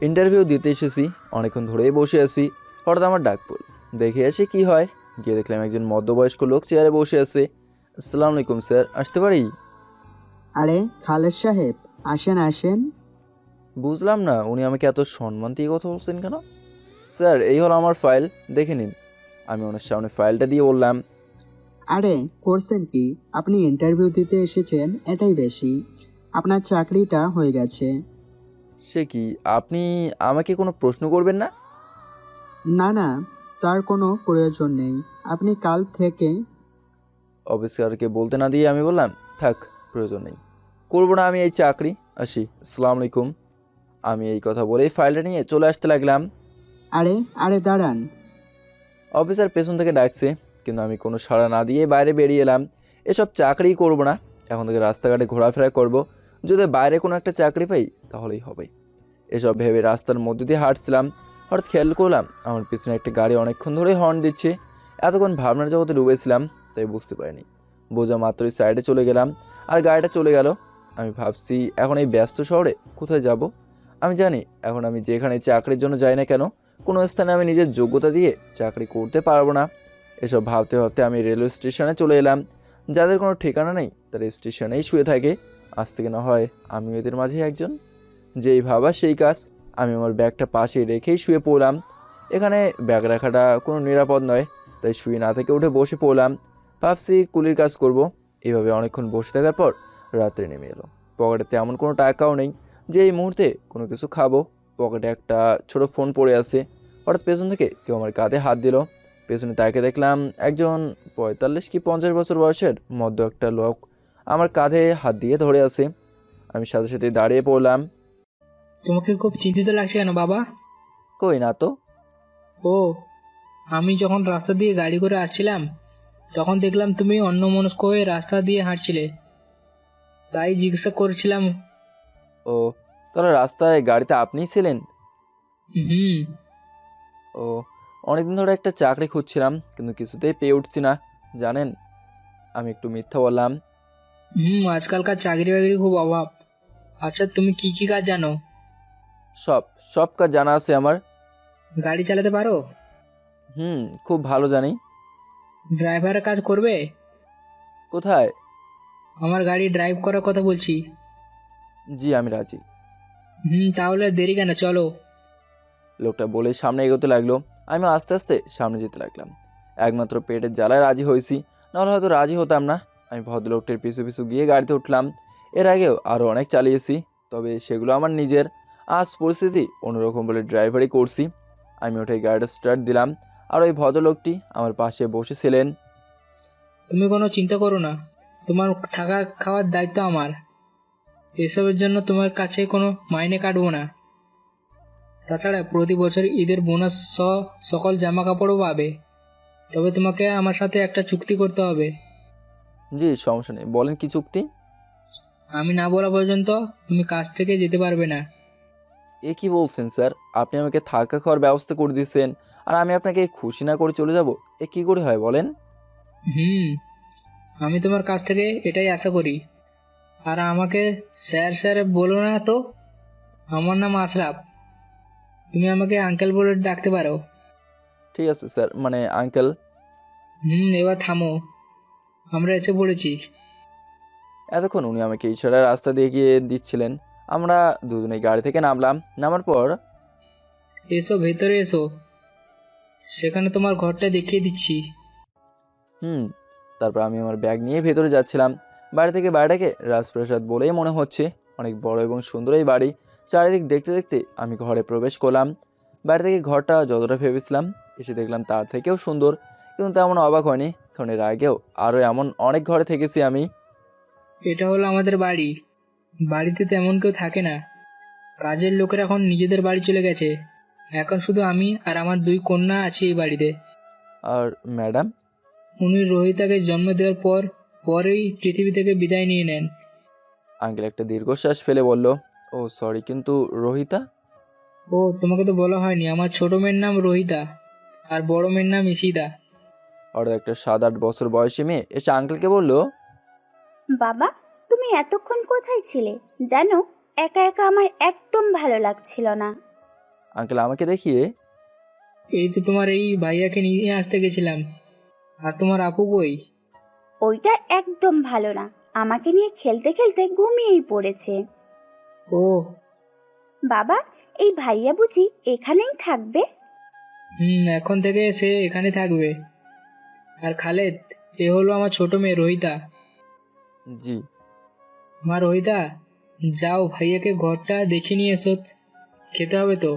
Interview দিতে এসেছি, অনেকক্ষণ ধরেই বসে আছি। হঠাৎ আমার ডাক পড়ল, দেখে আসি কি হয়। গিয়ে দেখলাম একজন মধ্যবয়স্ক লোক চেয়ারে বসে আছে। আসসালামু আলাইকুম স্যার, আসতে পারি? আরে খালেদ সাহেব, আসেন আসেন। বুঝলাম না উনি আমাকে এত সম্মান দিয়ে কথা বলছেন কেন। স্যার, এই হলো আমার ফাইল, দেখে নিন। আমি ওনার সামনে ফাইলটা দিয়ে বললাম। আরে করছেন কি? আপনি ইন্টারভিউ দিতে এসেছেন এটাই বেশি। আপনার চাকরিটা হয়ে গেছে। সে কি, আপনি আমাকে কোনো প্রশ্ন করবেন না? না না, তার কোনো প্রয়োজন নেই। আপনি কাল থেকে অফিসারকে বলতে না দিয়ে আমি বললাম, থাক, প্রয়োজন নেই, করবো না আমি এই চাকরি, আসি, আসসালামু আলাইকুম। আমি এই কথা বলেই ফাইলটা নিয়ে চলে আসতে লাগলাম। আরে আরে দাঁড়ান। অফিসার পেছন থেকে ডাকছে, কিন্তু আমি কোনো সাড়া না দিয়ে বাইরে বেরিয়ে এলাম। এসব চাকরিই করব না, এখন থেকে রাস্তাঘাটে ঘোরাফেরা করব। যদি বাইরে কোনো একটা চাকরি পাই তাহলেই হবে। এসব ভেবে রাস্তার মধ্যে দিয়ে হাঁটছিলাম। হঠাৎ খেয়াল করলাম আমার পিছনে একটা গাড়ি অনেকক্ষণ ধরে হর্ন দিচ্ছে। এতক্ষণ ভাবনার জগতে ডুবেছিলাম, তাই বুঝতে পারিনি। বোঝা মাত্রই সাইডে চলে গেলাম, আর গাড়িটা চলে গেল। আমি ভাবছি এখন এই ব্যস্ত শহরে কোথায় যাব। আমি জানি এখন আমি যেখানে চাকরির জন্য যাই না কেন, কোনো স্থানে আমি নিজের যোগ্যতা দিয়ে চাকরি করতে পারবো না। এসব ভাবতে ভাবতে আমি রেলওয়ে স্টেশনে চলে এলাম। যাদের কোনো ঠিকানা নেই তারা স্টেশনেই শুয়ে থাকে। আজ থেকে না হয় আমি এদের মাঝে একজন। যেই ভাবা সেই কাজ। আমি আমার ব্যাগটা পাশে রেখেই শুয়ে পড়লাম। এখানে ব্যাগ রাখাটা কোনো নিরাপদ নয়, তাই শুয়ে না থেকে উঠে বসে পড়লাম। ভাবছি কুলির কাজ করব। এইভাবে অনেকক্ষণ বসে থাকার পর রাত্রে নেমে এলো। পকেটে তেমন কোনো টাকাও নেই যে এই মুহূর্তে কোনো কিছু খাবো। পকেটে একটা ছোট ফোন পড়ে আছে। হঠাৎ পেছন থেকে কেউ আমার কাঁধে হাত দিল। পেছনে তাকে দেখলাম একজন 45 কি 50 বছর বয়সের মধ্য একটা লোক আমার কাঁধে হাত দিয়ে ধরে আছে। আমি সাথে সাথে দাঁড়িয়ে পড়লাম। তোমাকে খুব চিন্তিত লাগছে কেন বাবা? কই না তো। ও, আমি যখন রাস্তা দিয়ে গাড়ি করে আসছিলাম তখন দেখলাম তুমি অন্যমনস্ক হয়ে রাস্তা দিয়ে হাঁটছিলে, তাই জিজ্ঞাসা করছিলাম। ও, তাহলে রাস্তায় গাড়িতে আপনিই ছিলেন? হুম। ও, অনেকদিন ধরে একটা চাকরি খুঁজছিলাম, কিন্তু কিছুতেই পেয়ে উঠছি না, জানেন। আমি একটু মিথ্যা বললাম। আজকালকার চাকরি বাকরি খুব অভাব। আচ্ছা, তুমি কি কি কাজ জানো? সব সব কাজ জানা আছে আমার। গাড়ি চালাতে পারো? হুম, খুব ভালো জানি। ড্রাইভারের কাজ করবে? কোথায়? আমার গাড়ি ড্রাইভ করার কথা বলছি। জি, আমি রাজি। তাহলে দেরি কেন, চলো। লোকটা বলে সামনে এগোতে লাগলো। আমি আস্তে আস্তে সামনে যেতে লাগলাম। একমাত্র পেটের জ্বালায় রাজি হয়েছি, নাহলে হয়তো রাজি হতাম না। আমি ভদ্রলোকটির পিছু পিছু গিয়ে গাড়িতে উঠলাম। এর আগেও আরও অনেক চালিয়েছি, তবে সেগুলো আমার নিজের। আজ পরিস্থিতি অন্যরকম বলে ড্রাইভারই করছি। আমি উঠে গাড়িটা স্টার্ট দিলাম, আর ওই ভদ্রলোকটি আমার পাশে বসেছিলেন। তুমি কোনো চিন্তা করো না, তোমার থাকা খাওয়ার দায়িত্ব আমার। এসবের জন্য তোমার কাছে কোনো মাইনে কাটবো না। তাছাড়া প্রতি বছর ঈদের বোনাস সহ সকল জামা কাপড়ও পাবে। তবে তোমাকে আমার সাথে একটা চুক্তি করতে হবে। জি, সমস্যা নেই, বলেন কি চুক্তি? আমি না বলা পর্যন্ত তুমি কাজ থেকে যেতে পারবে না। এ কি বলছেন স্যার? আপনি আমাকে থাকা খাওয়ার ব্যবস্থা করে দিয়েছেন, আর আমি আপনাকে খুশি না করে চলে যাব? এ কি করে হয় বলেন? হুম আমি তোমার কাছ থেকে এটাই আশা করি। আর আমাকে স্যার স্যার বলো না তো। আমার নাম আশরাফ। তুমি আমাকে আঙ্কেল বলে ডাকতে পারো। ঠিক আছে স্যার, মানে আঙ্কেল। এবার থামো, আমরা এসে পড়েছি। এতক্ষণ উনি আমাকে ইশারায় রাস্তা দিয়ে গিয়ে দিচ্ছিলেন। আমরা দুজনেই গাড়ি থেকে নামলাম। নামার পর এসো ভেতরে এসো, সেখানে তোমার ঘরটা দেখিয়ে দিচ্ছি। হুম তারপর আমি আমার ব্যাগ নিয়ে ভেতরে যাচ্ছিলাম। বাড়ি থেকে বাড়িটাকে রাজপ্রাসাদ বলেই মনে হচ্ছে। অনেক বড় এবং সুন্দর এই বাড়ি। চারিদিক দেখতে দেখতে আমি ঘরে প্রবেশ করলাম। বাড়ি থেকে ঘরটা যতটা ভেবেছিলাম, এসে দেখলাম তার থেকেও সুন্দর। কিন্তু তেমন অবাক হয়নি, কারণ এর আগেও আরও এমন অনেক ঘরে থেকেছি আমি। এটা হলো আমাদের বাড়ি। বাড়িতে তেমন কেউ থাকে না। কাজের লোকেরা এখন নিজেদের বাড়ি চলে গেছে। এখন শুধু আমি আর আমার দুই কন্যা আছি এই বাড়িতে। আর ম্যাডাম? উনি রোহিতাকে জন্ম দেওয়ার পরেই পৃথিবী থেকে বিদায় নিয়ে নেন। আঙ্কেল একটা দীর্ঘশ্বাস ফেলে বলল, ও সরি, কিন্তু রোহিতা? ও, তোমাকে তো বলা হয়নি, আমার ছোট মেয়ের নাম রোহিতা আর বড় মেয়ের নাম ইশিতা। আর একটা 7-8 বছর বয়সী মেয়ে এসে আঙ্কেলকে বলল, বাবা, তুমি এতক্ষণ কোথায় ছিলে? জানো, একা একা আমার একদম ভালো লাগছিল না। আঙ্কেল আমাকে দেখিয়ে, এই তো তোমার এই ভাইয়াকে নিয়ে আসতে গেছিলাম। আর তোমার আপু কই? ওইটা একদম ভালো না, আমাকে নিয়ে খেলতে খেলতে ঘুমিয়েই পড়েছে। ও। বাবা, এই ভাইয়া বুঝি এখানেই থাকবে? এখন থেকে সে এখানে থাকবে। আর খালেদ, এ হলো আমার ছোট মেয়ে রোহিতা। জি। মা রোহিতা, যাও ভাইয়াকে ঘরটা দেখে নিয়ে এসো, খেতে হবে তো।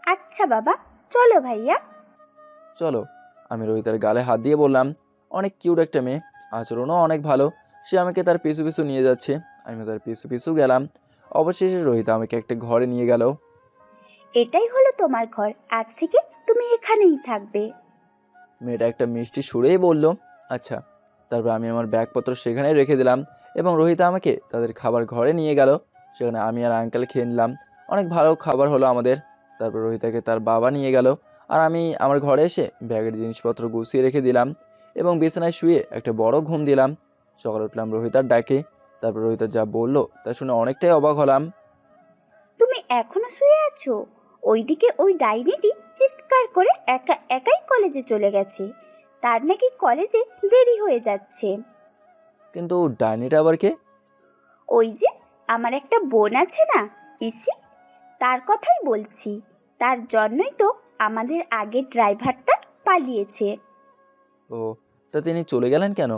আচ্ছা বাবা, চলো ভাইয়া। চলো। আমি রোহিতার গালে হাত দিয়ে বললাম, অনেক কিউট একটা মেয়ে, আচরণও অনেক ভালো। সে আমাকে তার পিছু পিছু নিয়ে যাচ্ছে, আমি তার পিছু পিছু গেলাম। অবশেষে রোহিতা আমাকে একটা ঘরে নিয়ে গেল। এটাই হলো তোমার ঘর, আজ থেকে তুমি এখানেই থাকবে। মেয়েটা একটা মিষ্টি সুরেই বলল, আচ্ছা। তারপর আমি আমার ব্যাগপত্র সেখানেই রেখে দিলাম এবং রোহিতা আমাকে তাদের খাবার ঘরে নিয়ে গেল। সেখানে আমি আর আঙ্কেল খেয়ে নিলাম। অনেক ভালো খাবার হলো আমাদের। তারপর রোহিতাকে তার বাবা নিয়ে গেল আর আমি আমার ঘরে এসে ব্যাগের জিনিসপত্র গুছিয়ে রেখে দিলাম এবং বিছানায় শুয়ে একটা বড় ঘুম দিলাম। সকালে উঠলাম রোহিতার ডাকে। তারপর রোহিতা যা বলল তা শুনে অনেকটাই অবাক হলাম। তুমি এখনো শুয়ে আছো? ওইদিকে ওই ডাইনিটি চিৎকার করে একা একাই কলেজে চলে গেছে। তার নাকি কলেজে দেরি হয়ে যাচ্ছে। কিন্তু ডাইনিটা আবার কে? ওই যে আমার একটা বোন আছে না, ইসি, তার কথাই বলছি। তার জন্যই তো আমাদের আগের ড্রাইভারটা পালিয়েছে। ও, তা তিনি চলে গেলেন কেন?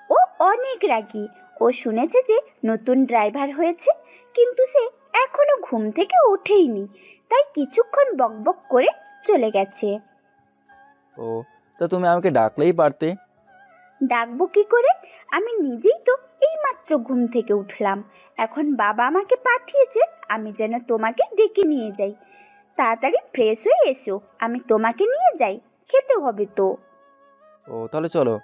ও অনেক রাগী। ও শুনেছে যে নতুন ড্রাইভার হয়েছে, কিন্তু সে এখনো ঘুম থেকে ওঠেইনি, তাই কিছুক্ষণ বকবক করে চলে গেছে। ও, তা তুমি আমাকে ডাকলেই পারতে। ডাকবো কি করে? আমি নিজেই তো এইমাত্র ঘুম থেকে উঠলাম। এখন বাবা আমাকে পাঠিয়েছে আমি যেন তোমাকে ডেকে নিয়ে যাই। তাড়াতাড়ি ফ্রেশ হয়ে এসো, আমি তোমাকে নিয়ে যাই, খেতে হবে তো। ও, তাহলে চলো।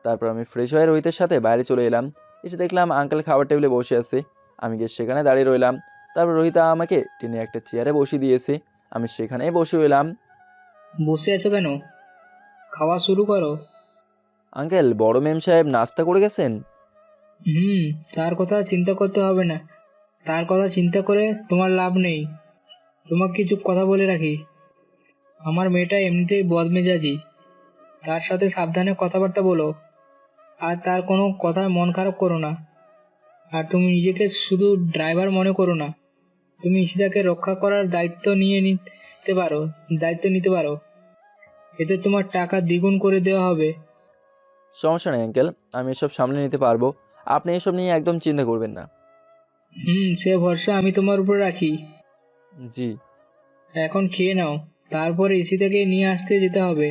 তারপর আমি ফ্রেশ হয়ে রোহিতের সাথে বাইরে চলে এলাম। এসে দেখলাম আঙ্কেল খাবার টেবিলে বসে আছে। আমি গিয়ে সেখানে দাঁড়িয়ে রইলাম। তারপর রোহিতা আমাকে টেনে একটা চেয়ারে বসিয়ে দিয়েছে। আমি সেখানেই বসে রইলাম। বসে আছো কেন? খাওয়া শুরু করো। আঙ্কেল, বড় মেম সাহেব নাস্তা করে গেছেন? তার কথা চিন্তা করতে হবে না। তার কথা চিন্তা করে তোমার লাভ নেই। তোমাকে কিছু কথা বলে রাখি, আমার মেয়েটা এমনিতেই বদমেজাজি। তার সাথে সাবধানে কথাবার্তা বলো, আর তার কোনো কথায় মন খারাপ করো না। আর তুমি নিজেকে শুধু ড্রাইভার মনে করো না, তুমি ঈশিতাকে রক্ষা করার দায়িত্ব নিতে পারো। এতে তোমার টাকা দ্বিগুণ করে দেওয়া হবে। সমস্যা নেই আঙ্কেল, আমি এসব সামলে নিতে পারবো। আপনি এসব নিয়ে একদম চিন্তা করবেন না। সে ভরসা আমি তোমার উপর রাখি। জি। এখন খেয়ে নাও, তারপরে ঈশিতাকে নিয়ে আসতে যেতে হবে।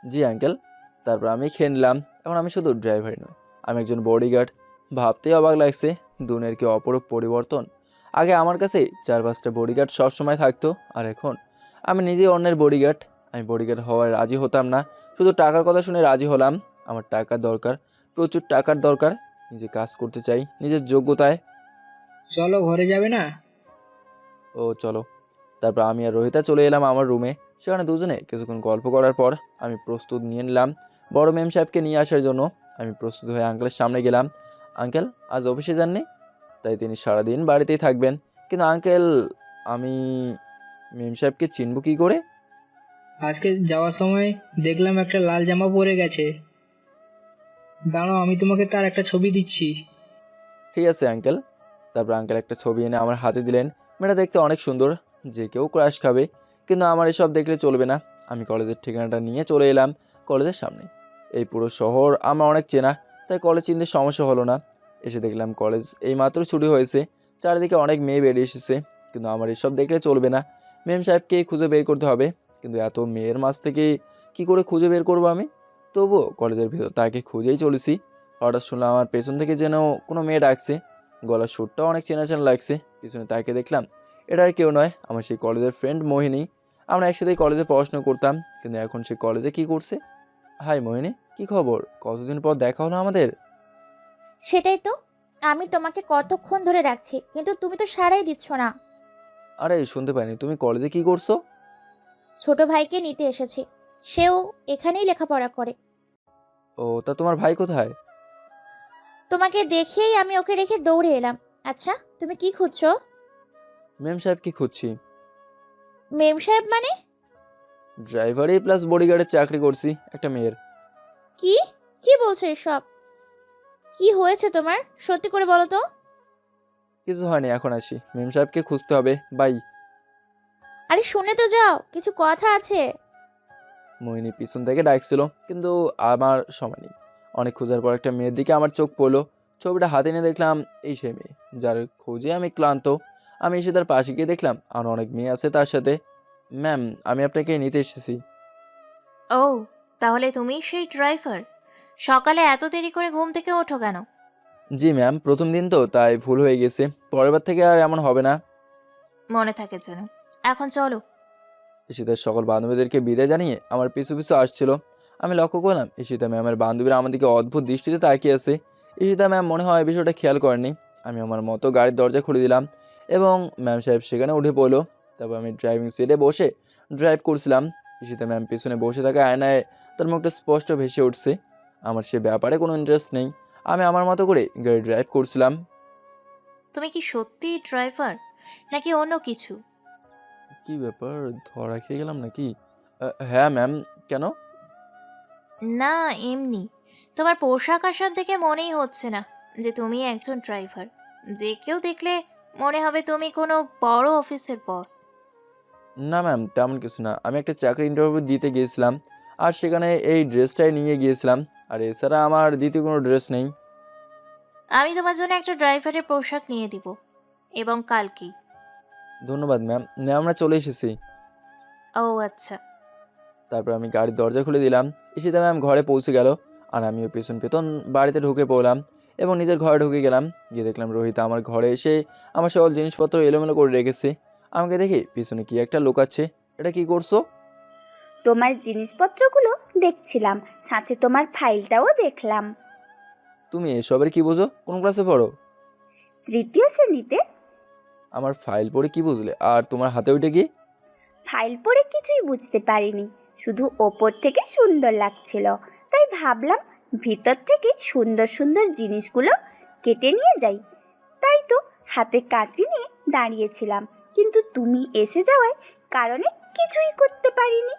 জি আঙ্কেল। তারপর আমি খেয়ে নিলাম। এখন আমি শুধু ড্রাইভারই নয়, আমি একজন বডিগার্ড। ভাবতেই অবাক লাগছে, দুনিয়ার কি অপরূপ পরিবর্তন। আগে আমার কাছে 4-5টা বডিগার্ড সবসময় থাকতো, আর এখন আমি নিজেই অন্যের বডিগার্ড। আমি বডিগার্ড হওয়ার রাজি হতাম না, শুধু টাকার কথা শুনে রাজি হলাম। আমার টাকার দরকার, প্রচুর টাকার দরকার। নিজে কাজ করতে চাই নিজের যোগ্যতায়। চলো, ঘরে যাবে না? ও, চলো। তারপর আমি আর রোহিতা চলে এলাম আমার রুমে। সেখানে দুজনে কিছুক্ষণ গল্প করার পর আমি প্রস্তুত নিয়ে নিলাম বড় মেম সাহেবকে নিয়ে আসার জন্য। আমি প্রস্তুত হয়ে আঙ্কেলের সামনে গেলাম। আঙ্কেল, আজ অফিসে যাননি? তাই তিনি সারাদিন বাড়িতেই থাকবেন। কিন্তু আঙ্কেল, আমি মেম সাহেবকে চিনব কী করে? আজকে যাওয়ার সময় দেখলাম একটা লাল জামা পরে গেছে। দাঁড়াও, আমি তোমাকে তার একটা ছবি দিচ্ছি। ঠিক আছে আঙ্কেল। তারপর আঙ্কেল একটা ছবি এনে আমার হাতে দিলেন। মেয়েটা দেখতে অনেক সুন্দর, যে কেউ ক্রাশ খাবে। কিন্তু আমার এসব দেখলে চলবে না। আমি কলেজের ঠিকানাটা নিয়ে চলে এলাম কলেজের সামনে। এই পুরো শহর আমার অনেক চেনা, তাই কলেজ চিনতে সমস্যা হলো না। এসে দেখলাম কলেজ এইমাত্র ছুটি হয়েছে। চারিদিকে অনেক মেয়ে বেরিয়ে এসেছে। কিন্তু আমার এসব দেখলে চলবে না। মেম সাহেবকে খুঁজে বের করতে হবে। কিন্তু এত মেয়ের মাঝ থেকে কি করে খুঁজে বের করবো আমি? তবুও কলেজের ভেতর তাকে খুঁজেই চলেছি। হঠাৎ শুনলাম আমার পেছন থেকে যেন কোনো মেয়ে ডাকছে। গলার সুরটাও অনেক চেনা চেনা লাগছে। পিছনে তাকে দেখলাম, এটা আর কেউ নয়, আমার সেই কলেজের ফ্রেন্ড মোহিনী। আমরা একসাথেই কলেজে পড়াশোনা করতাম, কিন্তু এখন সে কলেজে কি করছে? হাই মোহিনী, কি খবর? কতদিন পর দেখা হলো আমাদের। সেটাই তো, আমি তোমাকে কতক্ষণ ধরে রাখছি, কিন্তু তুমি তো সাড়াই দিচ্ছ না। আরে শুনতে পাইনি, তুমি কলেজে কি করছো? ছোট ভাইকে নিতে এসেছি, সেও এখানেই লেখাপড়া করে। ও, তা তোমার ভাই কোথায়? তোমাকে দেখেই আমি ওকে রেখে দৌড়ে এলাম। আচ্ছা, তুমি কি খুঁজছো? মেম সাহেবকে খুঁজছি। মেম সাহেব মানে? ড্রাইভারি প্লাস বডিগার্ডের চাকরি করছি একটা মেয়ের। কি কি বলছো এসব? কি হয়েছে তোমার, সত্যি করে বলো তো। কিছু হয়নি, এখন আসি। মেম সাহেবকে খুঁজতে হবে, বাই। আরে শুনে তো যাও, কিছু কথা আছে। মোহিনী পিছন থেকে ডাকছিল, কিন্তু আমার সময় নেই। অনেক খোঁজার পর একটা মেয়ের দিকে আমার চোখ পড়লো। ছবিটা হাতে নিয়ে দেখলাম এই সেই মেয়ে যার খোঁজে আমি ক্লান্ত। আমি এসে তার পাশে গিয়ে দেখলাম আর অনেক মেয়ে আছে তার সাথে। ম্যাম, আমি আপনাকে নিতে এসেছি। ও, তাহলে তুমি সেই ড্রাইভার? সকালে এত দেরি করে ঘুম থেকে ওঠো কেন? জি ম্যাম, প্রথম দিন তো তাই ভুল হয়ে গেছে। পরের বার থেকে আর এমন হবে না। মনে থাকে যেন। এখন চলো। ঈশিতার সকল বান্ধবীদেরকে বিদায় জানিয়ে আমার পিছু পিছু আসছিল। আমি লক্ষ্য করলাম ঈশিতা ম্যামের বান্ধবীরা আমার দিকে অদ্ভুত দৃষ্টিতে তাকিয়ে আছে। ঈশিতা ম্যাম মনে হয় বিষয়টা খেয়াল করেনি। আমি আমার মতো গাড়ির দরজা খুলে দিলাম এবং ম্যাম সাহেব সেখানে উঠে পড়লো। তারপর আমি ড্রাইভিং সিটে বসে ড্রাইভ করছিলাম। ঈশিতা ম্যাম পিছনে বসে থাকা আয়নায় তার মুখটা স্পষ্ট ভেসে উঠছে। আমার সে ব্যাপারে কোনো ইন্টারেস্ট নেই। আমি আমার মতো করে গাড়ি ড্রাইভ করছিলাম। তুমি কি সত্যিই ড্রাইভার নাকি অন্য কিছু? কি ব্যাপার, ধরা খেয়ে গেলাম নাকি? হ্যাঁ ম্যাম, কেন? না, এমনি। তোমার পোশাক আশাক দেখে মনেই হচ্ছে না যে তুমি একজন ড্রাইভার। যে কেউ দেখলে মনে হবে তুমি কোনো বড় অফিসের বস। না ম্যাম, তেমন কিছু না। আমি একটা চাকরি ইন্টারভিউ দিতে গিয়েছিলাম আর সেখানে এই ড্রেসটাই নিয়ে গিয়েছিলাম। আর এছাড়া আমার দ্বিতীয় কোনো ড্রেস নেই। আমি তোমার জন্য একটা ড্রাইভারের পোশাক নিয়ে দিব, এবং কালকেই। ধন্যবাদ ম্যাম, ম্যাম আমরা চলে এসেছি। ও আচ্ছা। তারপর আমি গাড়ির দরজা খুলে দিলাম। ঈশিতা ম্যাম ঘরে পৌঁছে গেল আর আমিও পেছন পেছন বাড়িতে ঢুকে পড়লাম এবং নিজের ঘরে ঢুকে গেলাম। গিয়ে দেখলাম রোহিতা আমার ঘরে এসে আমার সকল জিনিসপত্র এলোমেলো করে রেখেছে। আমাকে দেখে পিছনে কি একটা লুকাচ্ছে। এটা কি করছো? তোমার জিনিসপত্রগুলো দেখছিলাম, সাথে তোমার ফাইলটাও দেখলাম। তুমি এসবের কি বোঝো? কোন ক্লাসে পড়ো? তৃতীয় শ্রেণীতে। আমার ফাইল পড়ে কি বুঝলে? আর তোমার হাতে ওইটা কি? ফাইল পড়ে কিছুই বুঝতে পারিনি, শুধু ওপর থেকে সুন্দর লাগছিল, তাই ভাবলাম ভিতর থেকে সুন্দর সুন্দর জিনিসগুলো কেটে নিয়ে যাই। তাই তো হাতে কাঁচি নিয়ে দাঁড়িয়েছিলাম, কিন্তু তুমি এসে যাওয়ায় কারণে কিছুই করতে পারিনি।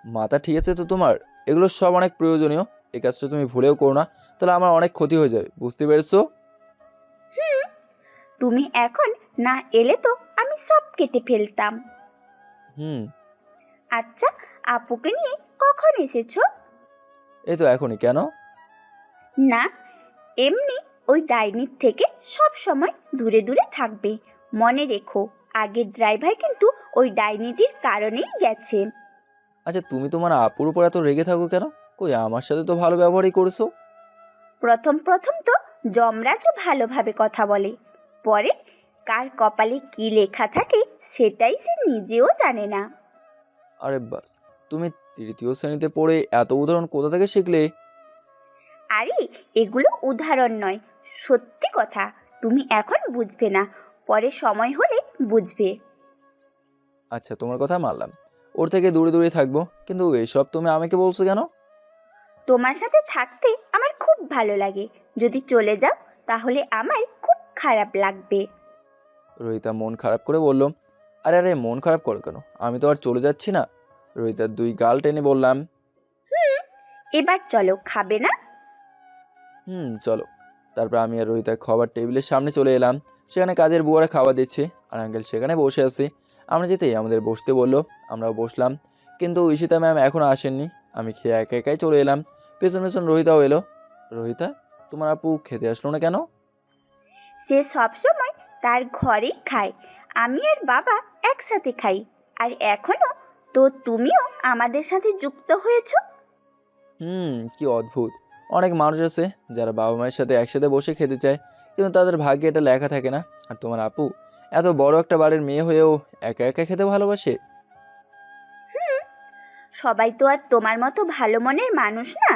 মাথা ঠিক আছে তো তোমার? এগুলো সব অনেক প্রয়োজনীয়। এই কাজটা তুমি ভুলেও করো না, তাহলে আমার অনেক ক্ষতি হয়ে যাবে, বুঝতে পেরেছো? তুমি এখন না এলে তো আমি সব কেটে ফেলতাম। হুম। আচ্ছা, আপুকে নিয়ে কখন এসেছো? এই তো এখনই। কেন? না, এমনি। ওই ডাইনির থেকে সব সময় দূরে দূরে থাকবে। মনে রেখো, আগের ড্রাইভার কিন্তু ওই ডাইনিটির কারণেই গেছে। আচ্ছা, তুমি তোমার আপুর উপর এত রেগে থাকো কেন? কই, আমার সাথে তো ভালো ব্যবহারই করেছো। প্রথম প্রথম তো যমরাজও ভালোভাবে কথা বলে, পরে কার কপালে কি লেখা থাকে সেটাই সে নিজেও জানে না। আরে বাস, তুমি তৃতীয় শ্রেণীতে পড়ে এত উদাহরণ কোথা থেকে শিখলে? আরে, এগুলো উদাহরণ নয়, সত্যি কথা। তুমি এখন বুঝবে না, পরে সময় হলে বুঝবে। আচ্ছা, তোমার কথা মানলাম, ওর থেকে দূরে দূরে থাকবো, কিন্তু এসব তুমি আমাকে বলছো কেন? তোমার সাথে থাকতে আমার খুব ভালো লাগে, যদি চলে যাও তাহলে আমার খুব খারাপ লাগবে। রোহিতা মন খারাপ করে বলল। আরে আরে, মন খারাপ করো কেন? আমি তো আর চলে যাচ্ছি না। রোহিতার দুই গাল টেনে বললাম। এবার চলো, খাবে না? চলো। তারপর আমি আর রোহিতা খাবার টেবিলের সামনে চলে এলাম। সেখানে কাজের বুয়ারা খাবার দিচ্ছে আর আঙ্কেল সেখানে বসে আছে। আমরা যেতেই আমাদের বসতে বললো, আমরাও বসলাম। কিন্তু ঈশিতা ম্যাম এখনও আসেননি। আমি খেয়ে একা একাই চলে এলাম। পেছন পেছন রোহিতাও এলো। রোহিতা, তোমার আপু খেতে আসলো না কেন? সে সব সময় তার ঘরেই খায়, আমি আর বাবা একসাথে খাই। আর এখনো তো তুমিও আমাদের সাথে যুক্ত হয়েছো। কি অদ্ভুত। অনেক মানুষ আছে যারা বাবা মায়ের সাথে একসাথে বসে খেতে চায়, কিন্তু তাদের ভাগ্যে এটা লেখা থাকে না। আর তোমার আপু এত বড় একটা বাড়ির মেয়ে হয়েও একা একা খেতে ভালোবাসে। সবাই তো আর তোমার মতো ভালো মনের মানুষ না।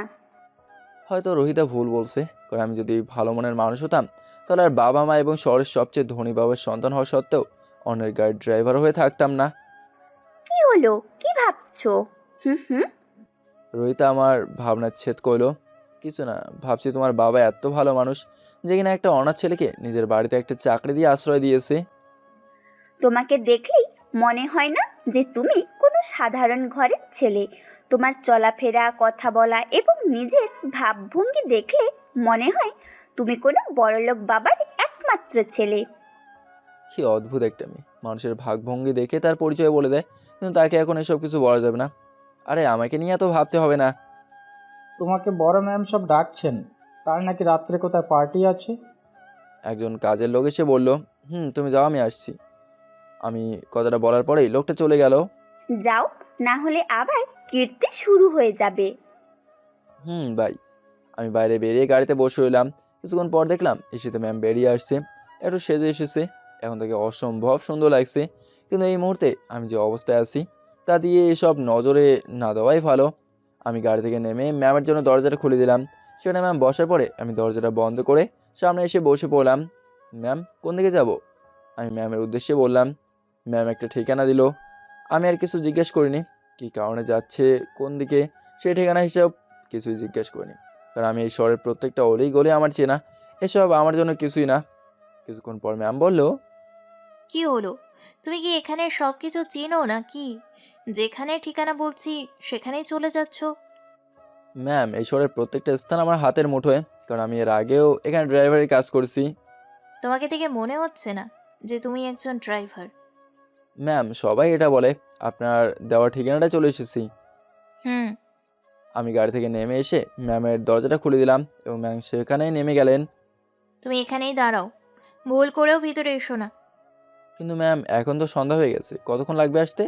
হয়তো রোহিতা ভুল বলছে, কারণ আমি যদি ভালো মনের মানুষ হতাম তাহলে আর বাবা মা এবং শহরের সবচেয়ে ধনী বাবার সন্তান হওয়া সত্ত্বেও অন্যের গাড়ির ড্রাইভার হয়ে থাকতাম না। কি হলো, কি ভাবছো? হুম হুম। রোহিতা আমার ভাবনার ছেদ করলো। কিছু না, ভাবছি তোমার বাবা এত ভালো মানুষ যে কিনা একটা অনাথ ছেলেকে নিজের বাড়িতে একটা চাকরি দিয়ে আশ্রয় দিয়েছে। তোমাকে দেখলেই মনে হয় না যে তুমি কোনো সাধারণ ঘরের ছেলে। তোমার চলাফেরা, কথা বলা এবং নিজের ভাবভঙ্গি দেখলে মনে হয় তুমি কোনো বড়লোক বাবার একমাত্র ছেলে। কি অদ্ভুত একটা মেয়ে, মানুষের ভাগভঙ্গি দেখে তার পরিচয় বলে দেয়, কিন্তু তাকে এখন এসব কিছু বলা যাবে না। আরে আমাকে নিয়ে এত ভাবতে হবে না। তোমাকে বড় ম্যাম সব ডাকছেন, কাল নাকি রাত্রে কোথায় পার্টি আছে? একজন কাজের লোক এসে বলল, তুমি যাও, আমি আসছি। আমি কথাটা বলার পরেই লোকটা চলে গেল। যাও, না হলে আবার কীর্তি শুরু হয়ে যাবে। বাই। আমি বাইরে বেরিয়ে গাড়িতে বসে রইলাম। কিছুক্ষণ পর দেখলাম ঈশিতা ম্যাম বেরিয়ে আসছে, একটু সেজে এসেছে। এখন তাকে অসম্ভব সুন্দর লাগছে, কিন্তু এই মুহূর্তে আমি যে অবস্থায় আছি তা দিয়ে এসব নজরে না দেওয়াই ভালো। আমি গাড়ি থেকে নেমে ম্যামের জন্য দরজাটা খুলে দিলাম। সেখানে ম্যাম বসার পরে আমি দরজাটা বন্ধ করে সামনে এসে বসে পড়লাম। ম্যাম, কোন দিকে যাব? আমি ম্যামের উদ্দেশ্যে বললাম। ম্যাম একটা ঠিকানা দিল। আমি আর কিছু জিজ্ঞেস করিনি, কী কারণে যাচ্ছে, কোন দিকে, সেই ঠিকানা হিসাব কিছুই জিজ্ঞেস করিনি, কারণ আমি এই শহরের প্রত্যেকটা অলি গলি আমার চেনা। এসব আমার জন্য কিছুই না। কিছুক্ষণ পর ম্যাম বলল, কি হলো? তুমি কি এখানে সব কিছু চিনো না কি? যেখানে ঠিকানা বলছি সেখানেই চলে যাচ্ছ? ম্যাম এই শহরের প্রত্যেকটা স্থান আমার হাতের মুঠোয়, কারণ আমি এর আগেও এখানে ড্রাইভারের কাজ করছি। তোমাকে দেখে মনে হচ্ছে না যে তুমি একজন ড্রাইভার। ম্যাম সবাই এটা বলে, আপনার দেওয়া ঠিকানাটা চলে এসেছি। হুম। আমি গাড়ি থেকে নেমে এসে ম্যামের দরজাটা খুলে দিলাম এবং ম্যাম সেখানেই নেমে গেলেন। তুমি এখানেই দাঁড়াও, ভুল করেও ভিতরে এসো না। কিন্তু ম্যাম এখন তো সন্ধ্যা হয়ে গেছে, কতক্ষণ লাগবে আসতে?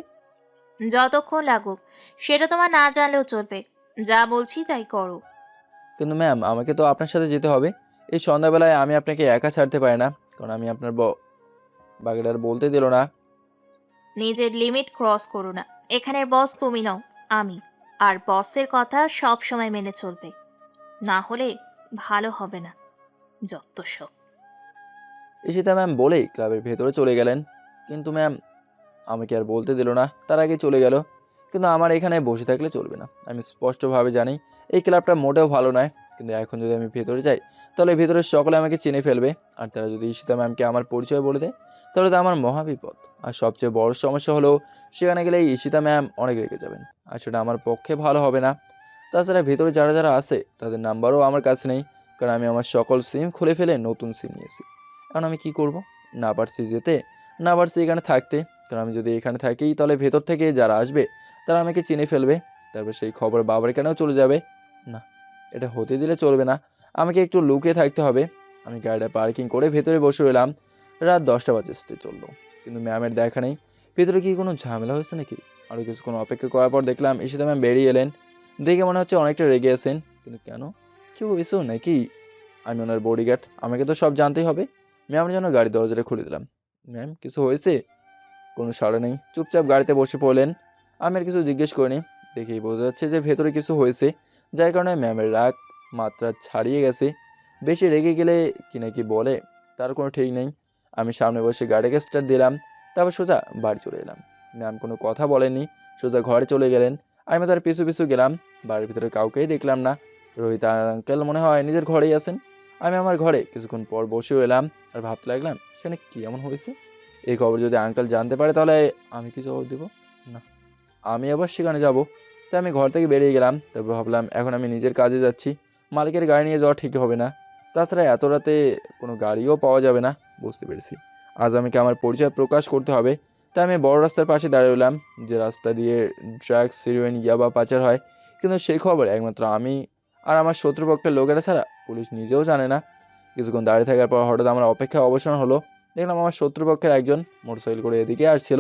যতক্ষণ লাগুক সেটা তোমার না জানলেও চলবে, যা বলছি তাই করো। কিন্তু ম্যাম আমাকে তো আপনার সাথে যেতে হবে। এই সন্ধ্যাবেলায় আমি আপনাকে একা ছাড়তে পারি না, কারণ আমি আপনার বাগেটার বলতে দিল না। নিজের লিমিট ক্রস করো না। এখানের বস তুমি নও, আমি। আর বসের কথা সব সময় মেনে চলবে, না হলে ভালো হবে না। যত সব। ঈশিতা ম্যাম বলেই ক্লাবের ভেতরে চলে গেলেন। কিন্তু ম্যাম আমাকে আর বলতে দিল না, তার আগে চলে গেল। কিন্তু আমার এখানে বসে থাকলে চলবে না। আমি স্পষ্টভাবে জানি এই ক্লাবটা মোটেও ভালো নয়, কিন্তু এখন যদি আমি ভেতরে যাই তাহলে ভেতরের সকলে আমাকে চিনে ফেলবে। আর তারা যদি ঈশিতা ম্যামকে আমার পরিচয় বলে দেয় তাহলে তো আমার মহাবিপদ। আর সবচেয়ে বড় সমস্যা হলো সেখানে গেলে এই ঈশিতা ম্যাম অনেক রেগে যাবেন, আর সেটা আমার পক্ষে ভালো হবে না। তাছাড়া ভেতরে যারা যারা আছে তাদের নাম্বারও আমার কাছে নেই, কারণ আমি আমার সকল সিম খুলে ফেলে নতুন সিম নিয়েছি। এখন আমি কি করব? না পারছি যেতে, না পারছি এখানে থাকতে। কারণ আমি যদি এখানে থাকি তাহলে ভেতর থেকে যারা আসবে তারা আমাকে চিনে ফেলবে, তারপর সেই খবর বাবার এখানেও চলে যাবে। না, এটা হতে দিলে চলবে না। আমাকে একটু লুকিয়ে থাকতে হবে। আমি গাড়িটা পার্কিং করে ভেতরে বসে রইলাম। রাত 10টা বাজতে চললো, কিন্তু ম্যামের দেখা নেই। ভেতরে কি কোনো ঝামেলা হয়েছে নাকি? আরও কিছুক্ষণ অপেক্ষা করার পর দেখলাম ঈশিতা ম্যাম বেরিয়ে এলেন। দেখে মনে হচ্ছে অনেকটা রেগে আছেন, কিন্তু কেন, কেউ এসো নাকি? আমি ওনার বডিগার্ড, আমাকে তো সব জানতেই হবে। ম্যামের জন্য গাড়ির দরজাটা খুলে দিলাম। ম্যাম কিছু হয়েছে? কোনো সাড়া নেই, চুপচাপ গাড়িতে বসে পড়লেন। আমি আর কিছু জিজ্ঞেস করিনি। দেখেই বোঝা যাচ্ছে যে ভেতরে কিছু হয়েছে, যার কারণে ম্যামের রাগ মাত্রা ছাড়িয়ে গেছে। বেশি রেগে গেলে কি নাকি বলে তার কোনো ঠিক নেই। আমি সামনে বসে গাড়িকে স্টার্ট দিলাম, তারপর সোজা বাড়ি চলে এলাম। ম্যাম কোনো কথা বলেননি, সোজা ঘরে চলে গেলেন। আমি তার পিছু পিছু গেলাম। বাড়ির ভিতরে কাউকেই দেখলাম না। রোহিত আর আঙ্কেল মনে হয় নিজের ঘরেই আছেন। আমি আমার ঘরে কিছুক্ষণ পর বসেও এলাম আর ভাবতে লাগলাম সেখানে কী এমন হয়েছে। এই খবর যদি আঙ্কেল জানতে পারে তাহলে আমি কি জবাব দেবো? না, আমি আবার সেখানে যাব। তাই আমি ঘর থেকে বেরিয়ে গেলাম। তারপর ভাবলাম এখন আমি নিজের কাজে যাচ্ছি, মালিকের গাড়ি নিয়ে যাওয়া ঠিক হবে না। তাছাড়া এত রাতে কোনো গাড়িও পাওয়া যাবে না। বুঝতে পেরেছি আজ আমাকে আমার পরিচয় প্রকাশ করতে হবে। তাই আমি বড় রাস্তার পাশে দাঁড়িয়ে রইলাম, যে রাস্তা দিয়ে ড্রাগস, হিরোইন, ইয়াবা পাচার হয়। কিন্তু সেই খবর একমাত্র আমি আর আমার শত্রুপক্ষের লোকেরা ছাড়া পুলিশ নিজেও জানে না। কিছুক্ষণ দাঁড়িয়ে থাকার পর হঠাৎ আমার অপেক্ষায় অবসান হলো। দেখলাম আমার শত্রুপক্ষের একজন মোটরসাইকেল করে এদিকে আসছিল।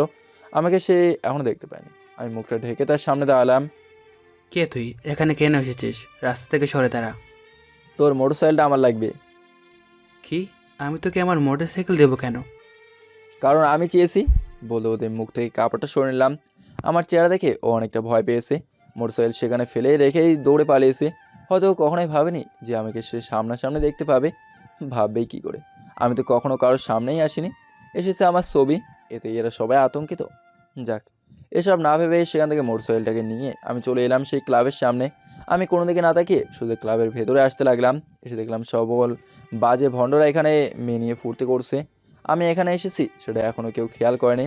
আমাকে সে এখনও দেখতে পায়নি। আমি মুখটা ঢেকে তার সামনে দাঁড়ালাম। কে তুই? এখানে কেন এসেছিস? রাস্তা থেকে সরে দাঁড়া। তোর মোটরসাইকেলটা আমার লাগবে। কি? আমি তোকে আমার মোটরসাইকেল দেবো কেন? কারণ আমি চেয়েছি। বলে ওদের মুখ থেকে কাপড়টা সরে নিলাম। আমার চেহারা দেখে ও অনেকটা ভয় পেয়েছে। মোটরসাইকেল সেখানে ফেলে রেখেই দৌড়ে পালিয়েছে। হয়তো ও কখনোই ভাবেনি যে আমাকে সে সামনাসামনি দেখতে পাবে। ভাববেই কী করে? আমি তো কখনো কারোর সামনেই আসিনি, এসেছে আমার ছবি। এতে এরা সবাই আতঙ্কিত। যাক, এসব না ভেবে সেখান থেকে মোটরসাইকেলটাকে নিয়ে আমি চলে এলাম সেই ক্লাবের সামনে। আমি কোনো দিকে না তাকিয়ে শুধু ক্লাবের ভেতরে আসতে লাগলাম। এসে দেখলাম সকল বাজে ভণ্ডরা এখানে মেয়ে নিয়ে ফুর্তি করছে। আমি এখানে এসেছি সেটা এখনও কেউ খেয়াল করেনি।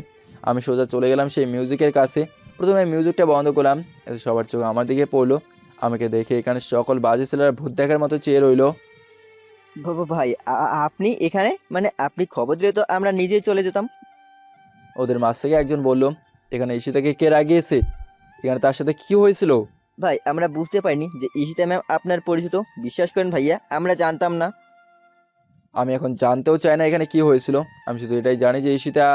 আমি সোজা চলে গেলাম সেই মিউজিকের কাছে। প্রথমে মিউজিকটা বন্ধ করলাম, এতে সবার চোখ আমার দিকে পড়লো। আমাকে দেখে এখানে সকল বাজে ছেলেরা ভূত দেখার মতো চেয়ে রইলো। ভাই আপনি এখানে, মানে আপনি খবর দিলে তো আমরা নিজেই চলে যেতাম। ওদের মাঝ থেকে একজন বলল, এখানে ঈশিতাকে কে রাগিয়েছে? এখানে তার সাথে কি হয়েছিল? ভাই আমরা বুঝতে পারিনি যে ঈশিতা ম্যাম আপনার পরিচিত। বিশ্বাস করেন ভাইয়া, আমরা জানতাম না। আমি এখন জানতেও চাই না এখানে কি হয়েছিল। আমি শুধু এটাই জানি যে ঈশিতা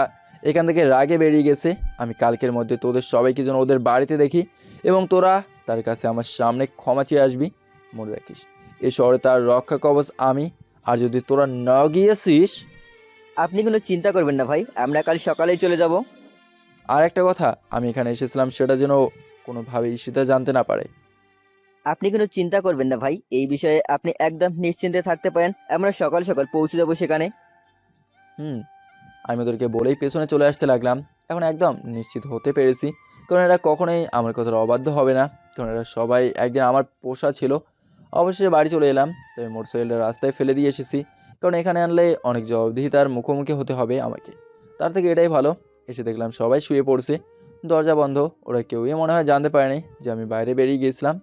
এখান থেকে রাগে বেরিয়ে গেছে। আমি কালকের মধ্যে তোদের সবাইকে যেন ওদের বাড়িতে দেখি এবং তোরা তার কাছে আমার সামনে ক্ষমা চেয়ে আসবি। মনে রাখিস, এই শহরে তার রক্ষা কবচ আমি। আর যদি তোরা না গিয়েছিস। আপনি কোনো চিন্তা করবেন না ভাই, আমরা কাল সকালেই চলে যাব। আর একটা কথা, আমি এখানে এসেছিলাম সেটা যেন কোনোভাবে ঈশিতা জানতে না পারে। আপনি কোনো চিন্তা করবেন না ভাই, এই বিষয়ে আপনি একদম নিশ্চিন্তে থাকতে পারেন। আমরা সকাল সকাল পৌঁছে যাবো সেখানে। আমি ওদেরকে বলেই পেছনে চলে আসতে লাগলাম। এখন একদম নিশ্চিত হতে পেরেছি, কারণ এরা কখনোই আমার কথার অবাধ্য হবে না, কারণ এরা সবাই একদিন আমার পোষা ছিল। অবশেষে বাড়ি চলে এলাম। তবে মোটরসাইকেলটা রাস্তায় ফেলে দিয়ে এসেছি, কারণ এখানে আনলে অনেক জবাবদিহিতার মুখোমুখি হতে হবে আমাকে। তার থেকে এটাই ভালো। এসে দেখলাম সবাই শুয়ে পড়ছে, দরজা বন্ধ। ওরা কেউই মনে হয় জানতে পারেনি যে আমি বাইরে বেরিয়ে গিয়েছিলাম,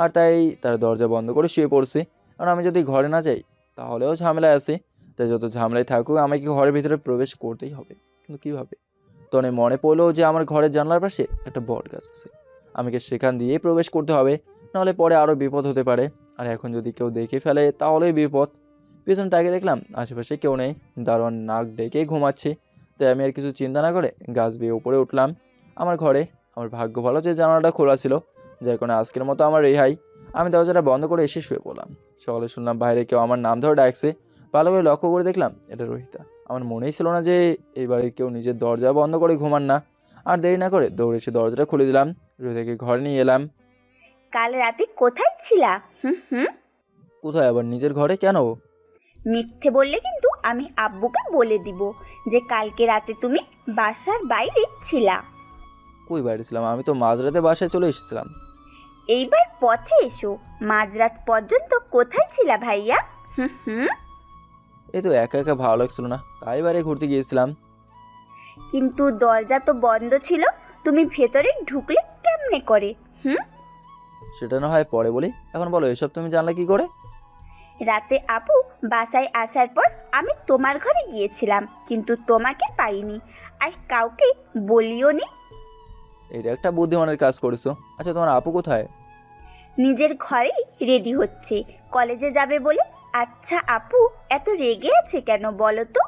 আর তাই তারা দরজা বন্ধ করে শুয়ে পড়ছে। কারণ আমি যদি ঘরে না যাই তাহলেও ঝামেলায় আছে। তাই যত ঝামেলায় থাকুক আমাকে ঘরের ভিতরে প্রবেশ করতেই হবে। কিন্তু কীভাবে? তখন মনে পড়লো যে আমার ঘরের জানলার পাশে একটা বট গাছ আছে, আমাকে সেখান দিয়েই প্রবেশ করতে হবে, নাহলে পরে আরও বিপদ হতে পারে। আর এখন যদি কেউ দেখে ফেলে তাহলেই বিপদ। পেছনে তাকে দেখলাম আশেপাশে কেউ নেই, দারোয়ান নাক ডেকে ঘুমাচ্ছে। তাই আমি আর কিছু চিন্তা না করে গাছ বেয়ে উপরে উঠলাম আমার ঘরে। আমার ভাগ্য ভালো যে জানালাটা খোলা ছিল, যার কারণে আজকের মতো আমার রেহাই। আমি দরজাটা বন্ধ করে এসে শুয়ে পড়লাম। সকালে শুনলাম বাইরে কেউ আমার নাম ধরে ডাকছে। ভালো করে লক্ষ্য করে দেখলাম এটা রোহিতা। আমার মনেই ছিল না যে এই বাড়ির কেউ নিজের দরজা বন্ধ করে ঘুমান না। আর দেরি না করে দৌড়ে এসে দরজাটা খুলে দিলাম, রোহিতাকে ঘরে নিয়ে এলাম। কাল রাতে কোথায় ছিলা? কোথায় আবার? নিজের ঘরে। কেন? মিথ্যে বললে কিন্তু আমি আব্বুকে বলে দিব যে কালকে রাতে তুমি বাসার বাইরে ছিলা। কই বাইরে ছিলাম? আমি তো মাঝরাতে বাসায় চলে এসেছিলাম। এইবার পথে এসো। মাঝরাত পর্যন্ত কোথায় ছিলা ভাইয়া? এই তো একা একা ভালো লাগছিল না, তাই বাইরে ঘুরতে গিয়েছিলাম। কিন্তু দরজা তো বন্ধ ছিল, তুমি ভেতরে ঢুকলে কেমনে করে? সেটা না হয় পরে বলি, এখন বলো এসব তুমি জানলে কি করে? রাতে আপু বাসায় আসার পর আমি তোমার ঘরে গিয়েছিলাম, কিন্তু তোমাকে পাইনি আর কাউকে বলিও নি। এটা একটা বুদ্ধিমানের কাজ করেছো। আচ্ছা, তোমার আপু কোথায়? নিজের ঘরেই রেডি হচ্ছে, কলেজে যাবে বলে। আচ্ছা আপু এত রেগে আছে কেন বলো তো?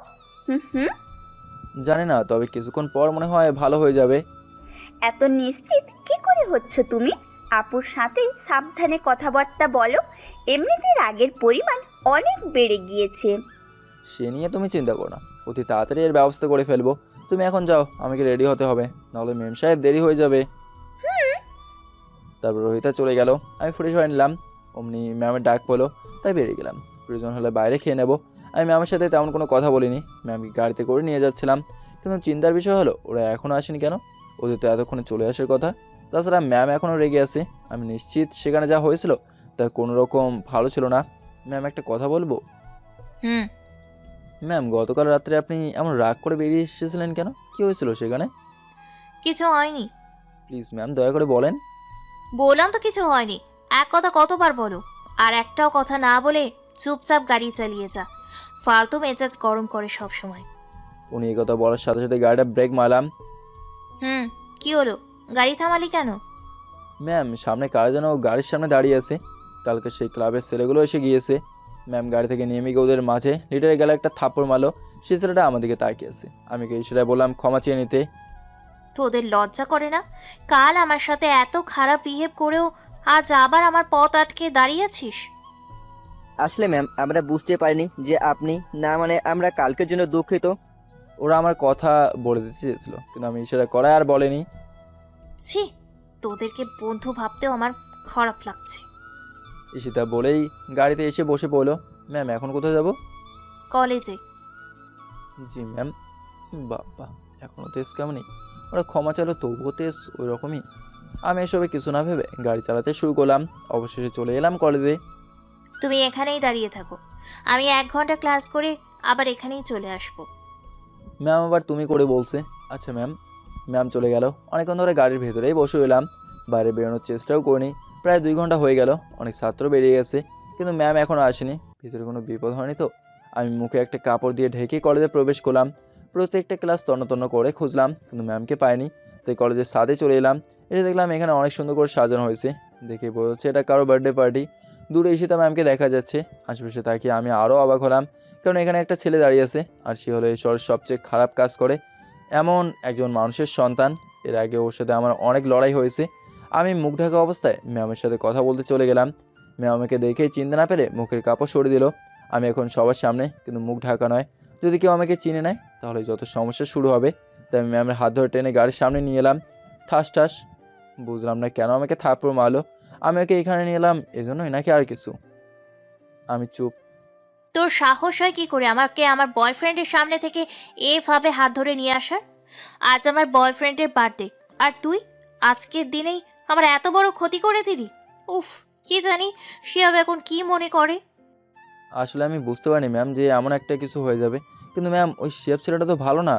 জানি না, তবে কিছুক্ষণ পর মনে হয় ভালো হয়ে যাবে। এত নিশ্চিত কি করে হচ্ছ তুমি? আপুর সাথে সাবধানে কথাবার্তা বলো, এমনিতে রাগের পরিমাণ অনেক বেড়ে গিয়েছে। সে নিয়ে তুমি চিন্তা করো না, অতি তাড়াতাড়ি এর ব্যবস্থা করে ফেলবো। তুমি এখন যাও, আমাকে রেডি হতে হবে, নাহলে মেম সাহেব দেরি হয়ে যাবে। তারপর রোহিতা চলে গেল। আমি ফ্রেশ হয়ে নিলাম, অমনি ম্যামের ডাক পেলো, তাই বেরিয়ে গেলাম। প্রয়োজন হলে বাইরে খেয়ে নেবো। আমি ম্যামের সাথে তেমন কোনো কথা বলিনি, ম্যামকে গাড়িতে করে নিয়ে যাচ্ছিলাম। কিন্তু চিন্তার বিষয় হলো ওরা এখনও আসেনি কেন? ওদের তো এতক্ষণে চলে আসার কথা। তাছাড়া ম্যাম এখনও রেগে আছে। আমি নিশ্চিত সেখানে যা হয়েছিল তা কোনো রকম ভালো ছিল না। ম্যাম একটা কথা বলবো? ম্যাম, গতকাল রাত্রে আপনি এমন রাগ করে বেরিয়ে এসেছিলেন কেন? কি হয়েছিল সেখানে? কিছু হয়নি। প্লিজ ম্যাম, দয়া করে বলেন। বললাম তো কিছু হয়নি। এক কথা কতবার বলো? আর একটাও কথা না বলে চুপচাপ গাড়ি চালিয়ে যা। ফালতু মেজাজ গরম করে সব সময়। উনি এই কথা বলার সাথে সাথে গাড়িটা ব্রেক মারলাম। কি হলো? গাড়ি থামালি কেন? ম্যাম, সামনে কার যেন গাড়ির সামনে দাঁড়িয়ে আছে। কালকে সেই ক্লাবের ছেলেগুলো এসে গিয়েছে। ম্যাম গাড়ি থেকে নেমে গিয়ে ওদের মাঝে লিটারে গেলে একটা থাপ্পড় মারলো। সেই ছেলেটা আমাদেরকে তাকিয়ে আছে। আমি সেটা বললাম ক্ষমা চেয়ে নিতে। তোদের লজ্জা করে না? কাল আমার সাথে এত খারাপ বিহেভ করেও আজ আবার আমার পথ আটকে দাঁড়িয়েছিস। আসলে ম্যাম আমরা বুঝতে পারিনি যে আপনি, না মানে আমরা কালকের জন্য দুঃখিত। ওরা আমার কথা বলে দিতে চেয়েছিল, কিন্তু আমি সেটা করায় আর বলেনি। ছি, তোদেরকে বন্ধু ভাবতেও আমার খারাপ লাগছে। ঈশিতা বলেই গাড়িতে এসে বসে পড়লো। ম্যাম, এখন কোথায় যাব? কলেজে। জি ম্যাম। বাবা, এখনও তো কেমনই। ওরা ক্ষমা চাইলো তবুও তেজ ওই রকমই। আমি এসবে কিছু না ভেবে গাড়ি চালাতে শুরু করলাম। অবশেষে চলে এলাম কলেজে। তুমি এখানেই দাঁড়িয়ে থাকো, আমি 1 ঘন্টা ক্লাস করে আবার এখানেই চলে আসবো। ম্যাম আবার তুমি করে বলছে। আচ্ছা ম্যাম। ম্যাম চলে গেল। অনেকক্ষণ ধরে গাড়ির ভেতরেই বসে রইলাম, বাইরে বেরোনোর চেষ্টাও করিনি। প্রায় 2 ঘন্টা হয়ে গেল, অনেক ছাত্র বেরিয়ে গেছে, কিন্তু ম্যাম এখনও আসেনি। ভিতরে কোনো বিপদ হয়নি তো? আমি মুখে একটা কাপড় দিয়ে ঢেকে কলেজে প্রবেশ করলাম। প্রত্যেকটা ক্লাস তন্ন তন্ন করে খুঁজলাম, কিন্তু ম্যামকে পাইনি। তাই কলেজের ছাদে চলে এলাম। এসে দেখলাম এখানে অনেক সুন্দর করে সাজানো হয়েছে। দেখে বোঝা যাচ্ছে এটা কারো বার্থডে পার্টি। দূরে ঈশিতা ম্যামকে দেখা যাচ্ছে। আশেপাশে তাকিয়ে আমি আরও অবাক হলাম, কারণ এখানে একটা ছেলে দাঁড়িয়ে আছে, আর সে হলো এই শহরের সবচেয়ে খারাপ কাজ করে এমন একজন মানুষের সন্তান। এর আগে ওর সাথে আমার অনেক লড়াই হয়েছে। আমি মুখ ঢাকা অবস্থায় ম্যামের সাথে কথা বলতে চলে গেলাম। ম্যাম আমাকে দেখেই চিনতে না পেরে মুখের কাপড় সরিয়ে দিল। আমি এখন সবার সামনে, কিন্তু মুখ ঢাকা নয়। যদি কেউ আমাকে চিনে নেয় তাহলে যত সমস্যা শুরু হবে। তাই আমি ম্যামের হাত ধরে টেনে গাড়ির সামনে নিয়ে এলাম। ঠাস ঠাস। বুঝলাম না কেন আমাকে থাপ্পড় মারলো। আমি ওকে এখানে নিয়ে এলাম এজন্যই নাকি আর কিছু? আমি চুপ। তোর সাহস হয় কি করে আমাকে আমার বয়ফ্রেন্ডের সামনে থেকে এভাবে হাত ধরে নিয়ে আসার? আজ আমার বয়ফ্রেন্ডের বার্থডে, আর তুই আজকের দিনেই আমার এত বড় ক্ষতি করে দিলি। উফ, কি জানি সে হবে এখন কি মনে করে। আসলে আমি বুঝতে পারিনি ম্যাম যে এমন একটা কিছু হয়ে যাবে। কিন্তু ম্যাম ওই শেফ ছেলেটা তো ভালো না।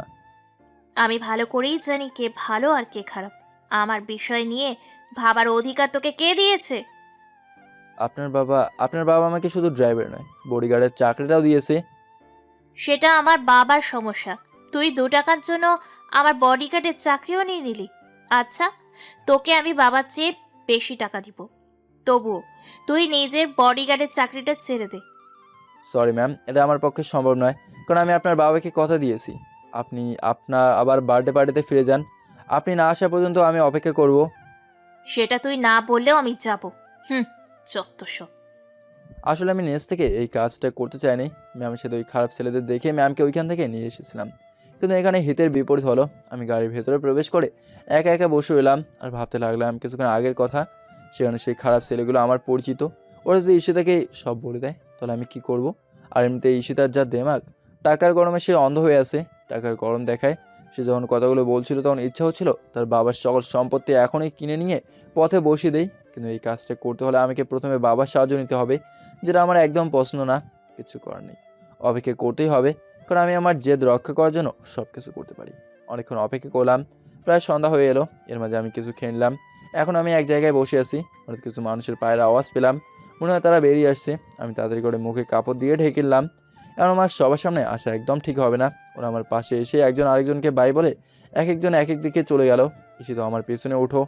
আমি ভালো করেই জানি কে ভালো আর কে খারাপ। আমার বিষয় নিয়ে ভাবার অধিকার তোকে কে দিয়েছে? আপনার বাবা আমাকে শুধু ড্রাইভার নয়, বডিগার্ডের চাকরিটাও দিয়েছে। সেটা আমার বাবার সমস্যা। তুই 2 টাকার জন্য আমার বডিগার্ডের চাকরিও নিয়ে নিলি। আচ্ছা, তোকে আমি বাবার চেয়ে বেশি টাকা দিব, তবুও তুই নিজের বডিগার্ডের চাকরিটা ছেড়ে দে। সরি ম্যাম, এটা আমার পক্ষে সম্ভব নয়, কারণ আমি আপনার বাবাকে কথা দিয়েছি আপনি আপনার আবার বার্থডে পার্টিতে ফিরে যান। আপনি না আসা পর্যন্ত আমি অপেক্ষা করব। সেটা তুই না বললেও আমি যাব। যত সব। আসলে আমি নেক্সট থেকে এই কাজটা করতে চাইনি। ম্যামের সাথে ওই খারাপ ছেলেদের দেখে ম্যামকে ওইখান থেকে নিয়ে এসেছিলাম, কিন্তু এখানে হিতের বিপরীত হলো। আমি গাড়ির ভেতরে প্রবেশ করে একা একা বসে রইলাম আর ভাবতে লাগলাম কিছুক্ষণ আগের কথা। সেখানে সেই খারাপ ছেলেগুলো আমার পরিচিত। ওরা যদি ঈশিতাকে সব বলে দেয় তাহলে আমি কি করব? আর এমনিতে ঈশিতার যা দেমাগ, টাকার গরমে সে অন্ধ হয়ে আছে। টাকার গরম দেখায়। সে যখন কথাগুলো বলছিল তখন ইচ্ছা হচ্ছিল তার বাবার সকল সম্পত্তি এখনই কিনে নিয়ে পথে বসিয়ে দেই, কিন্তু এই কাজটা করতে হলে আমাকে প্রথমে বাবার সাহায্য নিতে হবে, যেটা আমার একদম পছন্দ না। কিছু করার নেই, অপেক্ষা করতেই হবে, কারণ আমি আমার জেদ রক্ষা করার জন্য সব কিছু করতে পারি। অনেকক্ষণ অপেক্ষা করলাম, প্রায় সন্ধ্যা হয়ে এলো। এর মাঝে আমি কিছু খেয়ে নিলাম। এখন আমি এক জায়গায় বসে আছি, হঠাৎ কিছু মানুষের পায়ের আওয়াজ পেলাম। মনে হয় তারা বেরিয়ে আসছে। আমি তাড়াতাড়ি করে মুখে কাপড় দিয়ে ঢেকে নিলাম। এখন আমার সবার সামনে আসা একদম ঠিক হবে না। ওরা আমার পাশে এসে একজন আরেকজনকে বাই বলে এক একজন এক এক দিকে চলে গেল। এসে তো আমার পেছনে ওঠো।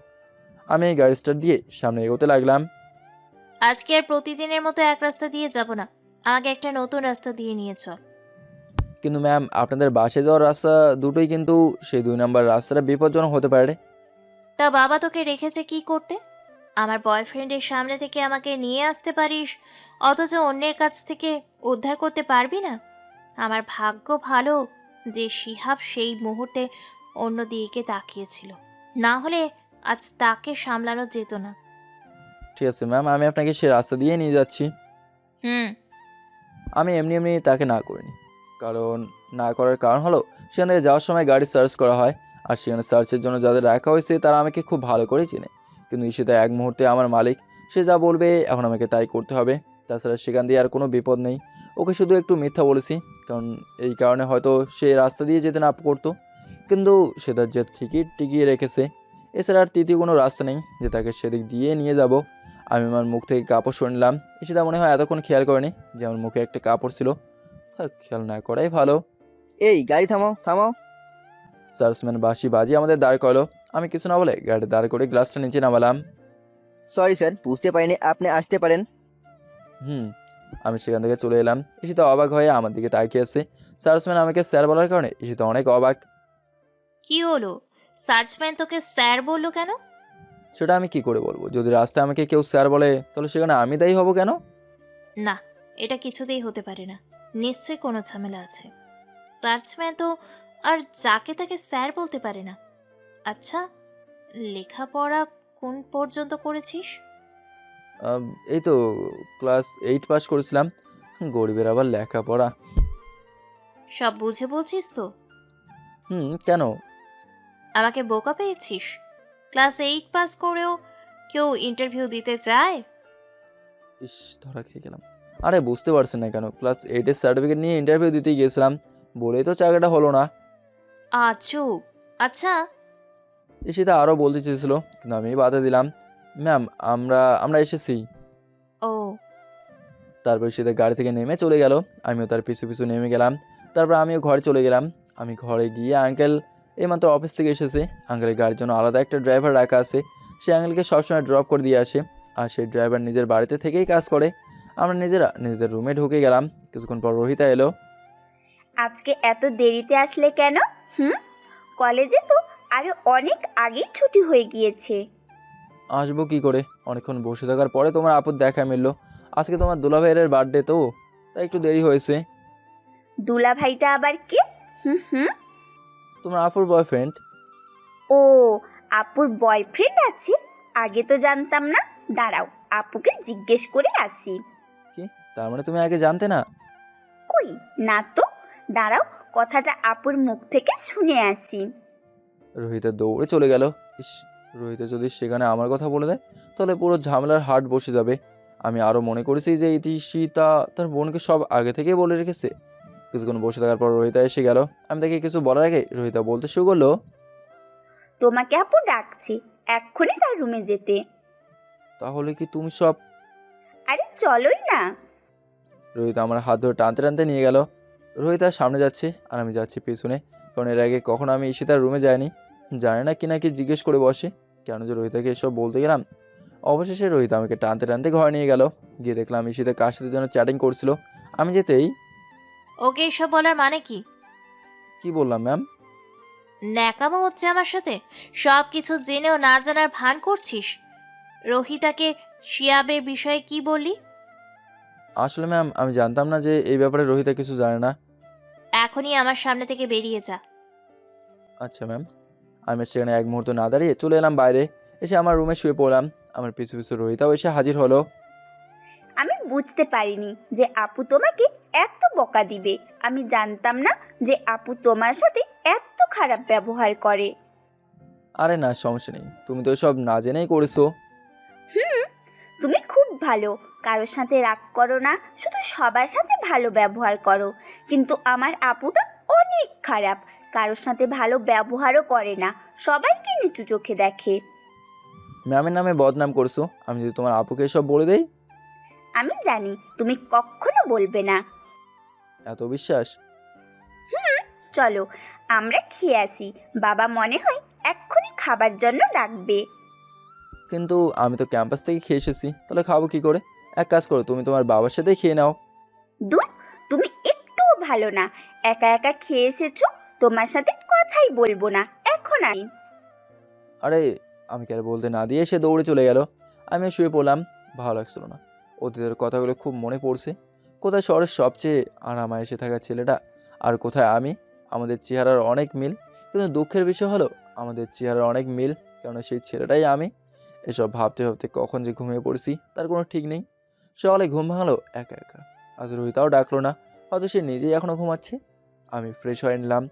আমি এই গাড়ি স্টার্ট দিয়ে সামনে এগোতে লাগলাম। আজকে আর প্রতিদিনের মতো এক রাস্তা দিয়ে যাব না, আমাকে একটা নতুন রাস্তা দিয়ে নিয়ে চল। কিন্তু ম্যাম আপনাদের বাসে যাওয়ার রাস্তা দুটোই কিন্তু সেই 2 নম্বর রাস্তাটা বিপজ্জনক হতে পারে। তা বাবা তোকে রেখেছে কি করতে? আমার বয়ফ্রেন্ডের সামনে থেকে আমাকে নিয়ে আসতে পারিস, অথচ অন্যের কাছ থেকে উদ্ধার করতে পারবি না? আমার ভাগ্য ভালো যে শিহাব সেই মুহূর্তে অন্য দিকে তাকিয়েছিল, না হলে আজ তাকে সামলানো যেত না। ঠিক আছে ম্যাম, আমি আপনাকে সে রাস্তা দিয়ে নিয়ে যাচ্ছি। হুম। আমি এমনি এমনি তাকে না করিনি, কারণ না করার কারণ হলো সেখান থেকে যাওয়ার সময় গাড়ি সার্চ করা হয়, আর সেখানে সার্চের জন্য যাদের রাখা হয়েছে তারা আমাকে খুব ভালো করেই চেনে। কিন্তু ঈশিতা এক মুহূর্তে আমার মালিক, সে যা বলবে এখন আমাকে তাই করতে হবে। তাছাড়া সেখান দিয়ে আর কোনো বিপদ নেই। ওকে শুধু একটু মিথ্যা বলেছি, কারণ এই কারণে হয়তো সে রাস্তা দিয়ে যেতে না করতো, কিন্তু সে তার জেদ ঠিকই টিকিয়ে রেখেছে। এছাড়া আর তৃতীয় কোনো রাস্তা নেই যে তাকে সেদিক দিয়ে নিয়ে যাব। আমি আমার মুখ থেকে কাপড় সরে নিলাম। ঈশিতা মনে হয় এতক্ষণ খেয়াল করেনি যে আমার মুখে একটা কাপড় ছিল। থাক, খেয়াল না করাই ভালো। এই গাড়ি থামাও থামাও। সার্চম্যান বাঁশি বাজিয়ে আমাদের দাঁড় করালো। আমি কিছু না বলে গাড়ি দাঁড় করে গ্লাসটা নিচে নামালাম। সরি স্যার, বুঝতে পারিনি, আপনি আসতে পারেন। আমি সেখান থেকে চলে এলাম। ঈশিতা অবাক হয়ে আমার দিকে তাকিয়ে আছে। সার্চম্যান আমাকে স্যার বলার কারণে ঈশিতা অনেক অবাক। কি হলো? সার্চম্যান তোকে স্যার বললো কেন? সেটা আমি কি করে বলবো? যদি রাস্তায় আমাকে কেউ স্যার বলে তাহলে সেখানে আমি দায়ী হব কেন? না, এটা কিছুতেই হতে পারে না। নিশ্চয়ই কোনো ঝামেলা আছে। সার্চম্যান তো আর যাকে তাকে স্যার বলতে পারে না। আচ্ছা, লেখাপড়া কোন পর্যন্ত করেছিস? এই তো ক্লাস 8 পাস করেছিলাম। গরিবের আবার লেখাপড়া। সব বুঝে বলছিস তো? কেন? আমাকে বোকা পেয়েছিস? ক্লাস 8 পাস করেও কেউ ইন্টারভিউ দিতে যায়? ইস, ধরা খেয়ে গেলাম। আরে বুঝতে পারছেন না কেন? ক্লাস 8-এর সার্টিফিকেট নিয়ে ইন্টারভিউ দিতে গিয়েছিলাম, বলেই তো চাকরিটা হলো না। চুপ। আচ্ছা, ঈশিতা আরও বলতে চেয়েছিল, কিন্তু আমি বাধা দিলাম। ম্যাম, আমরা আমরা এসেছি। ও তারপর ঈশিতা গাড়ি থেকে নেমে চলে গেল, আমিও তার পিছু পিছু নেমে গেলাম। তারপর আমিও ঘরে চলে গেলাম। আমি ঘরে গিয়ে আঙ্কেল এইমাত্র অফিস থেকে এসেছে। আঙ্কেলের গাড়ির জন্য আলাদা একটা ড্রাইভার রাখা আছে, সে আঙ্কেলকে সবসময় ড্রপ করে দিয়ে আসে। আর সেই ড্রাইভার নিজের বাড়িতে থেকেই কাজ করে। আমরা নিজেরা নিজেদের রুমে ঢুকে গেলাম। কিছুক্ষণ পর রোহিতা এলো। আজকে এত দেরিতে আসলে কেন? কলেজে তো আরো অনেক আগেই ছুটি হয়ে গিয়েছে। আসবো কি করে, অনেকক্ষণ বসে থাকার পরে তোমার আপুর দেখা মিললো। আজকে তোমার দুলাভাইয়ের বার্থডে তো, তাই একটু দেরি হয়েছে। দুলা ভাইটা আবার কে? হুম। তোমার আপুর বয়ফ্রেন্ড। ও, আপুর বয়ফ্রেন্ড আছে? আগে তো জানতাম না। দাঁড়াও, আপুকে জিজ্ঞেস করে আসি। কি, তার মানে তুমি আগে জানতে না? কই না তো, দাঁড়াও, কথাটা আপুর মুখ থেকে শুনে আসি। রোহিতা দৌড়ে চলে গেল। ইস, রোহিতা যদি সেখানে আমার কথা বলে দেয়, তাহলে পুরো ঝামেলার হাট বসে যাবে। আমি আরও মনে করেছি যে ঈশিতা তার বোনকে সব আগে থেকেই বলে রেখেছে। কিছুক্ষণ বসে থাকার পর রোহিতা এসে গেল। আমি তাকে কিছু বলার আগে রোহিতা বলতে শুরু করলো, তোমাকে আপু ডাকছে, এক্ষুনি তার রুমে যেতে। তাহলে কি তুমি সব? আরে চলোই না। রোহিতা আমার হাত ধরে টানতে টানতে নিয়ে গেল। রোহিতা সামনে যাচ্ছে আর আমি যাচ্ছি পিছনে, কারণ এর আগে কখনো আমি ঈশিতার রুমে যাইনি। জানি না কি নাকি জিজ্ঞেস করে বসে, কেন যে রোহিতাকে এসব বলতে গেলাম। অবশেষে রোহিতা আমাকে টানতে টানতে ঘরে নিয়ে গেল। গিয়ে দেখলাম ঈশিতা কার সাথে যেন চ্যাটিং করছিল। আমি যেতেই, ওকে এসব বলার মানে কি? কি বললাম ম্যাম? ন্যাকামো হচ্ছে আমার সাথে? সব কিছু জেনেও না জানার ভান করছিস? রোহিতাকে শিয়াবের বিষয়ে কি বললি? আসলে ম্যাম, আমি জানতাম না যে এই ব্যাপারে রোহিতা কিছু জানে না। এখনই আমার সামনে থেকে বেরিয়ে যা। আচ্ছা ম্যাম। আমি সেখানে এক মুহূর্ত না দাঁড়িয়ে চলে এলাম বাইরে। এসে আমার রুমে শুয়ে পড়লাম। আমার পিছু পিছু রোহিতাও এসে হাজির হলো। আমি বুঝতে পারিনি যে আপু তোমাকে এত বকা দিবে। আমি জানতাম না যে আপু তোমার সাথে এত খারাপ ব্যবহার করে। আরে না, সমস্যা নেই, তুমি তো সব না জেনেই করেছো। তুমি খুব ভালো, কারোর সাথে রাগ করো না, শুধু সবার সাথে ভালো ব্যবহার করো। কিন্তু আমার আপুটা অনেক খারাপ, কারোর সাথে ভালো ব্যবহারও করে না, সবাইকে নিচু চোখে দেখে। ম্যামের নামে বদনাম করছো, আমি যদি তোমার আপুকে এসব বলে দেই? আমি জানি তুমি কখনো বলবে না। এত বিশ্বাস? চলো আমরা খেয়ে আসি, বাবা মনে হয় এক্ষুনি খাবার জন্য ডাকবে। কিন্তু আমি তো ক্যাম্পাস থেকে খেয়ে এসেছি, তাহলে খাবো কি করে? এক কাজ করো, তুমি তোমার বাবার সাথে খেয়ে নাও। দূর, তুমি একটুও ভালো না, একা একা খেয়ে এসেছো, তোমার সাথে কথাই বলবো না এখন। আমি আরে, আমি কি আর বলতে না দিয়ে সে দৌড়ে চলে গেল। আমিও শুয়ে পড়লাম। ভালো লাগছিল না, অতীতের কথাগুলো খুব মনে পড়ছে। কোথায় শহরের সবচেয়ে আরামায় এসে থাকা ছেলেটা, আর কোথায় আমি। আমাদের চেহারার অনেক মিল, কিন্তু দুঃখের বিষয় হলো আমাদের চেহারার অনেক মিল, কেননা সেই ছেলেটাই আমি। এসব ভাবতে ভাবতে কখন যে ঘুমিয়ে পড়েছি তার কোনো ঠিক নেই। সকালে ঘুম ভাঙালো একা একা। আজ রোহিতাও ডাকলো না, হয়তো সে নিজেই এখনও ঘুমাচ্ছে। আমি ফ্রেশ হয়ে নিলাম।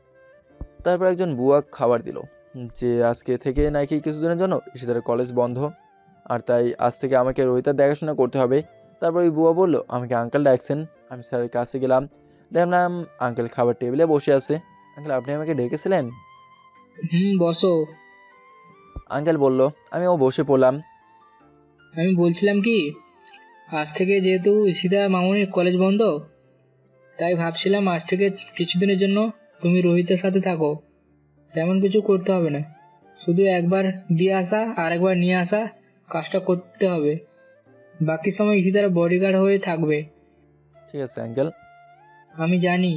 তারপর একজন বুয়া খাবার দিল যে আজকে থেকে নাকি কিছুদিনের জন্য ঈশিতার কলেজ বন্ধ, আর তাই আজ থেকে আমাকে রোহিতার দেখাশোনা করতে হবে। তারপর ওই বুয়া বললো আমাকে আঙ্কেল ডাকছেন। আমি স্যারের কাছে গেলাম, দেখলাম আঙ্কেল খাবার টেবিলে বসে আছে। আঙ্কেল, আপনি আমাকে ডেকেছিলেন? বসো। আঙ্কেল বলল। আমিও বসে পড়লাম। আমি বলছিলাম কি, আজ থেকে যেহেতু ঈশিতা মামুনির কলেজ বন্ধ, তাই ভাবছিলাম আজ থেকে কিছুদিনের জন্য তুমি রোহিতের সাথে থাকো। তেমন কিছু করতে হবে না, শুধু একবার দিয়ে আসা আর একবার নিয়ে আসা কাজটা করতে হবে। বাকি সময় ঈশিতার বডিগার্ড হয়ে থাকবে। ঠিক আছে আঙ্কেল। আমি জানি,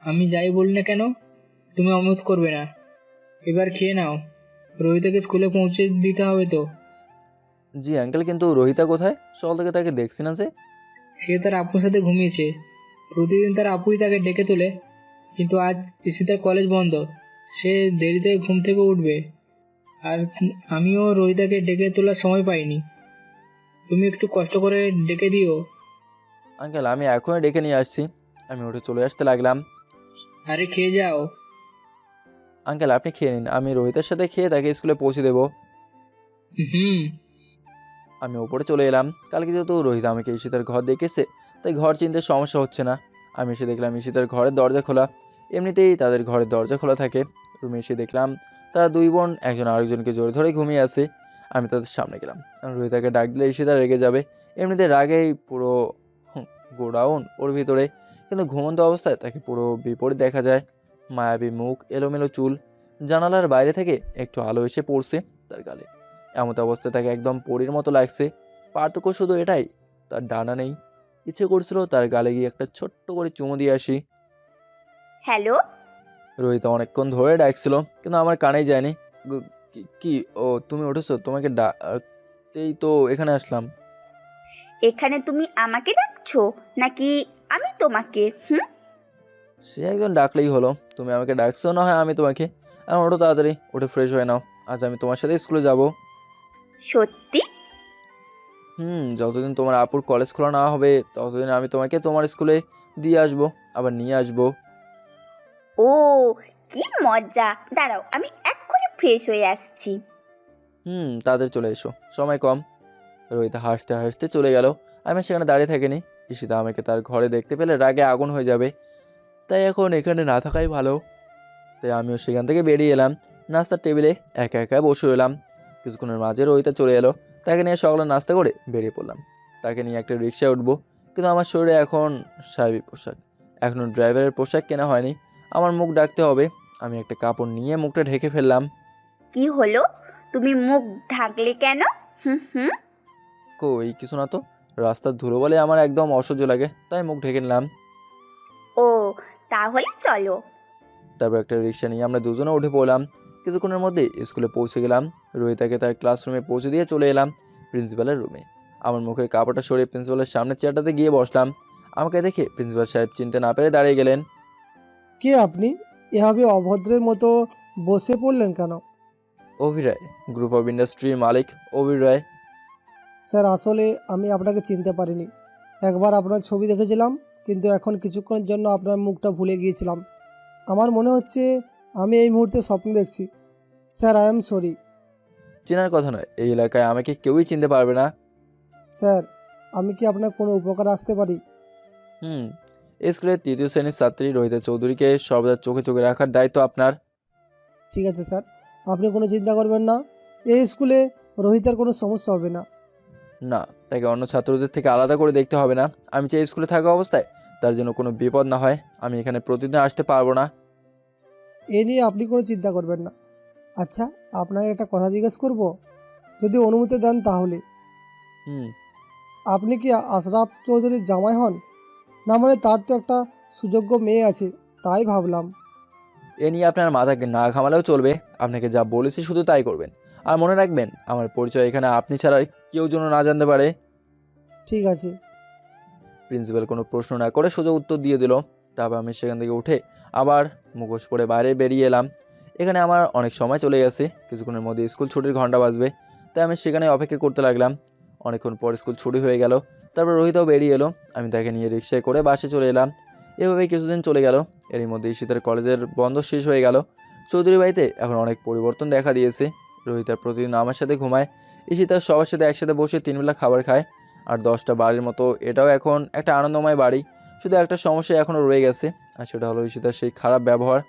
আমি যাই বলি না কেন তুমি অমত করবে না। এবার খেয়ে নাও, রোহিতাকে স্কুলে পৌঁছে দিতে হবে তো। জি আঙ্কেল, কিন্তু রোহিতা কোথায়? সকাল থেকে তাকে দেখছি না যে। সে তার আপুর সাথে ঘুমিয়েছে, প্রতিদিন তার আপুই তাকে ডেকে তোলে, কিন্তু আজ ঈশিতার কলেজ বন্ধ, সে দেরিতে ঘুম থেকে উঠবে। আর আমিও রোহিতাকে ডেকে তোলার সময় পাইনি, তুমি একটু কষ্ট করে ডেকে দিও। আঙ্কেল, আমি এখনই ডেকে নিয়ে আসছি। আমি উঠে চলে আসতে লাগলাম। আরে খেয়ে যাও। আঙ্কেল আপনি খেয়ে নিন, আমি রোহিতের সাথে খেয়ে তাকে স্কুলে পৌঁছে দেবো। হুম। আমি ওপরে চলে এলাম। কালকে যেহেতু রোহিত আমাকে ঈশিতার ঘর দেখেছে, তাই ঘর চিনতে সমস্যা হচ্ছে না। আমি এসে দেখলাম ঈশিতার ঘরের দরজা খোলা। এমনিতেই তাদের ঘরের দরজা খোলা থাকে। রুমে এসে দেখলাম তারা দুই বোন একজন আরেকজনকে জোরে ধরে ঘুমিয়ে আছে। আমি তাদের সামনে গেলাম। রোহিতাকে ডাক দিলে ঈশিতা রেগে যাবে। এমনিতে রাগেই পুরো গোডাউন ওর ভিতরে, কিন্তু ঘুমন্ত অবস্থায় তাকে পুরো বিপরীত দেখা যায়। মায়াবী মুখ, এলোমেলো চুল, জানালার বাইরে থেকে একটু আলো এসে পড়ছে তার গালে। এমত অবস্থায় তাকে একদম পরীর মতো লাগছে। পার্থক্য শুধু এটাই, তার ডানা নেই। ইচ্ছে করছিল তার গালে গিয়ে একটা ছোট্ট করে চুমু দিয়ে আসি। হ্যালো, রোহিত অনেকক্ষণ ধরে ডাকছিল, কিন্তু আমার কানেই যায়নি। কি ও তুমি উঠেছো? তোমাকে ডাকতেই তো এখানে আসলাম। এখানে তুমি আমাকে ডাকছো নাকি আমি তোমাকে? সে একজন ডাকলেই হলো। তুমি আমাকে ডাকছো, না হয় আমি তোমাকে। এখন ওঠো তাড়াতাড়ি, উঠে ফ্রেশ হয়ে নাও। আজ আমি তোমার সাথে স্কুলে যাব। সত্যি? যতদিন তোমার আপুর কলেজ খোলা না হবে ততদিন আমি তোমাকে তোমার স্কুলে দিয়ে আসবো, আবার নিয়ে আসবো। ও, কি মজা! দাঁড়াও, আমি এক্ষুনি ফ্রেশ হয়ে আসছি। তাড়াতাড়ি চলে এসো, সময় কম। রোহিত হাসতে হাসতে চলে গেল। আমি সেখানে দাঁড়িয়ে থাকিনি। ঈশিতা আমাকে তার ঘরে দেখতে পেলে রাগে আগুন হয়ে যাবে, তাই এখন এখানে না থাকাই ভালো। তাই আমিও সেখান থেকে বেরিয়ে এলাম। নাস্তার টেবিলে একা একা বসে এলাম। কিছুক্ষণের মাঝে রোহিত চলে এলো। তাকে নিয়ে সকালে নাস্তা করে বেরিয়ে পড়লাম। তাকে নিয়ে একটা রিক্সায় উঠবো, কিন্তু আমার শরীরে এখন স্বাভাবিক পোশাক, এখনও ড্রাইভারের পোশাক কেনা হয়নি। আমার মুখ ঢাকতে হবে। আমি একটা কাপড় নিয়ে মুখটা ঢেকে ফেললাম। কি হলো? তুমি মুখ ঢাকলে কেন? হুম। কই কিছু না তো, রাস্তার ধুলো বলে আমার একদম অসহ্য লাগে, তাই মুখ ঢেকে নিলাম। ও, তাহলে চলো। তারপর একটা রিক্সা নিয়ে আমরা দুজনে উঠে পড়লাম। কিছুক্ষণের মধ্যে স্কুলে পৌঁছে গেলাম। রোহিতাকে তার ক্লাসরুমে পৌঁছে দিয়ে চলে এলাম প্রিন্সিপালের রুমে। আমার মুখের কাপড়টা সরিয়ে প্রিন্সিপালের সামনের চেয়ারটাতে গিয়ে বসলাম। আমাকে দেখে প্রিন্সিপাল সাহেব চিনতে না পেরে দাঁড়িয়ে গেলেন। কে আপনি? এভাবে অভদ্রের মতো বসে পড়লেন কেন? অভি রায়, গ্রুপ অফ ইন্ডাস্ট্রির মালিক অভি রায়। স্যার, আসলে আমি আপনাকে চিনতে পারিনি। একবার আপনার ছবি দেখেছিলাম, কিন্তু এখন কিছুক্ষণের জন্য আপনার মুখটা ভুলে গিয়েছিলাম। আমার মনে হচ্ছে আমি এই মুহূর্তে স্বপ্ন দেখছি। Sir, I am sorry. চেনার কথা নয়, এই এলাকায় আমাকে কেউই চিনতে পারবে না। স্যার, আমি কি আপনার কোনো উপকার আসতে পারি? এই স্কুলের 3য় শ্রেণীর ছাত্রী রোহিতা চৌধুরীকে সর্বদা চোখে চোখে রাখার দায়িত্ব আপনার। ঠিক আছে স্যার, আপনি কোনো চিন্তা করবেন না। এই স্কুলে রোহিতের কোনো সমস্যা হবে না। না, তাকে অন্য ছাত্রদের থেকে আলাদা করে দেখতে হবে না। আমি চাই স্কুলে থাকা অবস্থায় তার যেন কোনো বিপদ না হয়। আমি এখানে প্রতিদিন আসতে পারবো না। এ নিয়ে আপনি কোনো চিন্তা করবেন না। আচ্ছা, আপনাকে একটা কথা জিজ্ঞেস করব, যদি অনুমতি দেন তাহলে। হুম আপনি কি আশরাফ চৌধুরীর জামাই হন? না, মানে তার তো একটা সুযোগ্য মেয়ে আছে, তাই ভাবলাম। এ নিয়ে আপনার মাথাকে না ঘামালেও চলবে। আপনাকে যা বলেছি শুধু তাই করবেন। আর মনে রাখবেন, আমার পরিচয় এখানে আপনি ছাড়া কেউ যেন না জানতে পারে। ঠিক আছে। প্রিন্সিপাল কোনো প্রশ্ন না করে সোজা উত্তর দিয়ে দিল। তারপর আমি সেখান থেকে উঠে আবার মুখোশ পরে বাইরে বেরিয়ে এলাম। এখানে আমার অনেক সময় চলে গেছে। কিছুক্ষণের মধ্যে স্কুল ছুটির ঘন্টা বাজবে, তাই আমি সেখানে অপেক্ষা করতে লাগলাম। অনেকক্ষণ পর স্কুল ছুটি হয়ে গেল। তারপর রোহিতও বেরিয়ে এলো। আমি তাকে নিয়ে রিক্সায় করে বাসে চলে এলাম। এভাবেই কিছুদিন চলে গেল। এরই মধ্যে ঈশিতার কলেজের বন্ধ শেষ হয়ে গেল। চৌধুরী বাড়িতে এখন অনেক পরিবর্তন দেখা দিয়েছে। রোহিতা প্রতিদিন আমার সাথে ঘুমায়। ঈশিতা সবার সাথে একসাথে বসে 3 বেলা খাবার খায়। আর 10টা বাড়ির মতো এটাও এখন একটা আনন্দময় বাড়ি। শুধু একটা সমস্যা এখনও রয়ে গেছে, আর সেটা হলো ঈশিতার সেই খারাপ ব্যবহার।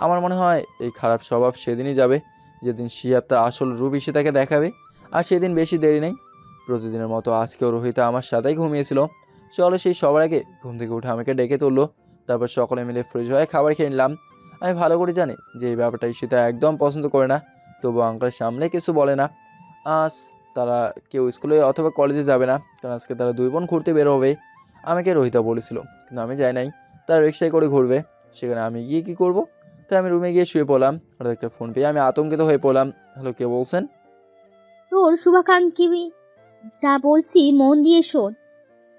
আমার মনে হয় এই খারাপ স্বভাব সেদিনই যাবে, যেদিন শিহাব তার আসল রূপ ঈশিতাকে দেখাবে। আর সেদিন বেশি দেরি নেই। প্রতিদিনের মতো আজকেও রোহিতা আমার সাথেই ঘুমিয়েছিল। চলো সেই সবার আগে ঘুম থেকে উঠে আমাকে ডেকে তুললো। তারপর সকলে মিলে ফ্রেশ হয়ে খাবার খেয়ে নিলাম। আমি ভালো করে জানি যে এই ব্যাপারটা ঈশিতা একদম পছন্দ করে না, তবু আঙ্কেলের সামনে কিছু বলে না। আজ তারা কেউ স্কুলে অথবা কলেজে যাবে না, কারণ আজকে তারা 2 বোন ঘুরতে বের হবে। আমাকে রোহিতা বলেছিল, কিন্তু আমি যাই নাই। তারা রিক্সায় করে ঘুরবে, সেখানে আমি গিয়ে কী করব? তাই আমি রুমে গিয়ে শুয়ে পড়লাম। হঠাৎ একটা ফোন পেয়ে আমি আতঙ্কিত হয়ে পড়লাম। হ্যালো, কে বলছেন? তোর শুভাকাঙ্ক্ষী যা বলছি মন দিয়ে শোন।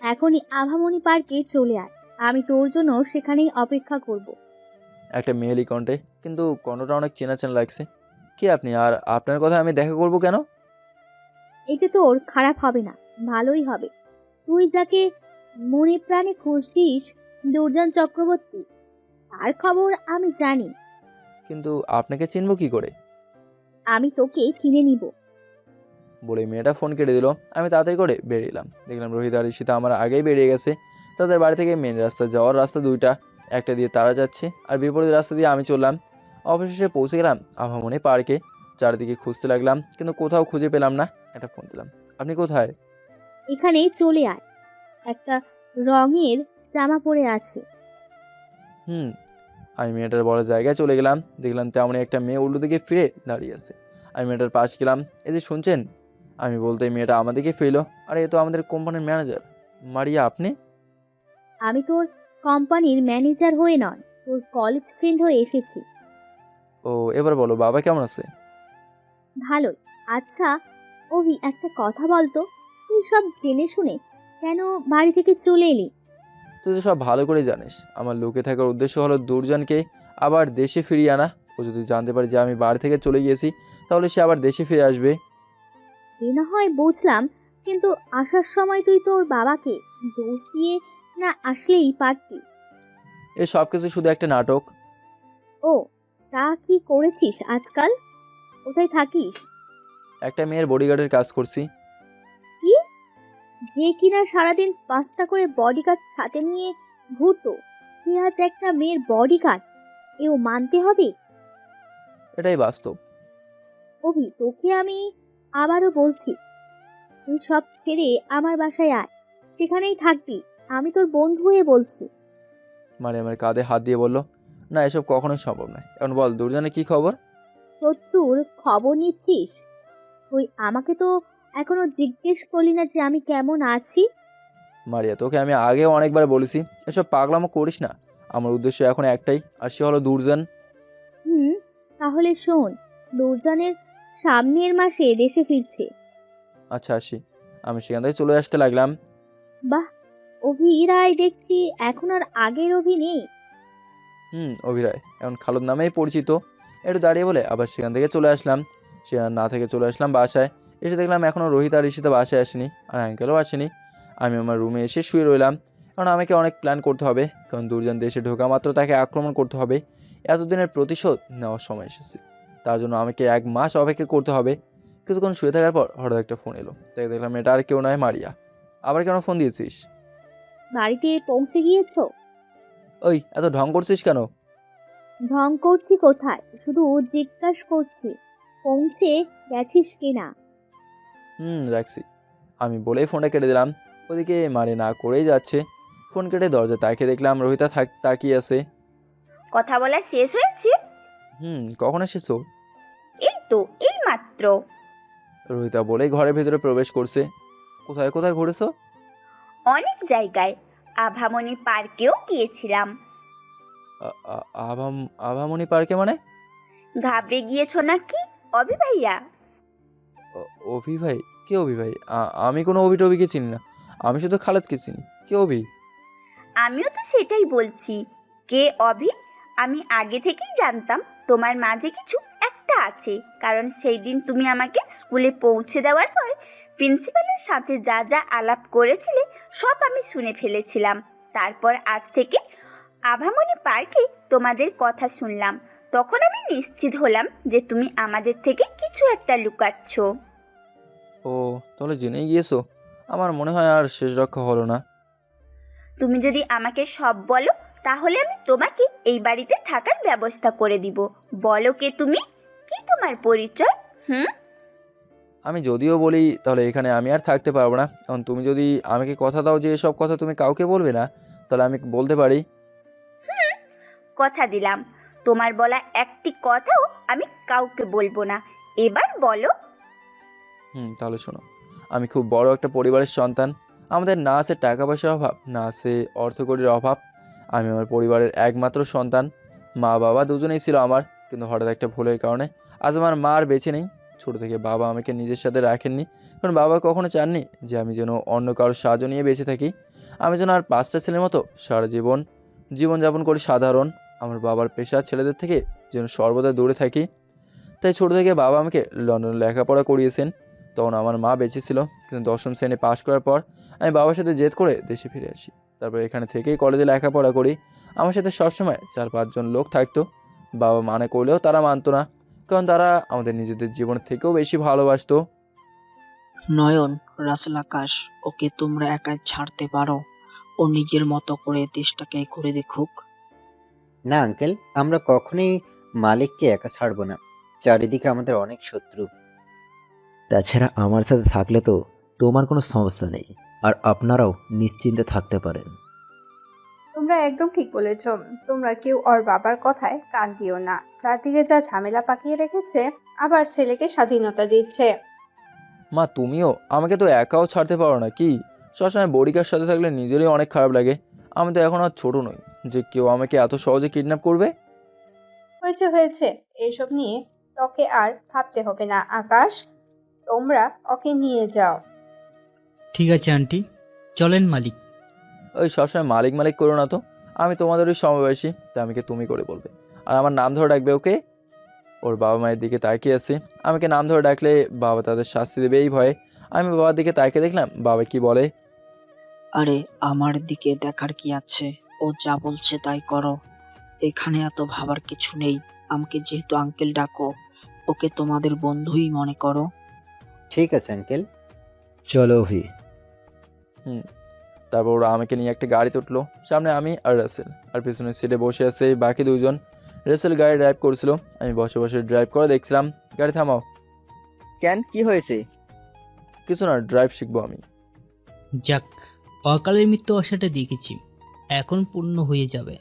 এখনই আভামণি পার্কে চলে আয়, আমি তোর জন্য সেখানেই অপেক্ষা করব। একটা মেয়েলি কণ্ঠে, কিন্তু কণ্ঠটা অনেক চেনা চেনা লাগছে। কে আপনি, আর আপনার কথা আমি দেখা করব কেন? এতে তোর খারাপ হবে না, ভালোই হবে। তুই যাকে মনে প্রাণে খুঁজছিস, দুর্জন চক্রবর্তী, তার খবর আমি জানি। কিন্তু আপনাকে চিনব কি করে? আমি তোকে চিনে নিব। বলে মেয়েটা ফোন কেটে দিল। আমি তাড়াতাড়ি করে বেরিয়ে এলাম। দেখলাম রোহিত আর ঈশিতা আমার আগেই বেরিয়ে গেছে। তাদের বাড়ি থেকে মেন রাস্তা যাওয়ার রাস্তা দুইটা, একটা দিয়ে তারা যাচ্ছে আর বিপরীত রাস্তা দিয়ে আমি চললাম। অবশেষে পৌঁছে গেলাম আভামনি পার্কে। চারিদিকে খুঁজতে লাগলাম কিন্তু কোথাও খুঁজে পেলাম না। একটা ফোন দিলাম। আপনি কোথায়? এখানে চলে আয়, একটা রঙের জামা পরে আছে। আমি মেয়েটার বড় জায়গায় চলে গেলাম। দেখলাম তেমনই একটা মেয়ে উল্টো দিকে ফিরে দাঁড়িয়ে আছে। আমি মেয়েটার পাশ গেলাম। এই যে শুনছেন, আমি বলতে মেয়েটা আমাদেরকে ফিরলো। আরে এ তো আমাদের কোম্পানির ম্যানেজার। মারিয়া, আপনি? আমি তোর কোম্পানির ম্যানেজার হয়ে নয়, তোর কলেজ ফ্রেন্ড হয়ে এসেছি। ও, এবার বলো বাবা কেমন আছে? ভালোই। আচ্ছা অভি, একটা কথা বলতো, তুই সব জেনে শুনে কেন বাড়ি থেকে চলে এলি? তুই তো সব ভালো করে জানিস। আমার লুকে থাকার উদ্দেশ্য হলো দুর্জনকে আবার দেশে ফিরিয়ে আনা। ও যদি জানতে পারে যে আমি বাড়ি থেকে চলে গিয়েছি, তাহলে সে আবার দেশে ফিরে আসবে। সে না হয় বুঝলাম, কিন্তু আসার সময় তুই তোর বাবাকে দোষ দিয়ে না আসলেই পারতি। এ সব কিছু শুধু একটা নাটক। ও, তা কি করেছিস আজকাল? কোথায় থাকিস? একটা মেয়ের বডিগার্ডের কাজ করছি। কি? যে কিনা সারাদিন 5টা করে বডিগার্ড সাথে নিয়ে ঘুরতো, সে আজ একটা মেয়ের বডিগার্ড? এও মানতে হবে? এটাই বাস্তব। অভি, তোকে আমি আবারও বলছি, তুই সব ছেড়ে আমার বাসায় আয়, সেখানেই থাকবি। আমি তোর বন্ধু হয়ে বলছি। মানে আমার কাঁধে হাত দিয়ে বলল, না এসব কখনোই সম্ভব নয়। এখন বল দুর্জনের কি খবর? শত্রুর খবর নিচ্ছিস? তুই আমাকে তো এখনো জিজ্ঞেস করলি না যে আমি কেমন আছি। মারিয়া, তোকে আমি আগেও অনেকবার বলেছি এসব পাগলামো করিস না। আমার উদ্দেশ্য এখন একটাই, আর সে হলো দুর্জন। তাহলে শোন, দুর্জনের সামনের মাসে দেশে ফিরছে। আচ্ছা আসি। আমি সেখান থেকে চলে আসতে লাগলাম। বাহ, অভি রায় দেখছি এখন আর আগের অভি নেই। অভিরায় এখন খালুদ নামেই পরিচিত। একটু দাঁড়িয়ে বলে আবার সেখান থেকে চলে আসলাম। সেখান না থেকে চলে আসলাম বাসায়। এসে দেখলাম এখনও রোহিত আর ঈশিতা বাসায় আসেনি, আর আঙ্কেলও আসেনি। আমি আমার রুমে এসে শুয়ে রইলাম। কারণ আমাকে অনেক প্ল্যান করতে হবে, কারণ দুর্জন দেশে ঢোকা মাত্র তাকে আক্রমণ করতে হবে। এতদিনের প্রতিশোধ নেওয়ার সময় এসেছে। তার জন্য আমাকে 1 মাস অপেক্ষা করতে হবে। কিছুক্ষণ শুয়ে থাকার পর হঠাৎ একটা ফোন এলো। তাই দেখলাম এটা আর কেউ নয়, মারিয়া। আবার কেন ফোন দিয়েছিস? বাড়িতে পৌঁছে গিয়েছো? ওই এত ঢং করছিস কেন? ঢং করছি কোথায়, শুধু জিজ্ঞাসা করছি পৌঁছে গেছিস কিনা। রাখছি। আমি বলেই ফোনটা কেটে দিলাম। ওদিকে মারে না করেই যাচ্ছে। ফোন কেটে দরজা তাকিয়ে দেখলাম রোহিতা তাকিয়ে আছে। কথা বলা শেষ হয়েছে? কখন এসেছো? এই তো এই মাত্র। রোহিতা বলেই ঘরের ভেতরে প্রবেশ করছে। কোথায় কোথায় ঘুরেছো? অনেক জায়গায়, আভামনি পার্কেও গিয়েছিলাম। আভামনি পার্কে মানে? ঘাবড়ে গিয়েছো নাকি অভি ভাইয়া? অভি ভাই? কে অভি ভাই? আমি কোনো অভি টবিকে চিনি না। আমি শুধু খালেদকে চিনি। কে অভি? আমিও তো সেটাই বলছি, কে অভি? আমি আগে থেকেই জানতাম তোমার মাঝে কিছু একটা আছে, কারণ সেই দিন তুমি আমাকে স্কুলে পৌঁছে দেওয়ার পর প্রিন্সিপালের সাথে যা যা আলাপ করেছিলে সব আমি শুনে ফেলেছিলাম। তারপর আজ থেকে আভামনি পার্কে তোমাদের কথা শুনলাম, তখন আমি নিশ্চিত হলাম যে তুমি আমাদের থেকে কিছু একটা লুকাচ্ছ। ও, তাহলে জেনেই গিয়েছো। আমার মনে হয় আর শেষ রক্ষা হলো না। তুমি যদি আমাকে সব বলো, তাহলে আমি তোমাকে এই বাড়িতে থাকার ব্যবস্থা করে দিব। বলো কে তুমি, কি তোমার পরিচয়? আমি যদিও বলি তাহলে এখানে আমি আর থাকতে পারবো না। এখন তুমি যদি আমাকে কথা দাও যে এসব কথা তুমি কাউকে বলবে না, তাহলে আমি বলতে পারি। কথা দিলাম, তোমার বলা একটি কথাও আমি কাউকে বলবো না। এবার বলো। তাহলে শোনো, আমি খুব বড় একটা পরিবারের সন্তান। আমাদের না আছে টাকা পয়সার অভাব, না আছে অর্থকড়ির অভাব। আমি আমার পরিবারের একমাত্র সন্তান। মা বাবা দুজনেই ছিল আমার, কিন্তু হঠাৎ একটা ভুলের কারণে আজ আমার মা আর বেঁচে নেই। ছোটো থেকে বাবা আমাকে নিজের সাথে রাখেননি, কারণ বাবা কখনো চাননি যে আমি যেন অন্য কারোর সাহায্য নিয়ে বেঁচে থাকি। আমি যেন আর 5টা ছেলের মতো সারা জীবনযাপন করি সাধারণ। আমার বাবার পেশা ছেলেদের থেকে যেন সর্বদা দূরে থাকি। তাই ছোটো থেকে বাবা আমাকে লন্ডনে লেখাপড়া করিয়েছেন। তখন আমার মা বেঁচে ছিল, কিন্তু 10ম শ্রেণী পাশ করার পর আমি বাবার সাথে জেদ করে দেশে ফিরে আসি। তারপর এখানে থেকেই কলেজে লেখাপড়া করি। আমার সাথে সবসময় 4-5 জন লোক থাকতো। বাবা মানে করলেও তারা মানতো না, কারণ তারা আমাদের নিজেদের জীবনের থেকেও বেশি ভালোবাসতো। নয়ন, রাসেল আকাশ, ওকে তোমরা একাই ছাড়তে পারো? ও নিজের মতো করে দেশটাকে ঘুরে দেখুক। না আঙ্কেল, আমরা কখনোই মালিককে একা ছাড়বো না। চারিদিকে আমাদের অনেক শত্রু। তাছাড়া আমার সাথে থাকলে তো তোমার কোনো সমস্যা নেই, আর আপনারাও নিশ্চিন্তে থাকতে পারেন। তোমরা একদম ঠিক বলেছ। তোমরা কেউ ওর বাবার কথায় কান দিও না। চারদিকে যা ঝামেলা পাকিয়ে রেখেছে, আবার ছেলেকে স্বাধীনতা দিচ্ছে। মা তুমিও আমাকে তো একাও ছাড়তে পারো না কি? সবসময় বডিকার সাথে থাকলে নিজেরই অনেক খারাপ লাগে। আমি তো এখন আর ছোট নই যে কেউ আমাকে এত সহজে কিডন্যাপ করবে। হয়েছে হয়েছে, এসব নিয়ে তোকে আর ভাবতে হবে না আকাশ। তোমরা ওকে নিয়ে যাও। ঠিক আছে আন্টি, চলেন মালিক। ওই সবসময় মালিক মালিক করো না তো। আমি তোমাদেরই সমবয়সী, তাই আমাকে তুমি করে বলবে, আর আমার নাম ধরে ডাকবে। ওকে? ওর বাবা মায়ের দিকে তাকিয়ে আছে, আমাকে নাম ধরে ডাকলে বাবা তাদের শাস্তি দেবে এই ভয়ে। আমি বাবার দিকে তাকিয়ে দেখলাম বাবা কি বলে। আরে আমার দিকে দেখার কি আছে? ও যা বলছে তাই করো। এখানে এত ভাবার কিছু নেই। আমাকে যেহেতু আঙ্কেল ডাকো, ওকে তোমাদের বন্ধুই মনে করো। ঠিক আছে আঙ্কেল। চলো ভি। তারপর ওরা আমাকে নিয়ে একটা গাড়িতে উঠলো। সামনে আমি আর রাসেল, আর পিছনের সিটে বসে আছে বাকি দুজন। রাসেল গাড়ি ড্রাইভ করছিল, আমি বসে বসে ড্রাইভ করে দেখছিলাম। গাড়ি থামাও। কেন, কি হয়েছে? কিছু না, ড্রাইভ শিখবো আমি। যাক, অকালের মৃত্যু আশাটা দেখেছি, এখন পূর্ণ হয়ে যাবে।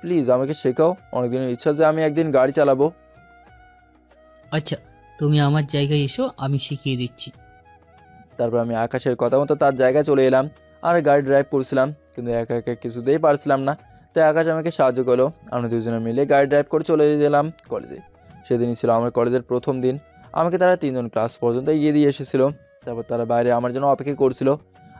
প্লিজ আমাকে শেখাও, অনেকদিনের ইচ্ছা যে আমি একদিন গাড়ি চালাবো। আচ্ছা, তুমি আমার জায়গায় এসো, আমি শিখিয়ে দিচ্ছি। তারপর আমি আকাশের কথা মতো তার জায়গায় চলে এলাম আর গাড়ি ড্রাইভ করছিলাম, কিন্তু একা একা কিছুতেই পারছিলাম না। তাই আকাশ আমাকে সাহায্য করলো। আমরা দুজনে মিলে গাড়ি ড্রাইভ করে চলে গেলাম কলেজে। সেদিনই ছিল আমার কলেজের প্রথম দিন। আমাকে তারা 3জন ক্লাস পর্যন্ত এগিয়ে দিয়ে এসেছিল। তারপর তারা বাইরে আমার জন্য অপেক্ষা করছিল,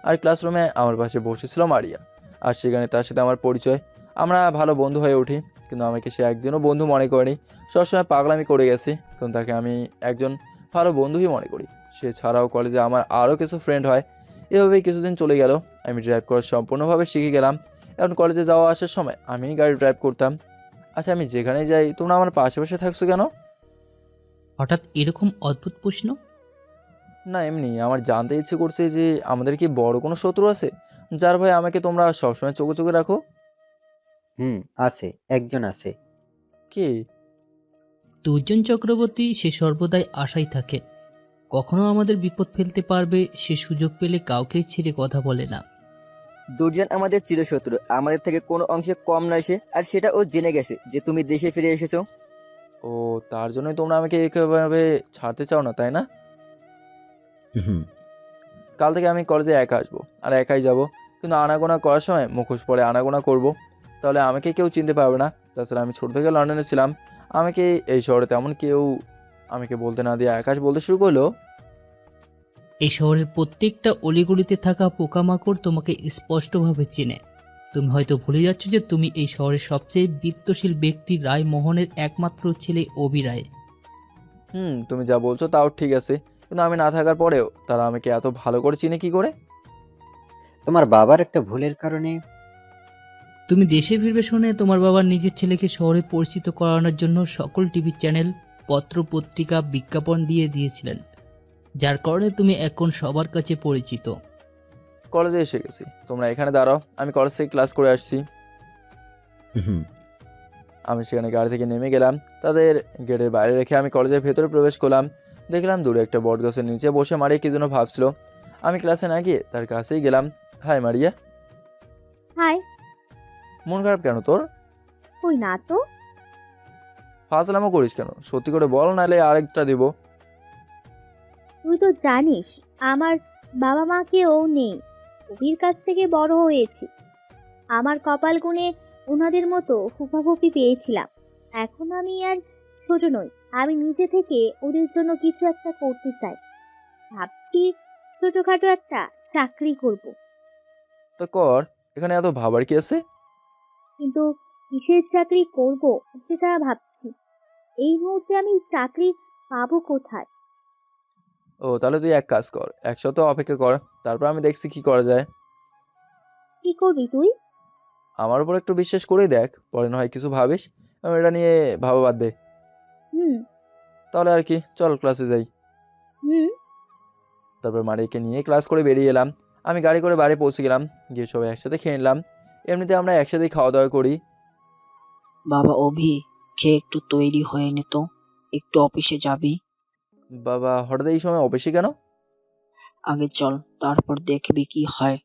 আর ক্লাসরুমে আমার পাশে বসেছিল মারিয়া। আর সেখানে তার সাথে আমার পরিচয়। আমরা ভালো বন্ধু হয়ে উঠি, কিন্তু আমাকে সে একদিনও বন্ধু মনে করেনি। সবসময় পাগলামি করে গেছে, কিন্তু তাকে আমি একজন ভালো বন্ধুই মনে করি। সে ছাড়াও কলেজে আমার আরও কিছু ফ্রেন্ড হয়। এভাবেই কিছুদিন চলে গেল। আমি ড্রাইভ করা সম্পূর্ণভাবে শিখে গেলাম। এখন কলেজে যাওয়া আসার সময় আমিই গাড়ি ড্রাইভ করতাম। আচ্ছা, আমি যেখানে যাই তোমরা আমার পাশে পাশে থাকছো কেন? হঠাৎ এরকম অদ্ভুত প্রশ্ন? না, এমনি আমার জানতে ইচ্ছে করছে যে আমাদের কি বড় কোনো শত্রু আছে যার ভয়ে আমাকে তোমরা সবসময় চোখে চোখে রাখো? আছে, একজন আছে। কি? দুর্জন চক্রবর্তী। সে সর্বদাই আশায় থাকে, কখনো আমাদের বিপদ ফেলতে পারবে। সে সুযোগ পেলে কাউকে ছেড়ে কথা বলে না। দুর্জন আমাদের চিরশত্রু, আমাদের থেকে কোনো অংশে কম নয় সে। আর সেটা ও জেনে গেছে যে তুমি দেশে ফিরে এসেছো। ও, তার জন্যই তোমরা আমাকে এইভাবে ছাড়তে চাও না, তাই না? কাল থেকে আমি কলেজে একা আসবো আর একাই যাব, কিন্তু আনাগোনা করার সময় মুখোশ পরে আনাগোনা করব, তাহলে আমাকে কেউ চিনতে পারবে না। তাছাড়া আমি ছোট থেকে লন্ডনে ছিলাম, আমাকে এই শহরে তেমন কেউ আমাকে বলতে না দিয়ে আকাশ বলতে শুরু করলো। এই শহরের প্রত্যেকটা অলিগলিতে থাকা পোকামাকড় তোমাকে স্পষ্টভাবে চেনে। তুমি হয়তো ভুলে যাচ্ছ যে তুমি এই শহরের সবচেয়ে বিত্তশীল ব্যক্তি রায় মোহনের একমাত্র ছেলে অভিরায়। তুমি যা বলছো তাও ঠিক আছে, কিন্তু আমি না থাকার পরেও তারা আমাকে এত ভালো করে চিনে কি করে? তোমার বাবার একটা ভুলের কারণে। তুমি দেশে ফিরবে শুনে তোমার বাবা নিজের ছেলেকে শহরে পরিচিত করানোর জন্য সকল টিভি চ্যানেল, পত্র পত্রিকা বিজ্ঞাপন দিয়েছিলেন, যার কারণে তুমি এখন সবার কাছে পরিচিত। কলেজে এসে গেছি, তোমরা এখানে দাঁড়াও, আমি কলেজ থেকে ক্লাস করে আসছি। আমি সেখানে গাড়ি থেকে নেমে গেলাম। তাদের গেটের বাইরে রেখে আমি কলেজের ভেতরে প্রবেশ করলাম। দেখলাম দূরে একটা বট গাছের নিচে বসে মারিয়া কি যেন ভাবছিল। আমি ক্লাসে না গিয়ে তার কাছেই গেলাম। Hi Maria. হাই। মন খারাপ কেন তোর? কই না তো। ফাজলামো করিস কেন? সত্যি করে বল, নাহলে আরেকটা দিব। তুই তো জানিস আমার বাবা মা কেউ নেই, কবির কাছ থেকে বড় হয়েছি। আমার কপাল গুনে ওনাদের মতো ফুফাফুফি পেয়েছিলাম। এখন আমি আর ছোট নই, আমি নিজে থেকে ওদের জন্য কিছু একটা করতে চাই। ভাবছি ছোটখাটো একটা চাকরি করব। তো কর, এখানে এত ভাবার কি আছে? কিন্তু কিসের চাকরি করব সেটা ভাবছি। এই মুহূর্তে আমি চাকরি পাবো কোথায়? ও, তাহলে তুই এক কাজ কর, এক সপ্তাহ অপেক্ষা কর, তারপর আমি দেখছি কি করা যায়। কি করবি তুই? আমার উপর একটু বিশ্বাস করেই দেখ, পরে না হয় কিছু ভাবিস। এটা নিয়ে ভাবা বাদ দে। হুম। তাহলে আর কি, চল ক্লাসে যাই। হুম। তারপর মারিয়াকে নিয়ে ক্লাস করে বেরিয়ে এলাম। আমি গাড়ি করে বাড়ি পৌঁছে গেলাম, গিয়ে সবাই একসাথে খেয়ে নিলাম। এমনিতে আমরা একসাথেই খাওয়া দাওয়া করি। বাবা অভি, খেয়ে একটু তৈরি হয়ে নে তো, একটু অফিসে যাবি। বাবা হঠাৎ এই সময় অফিসে কেন? আগে চল, তারপর দেখবি কি হয়।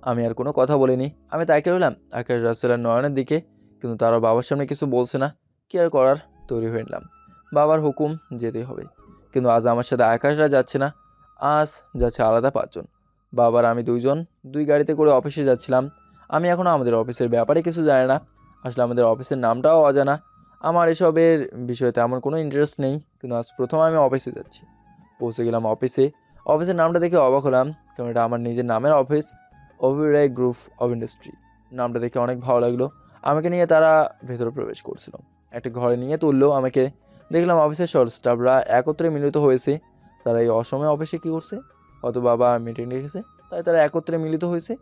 আমি আর কোনো কথা বলিনি। আমি তাকে রইলাম আকাশ, রাসেল আর নয়নের দিকে, কিন্তু তারা বাবার সামনে কিছু বলছে না। কি আর করার, তৈরি হয়ে নিলাম। বাবার হুকুম, যেতেই হবে। কিন্তু আজ আমার সাথে আকাশরা যাচ্ছে না, আজ যাচ্ছে আলাদা 5 জন। বাবার আমি 2 জন, 2 গাড়িতে করে অফিসে যাচ্ছিলাম। আমি এখনও আমাদের অফিসের ব্যাপারে কিছু জানি না, আসলে আমাদের অফিসের নামটাও অজানা। আমার এসবের বিষয়ে তেমন কোনো ইন্টারেস্ট নেই, কিন্তু আজ প্রথম আমি অফিসে যাচ্ছি। পৌঁছে গেলাম অফিসে। অফিসের নামটা দেখে অবাক হলাম, কারণ এটা আমার নিজের নামের office, Abhirai group of industry. নামটা দেখে অনেক ভালো লাগলো। আমাকে নিয়ে তারা ভেতরে প্রবেশ করছিল, একটা ঘরে নিয়ে তুললো আমাকে। দেখলাম অফিসের সব স্টাফরা একত্রে মিলিত হয়েছে। তারা এই অসময়ে অফিসে কী করছে? হয়তো বাবা মিটিং রেখেছে, তাই তারা একত্রে মিলিত হয়েছে।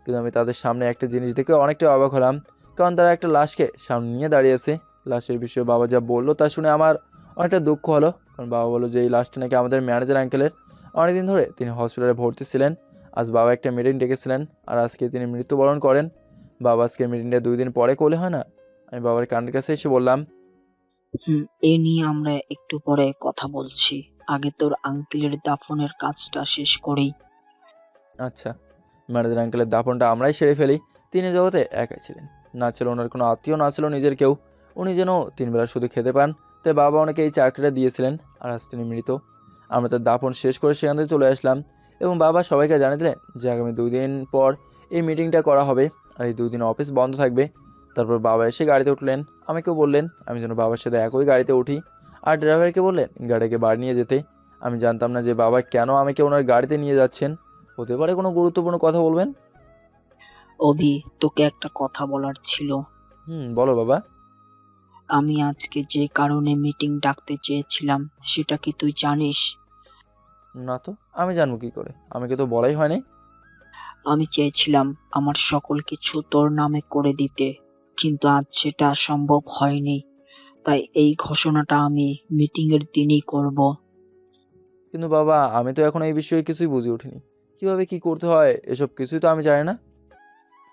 কিন্তু আমি তাদের সামনে একটা জিনিস দেখে অনেকটা অবাক হলাম, কারণ তারা একটা লাশকে সামনে নিয়ে দাঁড়িয়েছে। লাশের বিষয়ে বাবা যা বললো তা শুনে আমার অনেকটা দুঃখ হলো, কারণ বাবা বললো যে এই লাশটা নাকি আমাদের ম্যানেজার আঙ্কেলের। অনেকদিন ধরে তিনি হসপিটালে ভর্তি ছিলেন। আজ বাবা একটা মিটিং ডেকেছিলেন, আর আজকে তিনি মৃত্যুবরণ করেন। বাবা আজকে মিটিংটা 2 দিন পরে করলে হয় না? আমি বাবার কানের কাছে এসে বললাম, এ নিয়ে আমরা একটু পরে কথা বলছি, আগে তোর আঙ্কেলের দাফনের কাজটা শেষ করি। আচ্ছা। ম্যানেজার আঙ্কেলের দাফনটা আমরাই সেরে ফেলি। তিনি জগতে একাই ছিলেন, না ছিল ওনার কোনো আত্মীয়, না ছিল নিজের কেউ। উনি যেন 3 বেলা শুধু খেতে পান, তাই বাবা ওনাকে এই চাকরিটা দিয়েছিলেন, আর আজ তিনি মৃত। আমরা তার দাফন শেষ করে সেখান থেকে চলে আসলাম, এবং বাবা সবাইকে জানিয়ে দিলেন যে আগামী 2 দিন পর এই মিটিংটা করা হবে, আর এই 2 দিন অফিস বন্ধ থাকবে। তারপর বাবা এসে গাড়িতে উঠলেন, আমাকেও বললেন আমি যেন বাবার সাথে একই গাড়িতে উঠি, আর ড্রাইভারকে বললেন গাড়িকে বাড়ি নিয়ে যেতে। আমি জানতাম না যে বাবা কেন আমাকে ওনার গাড়িতে নিয়ে যাচ্ছেন। হতে পারে কোনো গুরুত্বপূর্ণ কথা বলবেন। অভি, তোকে একটা কথা বলার ছিল। বলো বাবা। আমি আজকে যে কারণে মিটিং ডাকতে চেয়েছিলাম সেটা কি তুই জানিস? না তো, আমি জানবো কি করে? আমাকে তো বলাই হয়নি। আমি চেয়েছিলাম আমার সকল কিছু তোর নামে করে দিতে, কিন্তু আজ সেটা সম্ভব হয়নি। তাই এই ঘোষণাটা আমি মিটিং এর দিনই করব। কিন্তু বাবা, আমি তো এখন এই বিষয়ে কিছুই বুঝে উঠিনি। কিভাবে কি করতে হয় এসব কিছুই তো আমি জানি না।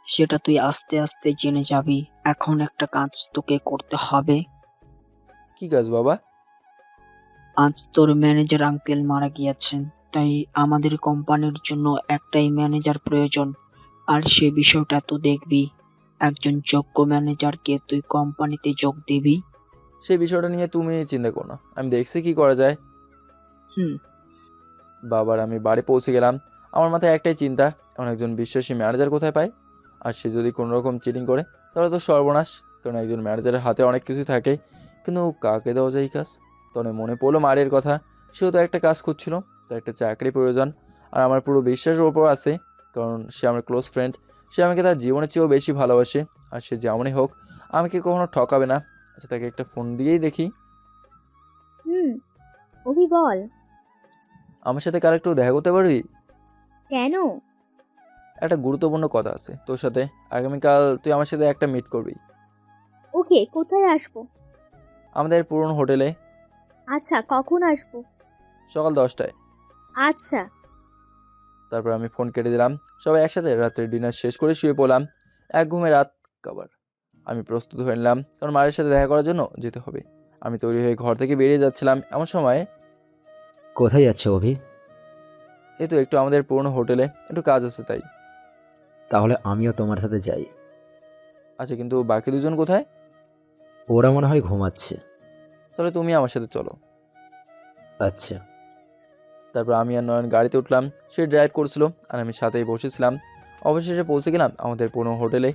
সেটা তুই আস্তে আস্তে জেনে যাবি। এখন একটা কাজ তোকে করতে হবে। কি কাজ বাবা? আজ তোর ম্যানেজার আঙ্কেল মারা গিয়েছেন, তাই আমাদের কোম্পানির জন্য একটাই ম্যানেজার প্রয়োজন। আর সে বিষয়টা তো দেখবি, একজন যোগ্য ম্যানেজারকে তুই কোম্পানিতে যোগ দিবি। সেই বিষয়টা নিয়ে তুমি চিন্তা করো না, আমি দেখছি কি করা যায়। বাবার আমি বাড়ি পৌঁছে গেলাম। আমার মাথায় একটাই চিন্তা, এমন একজন বিশ্বাসী ম্যানেজার কোথায় পাই? আর সে যদি কোনো রকম চিটিং করে তাহলে তো সর্বনাশ, কারণ একজন ম্যানেজারের হাতে অনেক কিছুই থাকে। কিন্তু কাকে দেওয়া যায় এই কাজ? তখন মনে পড়লো মারিয়ার কথা। সেও তো একটা কাজ খুঁজছিল, তার একটা চাকরি প্রয়োজন। আর আমার পুরো বিশ্বাসের ওপর আছে, কারণ সে আমার ক্লোজ ফ্রেন্ড। সে আমাকে তার জীবনের চেয়েও বেশি ভালোবাসে, আর সে যেমনই হোক আমাকে কখনো ঠকাবে না। আচ্ছা, তাকে একটা ফোন দিয়েই দেখি। অভি বল। আমার সাথে কাল একটু দেখা করতে পারবি? কেন? একটা গুরুত্বপূর্ণ কথা আছে তোর সাথে। আগামীকাল তুই আমার সাথে একটা মিট করবি। ওকে, কোথায় আসবো? আমাদের পুরনো হোটেলে। আচ্ছা, কখন আসবো? সকাল 10টায়। আচ্ছা। তারপর আমি ফোন কেটে দিলাম। সবাই একসাথে রাত্রে ডিনার শেষ করে শুয়ে পড়লাম। এক ঘুমে রাত কাবার। আমি প্রস্তুত হয়ে নিলাম, কারণ মায়ের সাথে দেখা করার জন্য যেতে হবে। আমি তৈরি হয়ে ঘর থেকে বেরিয়ে যাচ্ছিলাম, এমন সময় কোথায় যাচ্ছ অভি? এই তো একটু আমাদের পুরনো হোটেলে, একটু কাজ আছে তাই। তাহলে আমিও তোমার সাথে যাই। আচ্ছা, কিন্তু বাকি 2 জন কোথায়? ওরা মনে হয় ঘুমাচ্ছে। তাহলে তুমি আমার সাথে চলো। আচ্ছা। তারপর আমি আর নয়ন গাড়িতে উঠলাম। সে ড্রাইভ করছিল আর আমি সাথেই বসেছিলাম। অবশেষে পৌঁছে গেলাম আমাদের পুরনো হোটেলে।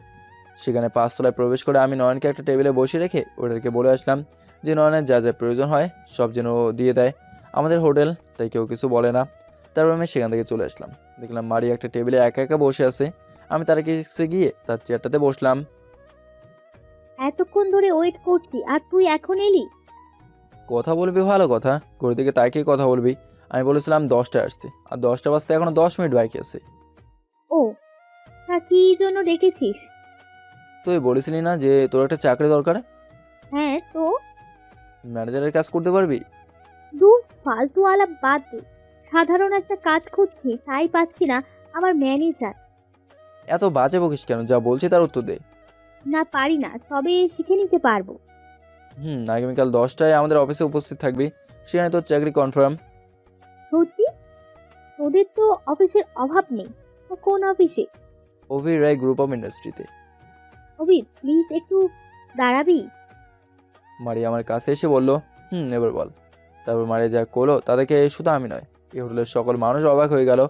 সেখানে 5 তলায় প্রবেশ করে আমি নয়নকে একটা টেবিলে বসিয়ে রেখে ওদেরকে বলে আসলাম যে নয়নের যা যা প্রয়োজন হয় সব যেন দিয়ে দেয়। আমাদের হোটেল, তাই কেউ কিছু বলে না। তারপর আমি সেখান থেকে চলে আসলাম। দেখলাম মারি একটা টেবিলে একা একা বসে আছে। আমি তার কাছে গিয়ে তার চেয়ারটাতে বসলাম। এতক্ষণ ধরে ওয়েট করছি, আর তুই এখন এলি? কথা বলবি ভালো কথা, ঘড়ি থেকে তাকিয়ে কথা বলবি। আমি বলেছিলাম 10টায় আসতে, আর 10টা বাজতে এখনো 10 মিনিট বাকি আছে। ও, তা কি জন্য ডেকেছিস? তুই বলেছিলি না যে তোর একটা চাকরি দরকার? হ্যাঁ তো ম্যানেজারের কাজ করতে পারবি? দূর, ফালতু আলাপ বাদ দে। সাধারণ একটা কাজ খুঁজছি, তাই পাচ্ছি না, আবার ম্যানেজার। এত বাজে বকিস কেন? যা বলছি তার উত্তর দে। না, পারি না, তবে শিখে নিতে পারবো। আগামীকাল 10টায় আমাদের অফিসে উপস্থিত থাকবি, সেখানে তোর চাকরি কনফার্ম। সত্যি? তোদের তো অফিসের অভাব নেই। ও কোন অফিসে? অভি রায় গ্রুপ অফ ইন্ডাস্ট্রিতে। অভি, প্লিজ একটু দাঁড়াবি? মারিয়া আমার কাছে এসে বলল, এবার বল। তারপর মারিয়া যা করলো তা দেখে শুধু আমি নয়, এই হোটেলের সকল মানুষ অবাক হয়ে গেল।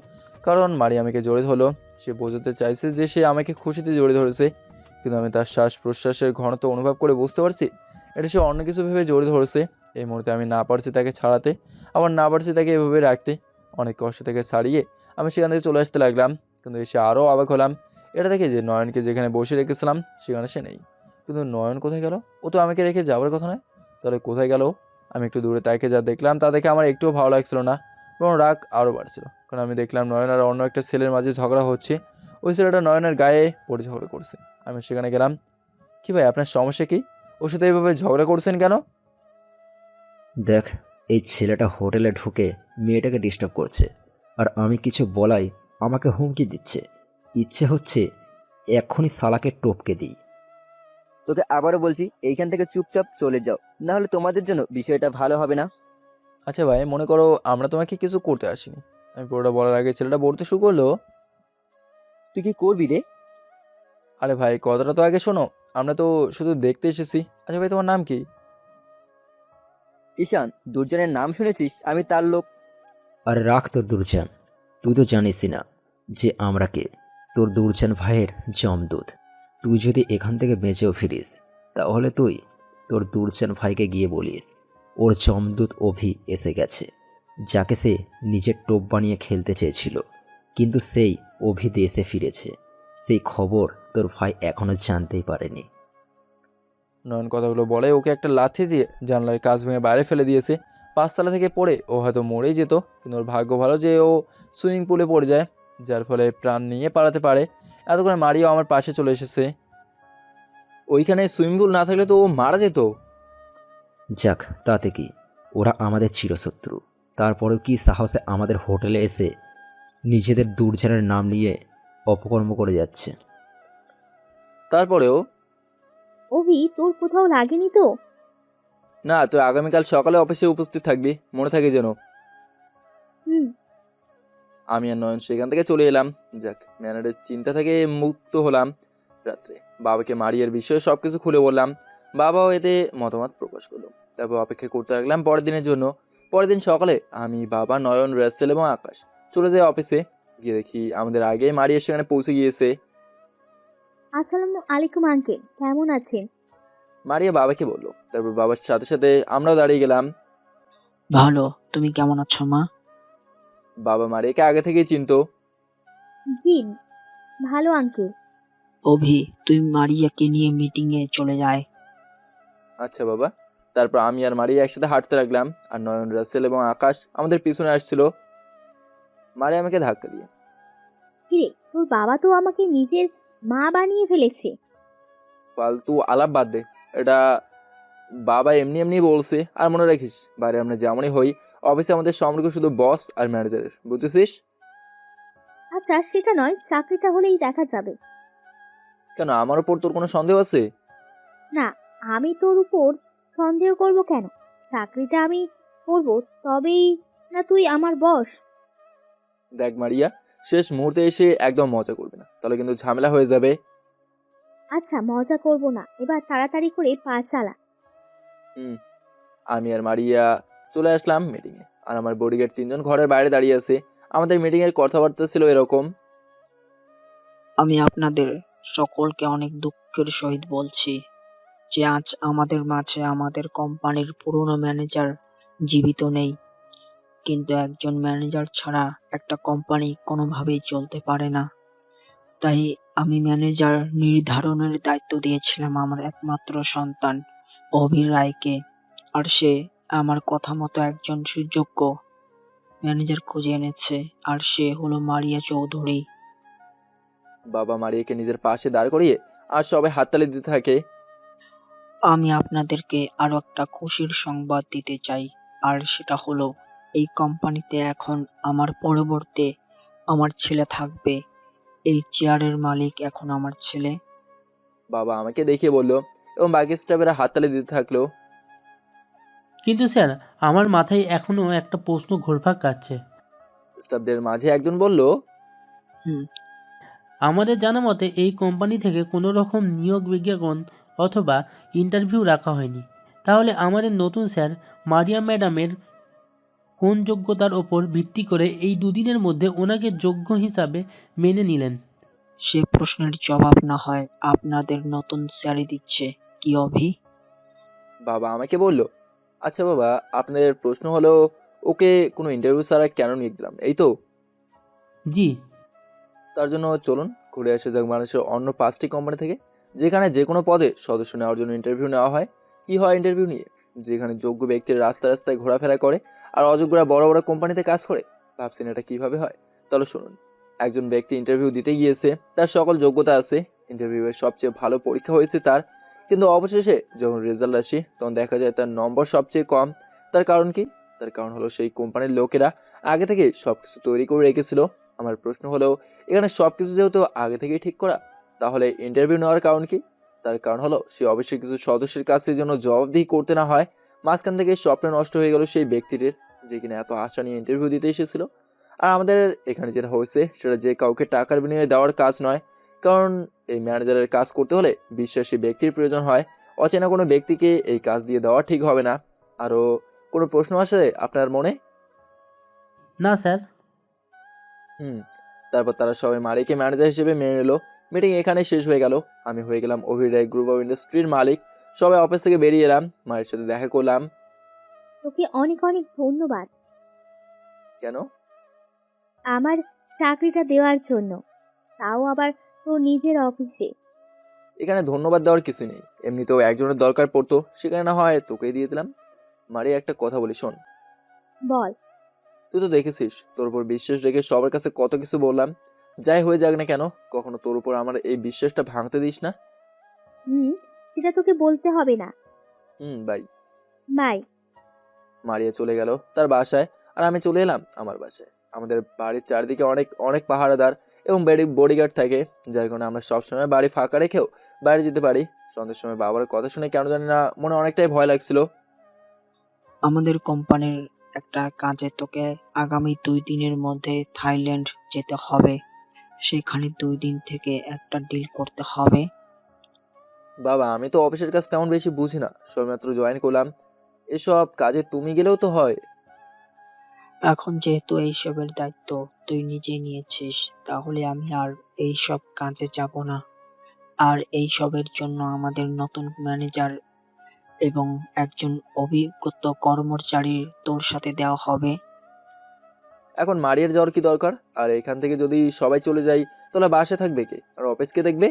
কারণ মারিয়া আমাকে জড়িয়ে ধরলো। সে বোঝাতে চাইছে যে সে আমাকে খুশিতে জড়িয়ে ধরেছে, কিন্তু আমি তার শ্বাস প্রশ্বাসের ঘনত্ব অনুভব করে বুঝতে পারছি এটা সে অন্য কিছু ভেবে জড়িয়ে ধরেছে। এই মুহূর্তে আমি না পারছি তাকে ছাড়াতে, আবার না পারছি তাকে এভাবে রাখতে। অনেক কষ্ট থেকে ছাড়িয়ে আমি সেখান থেকে চলে আসতে লাগলাম, কিন্তু এসে আরও অবাক হলাম এটা দেখে যে নয়নকে যেখানে বসে রেখেছিলাম সেখানে সে নেই। কিন্তু নয়ন কোথায় গেল? ও তো আমাকে রেখে যাওয়ার কথা নয়, তাহলে কোথায় গেল? আমি একটু দূরে তাকে যা দেখলাম তা দেখে আমার একটুও ভালো লাগছিল না, বরং রাগ আরও বাড়ছিল। কারণ আমি দেখলাম নয়ন আর অন্য একটা ছেলের মাঝে ঝগড়া হচ্ছে। ওই ছেলেটা নয়নের গায়ে পড়ে ঝগড়া করছে। আমি সেখানে গেলাম। কি ভাই, আপনার সমস্যা কি? ওর সাথে এইভাবে ঝগড়া করছেন কেন? দেখ, এই ছেলেটা হোটেলে ঢুকে মেয়েটাকে ডিস্টার্ব করছে, আর আমি কিছু বলাই আমাকে হুমকি দিচ্ছে। ইচ্ছে হচ্ছে এক্ষুনি শালাকে টপকে দিই। তোকে আবারও বলছি, এইখান থেকে চুপচাপ চলে যাও, না হলে তোমাদের জন্য বিষয়টা ভালো হবে না। আচ্ছা ভাই, মনে করো আমরা তোমাকে কিছু করতে আসিনি। আমি পুরোটা বলার আগে ছেলেটা বলতে শুরু করলো, তুই কি করবি রে? আরে ভাই কথাটা তো আগে শোনো, আমরা তো শুধু দেখতে এসেছি। আচ্ছা ভাই, তোমার নাম কি? ঈশান, দুর্জনের নাম শুনেছিস? আমি তার লোক। আর রাখ তোর দুর্জান, তুই তো জানিসই না যে আমরা কে। তোর দুর্জান ভাইয়ের জমদূত। তুই যদি এখান থেকে বেঁচেও ফিরিস, তাহলে তুই তোর দুর্জান ভাইকে গিয়ে বলিস ওর জমদূত অভি এসে গেছে, যাকে সে নিজের টোপ বানিয়ে খেলতে চেয়েছিল, কিন্তু সেই অভি দেশে ফিরেছে। সেই খবর তোর ভাই এখনো জানতেই পারেনি। নয়ন কথাগুলো বলে ওকে একটা লাথি দিয়ে জানলার কাঁচ ভেঙে বাইরে ফেলে দিয়েছে। 5তলা থেকে পড়ে ও হয়তো মরেই যেত, কিন্তু ওর ভাগ্য ভালো যে ও সুইমিং পুলে পড়ে যায়, যার ফলে প্রাণ নিয়ে পালাতে পারে। এত করে মারিও আমার পাশে চলে এসেছে। ওইখানে সুইমিং পুল না থাকলে তো ও মারা যেত। যাক, তাতে কি, ওরা আমাদের চিরশত্রু। তারপরেও কি সাহসে আমাদের হোটেলে এসে নিজেদের দুর্জনের নাম নিয়ে অপকর্ম করে যাচ্ছে। তারপরেও অভি, তোর কোথাও লাগেনি তো? না, তুই আগামীকাল সকালে অফিসে উপস্থিত থাকবি, মনে থাকে যেন। হুম। আমি আর নয়ন সেখান থেকে চলে এলাম। যাক, ম্যানেজারের চিন্তা থেকে মুক্ত হলাম। রাত্রে বাবাকে মারিয়ার বিষয়ে সব কিছু খুলে বললাম। বাবাও এতে মতামত প্রকাশ করলো। তারপর অপেক্ষা করতে লাগলাম পরের দিনের জন্য। পরের দিন সকালে আমি, বাবা, নয়ন, রাসেল এবং আকাশ চলে যাই অফিসে। গিয়ে দেখি আমাদের আগে মারিয়া সেখানে পৌঁছে গিয়েছে। আসসালামু আলাইকুম আঙ্কেল, কেমন আছেন? মারিয়া বাবাকে বললো। তারপর বাবার সাথে সাথে আমরাও দাঁড়িয়ে গেলাম। ভালো, তুমি কেমন আছো মা? বাবা মারিয়াকে আগে থেকেই চিনতো। জি, ভালো আঙ্কেল। অভি, তুই মারিয়াকে নিয়ে মিটিং এ চলে যায়। আচ্ছা বাবা। তারপর আমি আর মারিয়া একসাথে হাঁটতে লাগলাম, আর নয়ন, রাসেল এবং আকাশ আমাদের পিছনে আসছিল। মারিয়া আমাকে ধাক্কা দিয়ে, কিরে, তোর বাবা তো আমাকে নিজের মা বানিয়ে ফেলেছে। ফালতু আলাপ বাদ দে। এটা বাবা এমনি এমনি বলছে। আর মনে রাখিস, বাইরে আমরা যেমনই হই, অফিসে আমাদের সম্পর্ক শুধু বস আর ম্যানেজারের, বুঝেছিস? আচ্ছা, সেটা নয়, চাকরিটা হলেই দেখা যাবে। কেন, আমার ওপর তোর কোনো সন্দেহ আছে? না, আমি তোর উপর সন্দেহ করব কেন? চাকরিটা আমি করব, তবেই না তুই আমার বস। দেখ মারিয়া, শেষ মুহূর্তে এসে একদম মজা করবে না, তাহলে কিন্তু ঝামেলা হয়ে যাবে। আচ্ছা, মজা করব না, এবার তাড়াতাড়ি করে পা চালা। আমি আর মারিয়া চলে আসলাম মিটিংয়ে, আর আমার বডিগার্ড 3জন ঘরের বাইরে দাঁড়িয়ে আছে। আমাদের মিটিংয়ের কথাবার্তা ছিল এরকম। আমি আপনাদের সকলকে অনেক দুঃখের সহিত বলছি যে আজ আমাদের মাঝে আমাদের কোম্পানির পুরনো ম্যানেজার জীবিত নেই। কিন্তু একজন ম্যানেজার ছাড়া একটা কোম্পানি কোনোভাবেই চলতে পারে না। তাই আমি ম্যানেজার নির্ধারণের দায়িত্ব দিয়েছিলাম আমার একমাত্র সন্তান অভি রায়কে, আর সে আমার কথা মতো একজন সুযোগ্য ম্যানেজার খুঁজে এনেছে, আর সে হলো মারিয়া চৌধুরী। বাবা মারিয়াকে নিজের পাশে দাঁড় করিয়ে আর সবাই হাততালি দিতে থাকে। আমি আপনাদেরকে আরো একটা খুশির সংবাদ দিতে চাই, আর সেটা হলো এই কোম্পানিতে এখন আমার পরিবর্তে আমার ছেলে থাকবে। এই চেয়ারের মালিক এখন আমার ছেলে। বাবা আমাকে দেখিয়ে বললো এবং বাকি স্টাফেরা হাততালি দিতে থাকলো। কিন্তু স্যার, আমার মাথায় এখনো একটা প্রশ্ন ঘুরপাক খাচ্ছে। স্টাফদের মাঝে একজন বলল, আমাদের জানা মতে এই কোম্পানি থেকে কোনো রকম নিয়োগ বিজ্ঞাপন অথবা ইন্টারভিউ রাখা হয়নি। তাহলে আমাদের নতুন স্যার মারিয়া ম্যাডামের কোন যোগ্যতার ওপর ভিত্তি করে এই দুদিনের মধ্যে ওনাকে যোগ্য হিসাবে মেনে নিলেন? সে প্রশ্নের জবাব না হয় আপনাদের নতুন স্যারই দিচ্ছে, কি অভি? বাবা আমাকে বলল, আচ্ছা বাবা, আপনাদের প্রশ্ন হলো ওকে কোনো ইন্টারভিউ ছাড়া কেন নিয়ে দিলাম, এই তো? জি। তার জন্য চলুন ঘুরে আসা যাক মানুষের অন্য 5টি কোম্পানি থেকে, যেখানে যে কোনো পদে সদস্য নেওয়ার জন্য ইন্টারভিউ নেওয়া হয়। কি হয় ইন্টারভিউ নিয়ে? যেখানে যোগ্য ব্যক্তির রাস্তায় রাস্তায় ঘোরাফেরা করে আর অযোগ্যরা বড় বড় কোম্পানিতে কাজ করে। ভাবছেন এটা কিভাবে হয়? তাহলে শুনুন, একজন ব্যক্তি ইন্টারভিউ দিতে গিয়েছে, তার সকল যোগ্যতা আছে, ইন্টারভিউয়ের সবচেয়ে ভালো পরীক্ষা হয়েছে তার, কিন্তু অবশেষে যখন রেজাল্ট আসে তখন দেখা যায় তার নম্বর সবচেয়ে কম। তার কারণ কি? তার কারণ হলো সেই কোম্পানির লোকেরা আগে থেকে সব কিছু তৈরি করে রেখেছিল। আমার প্রশ্ন হলো, এখানে সব কিছু যেহেতু আগে থেকেই ঠিক করা, তাহলে ইন্টারভিউ নেওয়ার কারণ কি? তার কারণ হলো সে অবশ্যই কিছু সদস্যের কাছে যেন জবাবদিহি করতে না হয়। মাঝখান থেকে স্বপ্ন নষ্ট হয়ে গেল সেই ব্যক্তিটির, যে কিনা এত আশা নিয়ে ইন্টারভিউ দিতে এসেছিল। আর আমাদের এখানে যেটা হয়েছে সেটা যে কাউকে টাকার বিনিময়ে দেওয়ার কাজ নয়, কারণ এই ম্যানেজারের কাজ করতে হলে বিশ্বাসী ব্যক্তির প্রয়োজন হয়। অচেনা কোনো ব্যক্তিকে এই কাজ দিয়ে দেওয়া ঠিক হবে না। আরও কোনো প্রশ্ন আসে আপনার মনে? না স্যার। তারপর তারা সবাই মালিককে ম্যানেজার হিসেবে মেনে নিল। মিটিং এখানে শেষ হয়ে গেল। আমি হয়ে গেলাম অভিরায় গ্রুপ অফ ইন্ডাস্ট্রির মালিক। সবাই অফিস থেকে বেরিয়ে এলাম, মায়ের সাথে দেখা করলাম। তোকে অনেক অনেক ধন্যবাদ কেন? আমার চাকরিটা দেওয়ার জন্য, তাও আবার তোর নিজের অফিসে। এখানে ধন্যবাদ দেওয়ার কিছু নেই, এমনিতেও একজনের দরকার পড়তো, সেখানে না হয় তোকেই দিয়ে দিলাম। মারি একটা কথা বলি শোন। বল। তুই তো দেখেছিস তোর উপর বিশ্বাস রেখে সবার কাছে কত কিছু বললাম। যাই হয়ে যাক না কেন, কখনো তোর উপর আমার এই বিশ্বাসটা ভাঙতে দিস না। সেটা তোকে বলতে হবে না। বাই। বাই। মারিয়া চলে গেল তার বাসায়, আর আমি চলে এলাম আমার বাসায়। আমাদের বাড়ির চারদিকে অনেক অনেক পাহারাদার এবং বডিগার্ড থাকে, যার কারণে আমরা সবসময় বাড়ি ফাঁকা রেখেও বাইরে যেতে পারি। সন্ধ্যের সময় বাবার কথা শুনে কেন জানি না মনে অনেকটাই ভয় লাগছিল। আমাদের কোম্পানির একটা কাজে তোকে আগামী 2 দিনের মধ্যে থাইল্যান্ড যেতে হবে। সেখানে 2 দিন থেকে একটা ডিল করতে হবে। বাবা আমি তো অফিসের কাজ তেমন বেশি বুঝি না, সবেমাত্র জয়েন করলাম। এসব কাজে তুমি গেলেও তো হয়। এখন যেহেতু এইসবের দায়িত্ব তুই নিজে নিয়েছিস, তাহলে আমি আর এইসব কাজে যাব না। আর এইসবের জন্য আমাদের নতুন ম্যানেজার এবং একজন অভিজ্ঞ কর্মচারী তোর সাথে দেওয়া হবে। এখন মারিয়ার যাওয়ার কি দরকার? আর এখান থেকে যদি সবাই চলে যাই তাহলে বাসে থাকবে কে, আর অফিসকে দেখবে?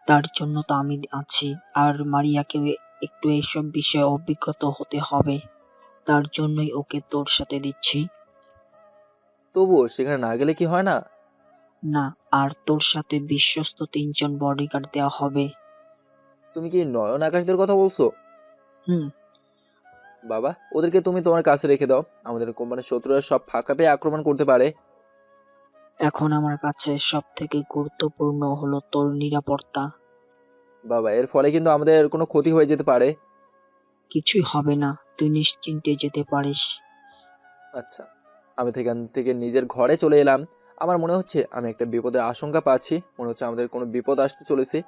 তার জন্য তো আমি আছি। আর মারিয়াকে একটু এইসব বিষয়ে অভিজ্ঞত হতে হবে, তার জন্যই ওকে তোর সাথে দিচ্ছি। তবুও সেখানে না গেলে কি হয় না? না, আর তোর সাথে বিশ্বস্ত 3 জন বডিগার্ড দেওয়া হবে। তুমি কি নয়ন আকাশদের কথা বলছো? হুম। বাবা ওদেরকে তুমি তোমার কাছে রেখে দাও, আমাদের কোম্পানির শত্রুরা সব ফাঁকা পেয়ে আক্রমণ করতে পারে। এখন আমার কাছে সব থেকে গুরুত্বপূর্ণ হলো তোর নিরাপত্তা। বাবা এর ফলে কিন্তু আমাদের কোনো ক্ষতি হয়ে যেতে পারে। কিছুই হবে না, তুই নিশ্চিন্তে যেতে পারিস। আচ্ছা, আমি সেখান থেকে নিজের ঘরে চলে এলাম। আমার মনে হচ্ছে আমি একটা বিপদের আশঙ্কা পাচ্ছি, মনে হচ্ছে আমাদের কোনো বিপদ আসতে চলেছে।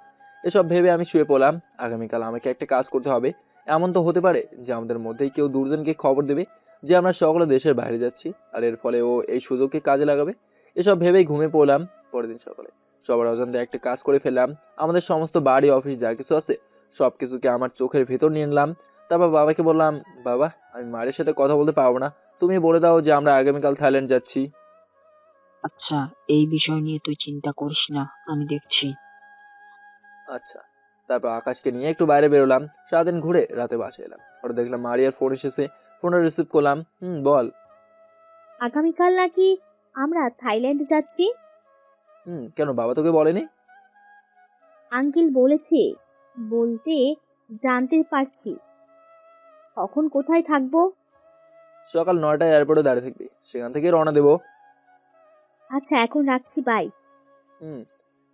এসব ভেবে আমি শুয়ে পড়লাম। আগামীকাল আমাকে একটা কাজ করতে হবে। এমন তো হতে পারে যে আমাদের মধ্যেই কেউ দুর্জনকে খবর দেবে যে আমরা সকলে দেশের বাইরে যাচ্ছি, আর এর ফলে ও এই সুযোগকে কাজে লাগাবে। এসব ভেবেই ঘুমিয়ে পড়লাম। পরের দিন সকালে সবার অজান্তে একটা কাজ করে ফেললাম। আমাদের সমস্ত বাড়ি অফিস যা কিছু আছে সব কিছুকে আমার চোখের ভেতর নিয়ে নিলাম। তারপর বাবাকে বললাম, বাবা আমি মায়ের সাথে কথা বলতে পারবো না, তুমি বলে দাও যে আমরা আগামীকাল থাইল্যান্ড যাচ্ছি। আচ্ছা, এই বিষয় নিয়ে তুই চিন্তা করিস না, আমি দেখছি। আচ্ছা। তারপর আকাশকে নিয়ে একটু বাইরে বেরোলাম। সারাদিন ঘুরে রাতে বাসে এলাম। ওরা দেখলাম মারিয়ার ফোন এসেছে, ফোনটা রিসিভ করলাম। বল। আগামীকাল নাকি আমরা থাইল্যান্ড যাচ্ছি? কেন বাবা তোকে বলেনি? আঙ্কেল বলেছে। বলতে জানতে পারছি। কখন কোথায় থাকবো? সকাল 9টায় এয়ারপোর্টে দাঁড়িয়ে থাকবি, সেখান থেকে রওনা দেবো। আচ্ছা, এখন রাখছি, বাই। হুম,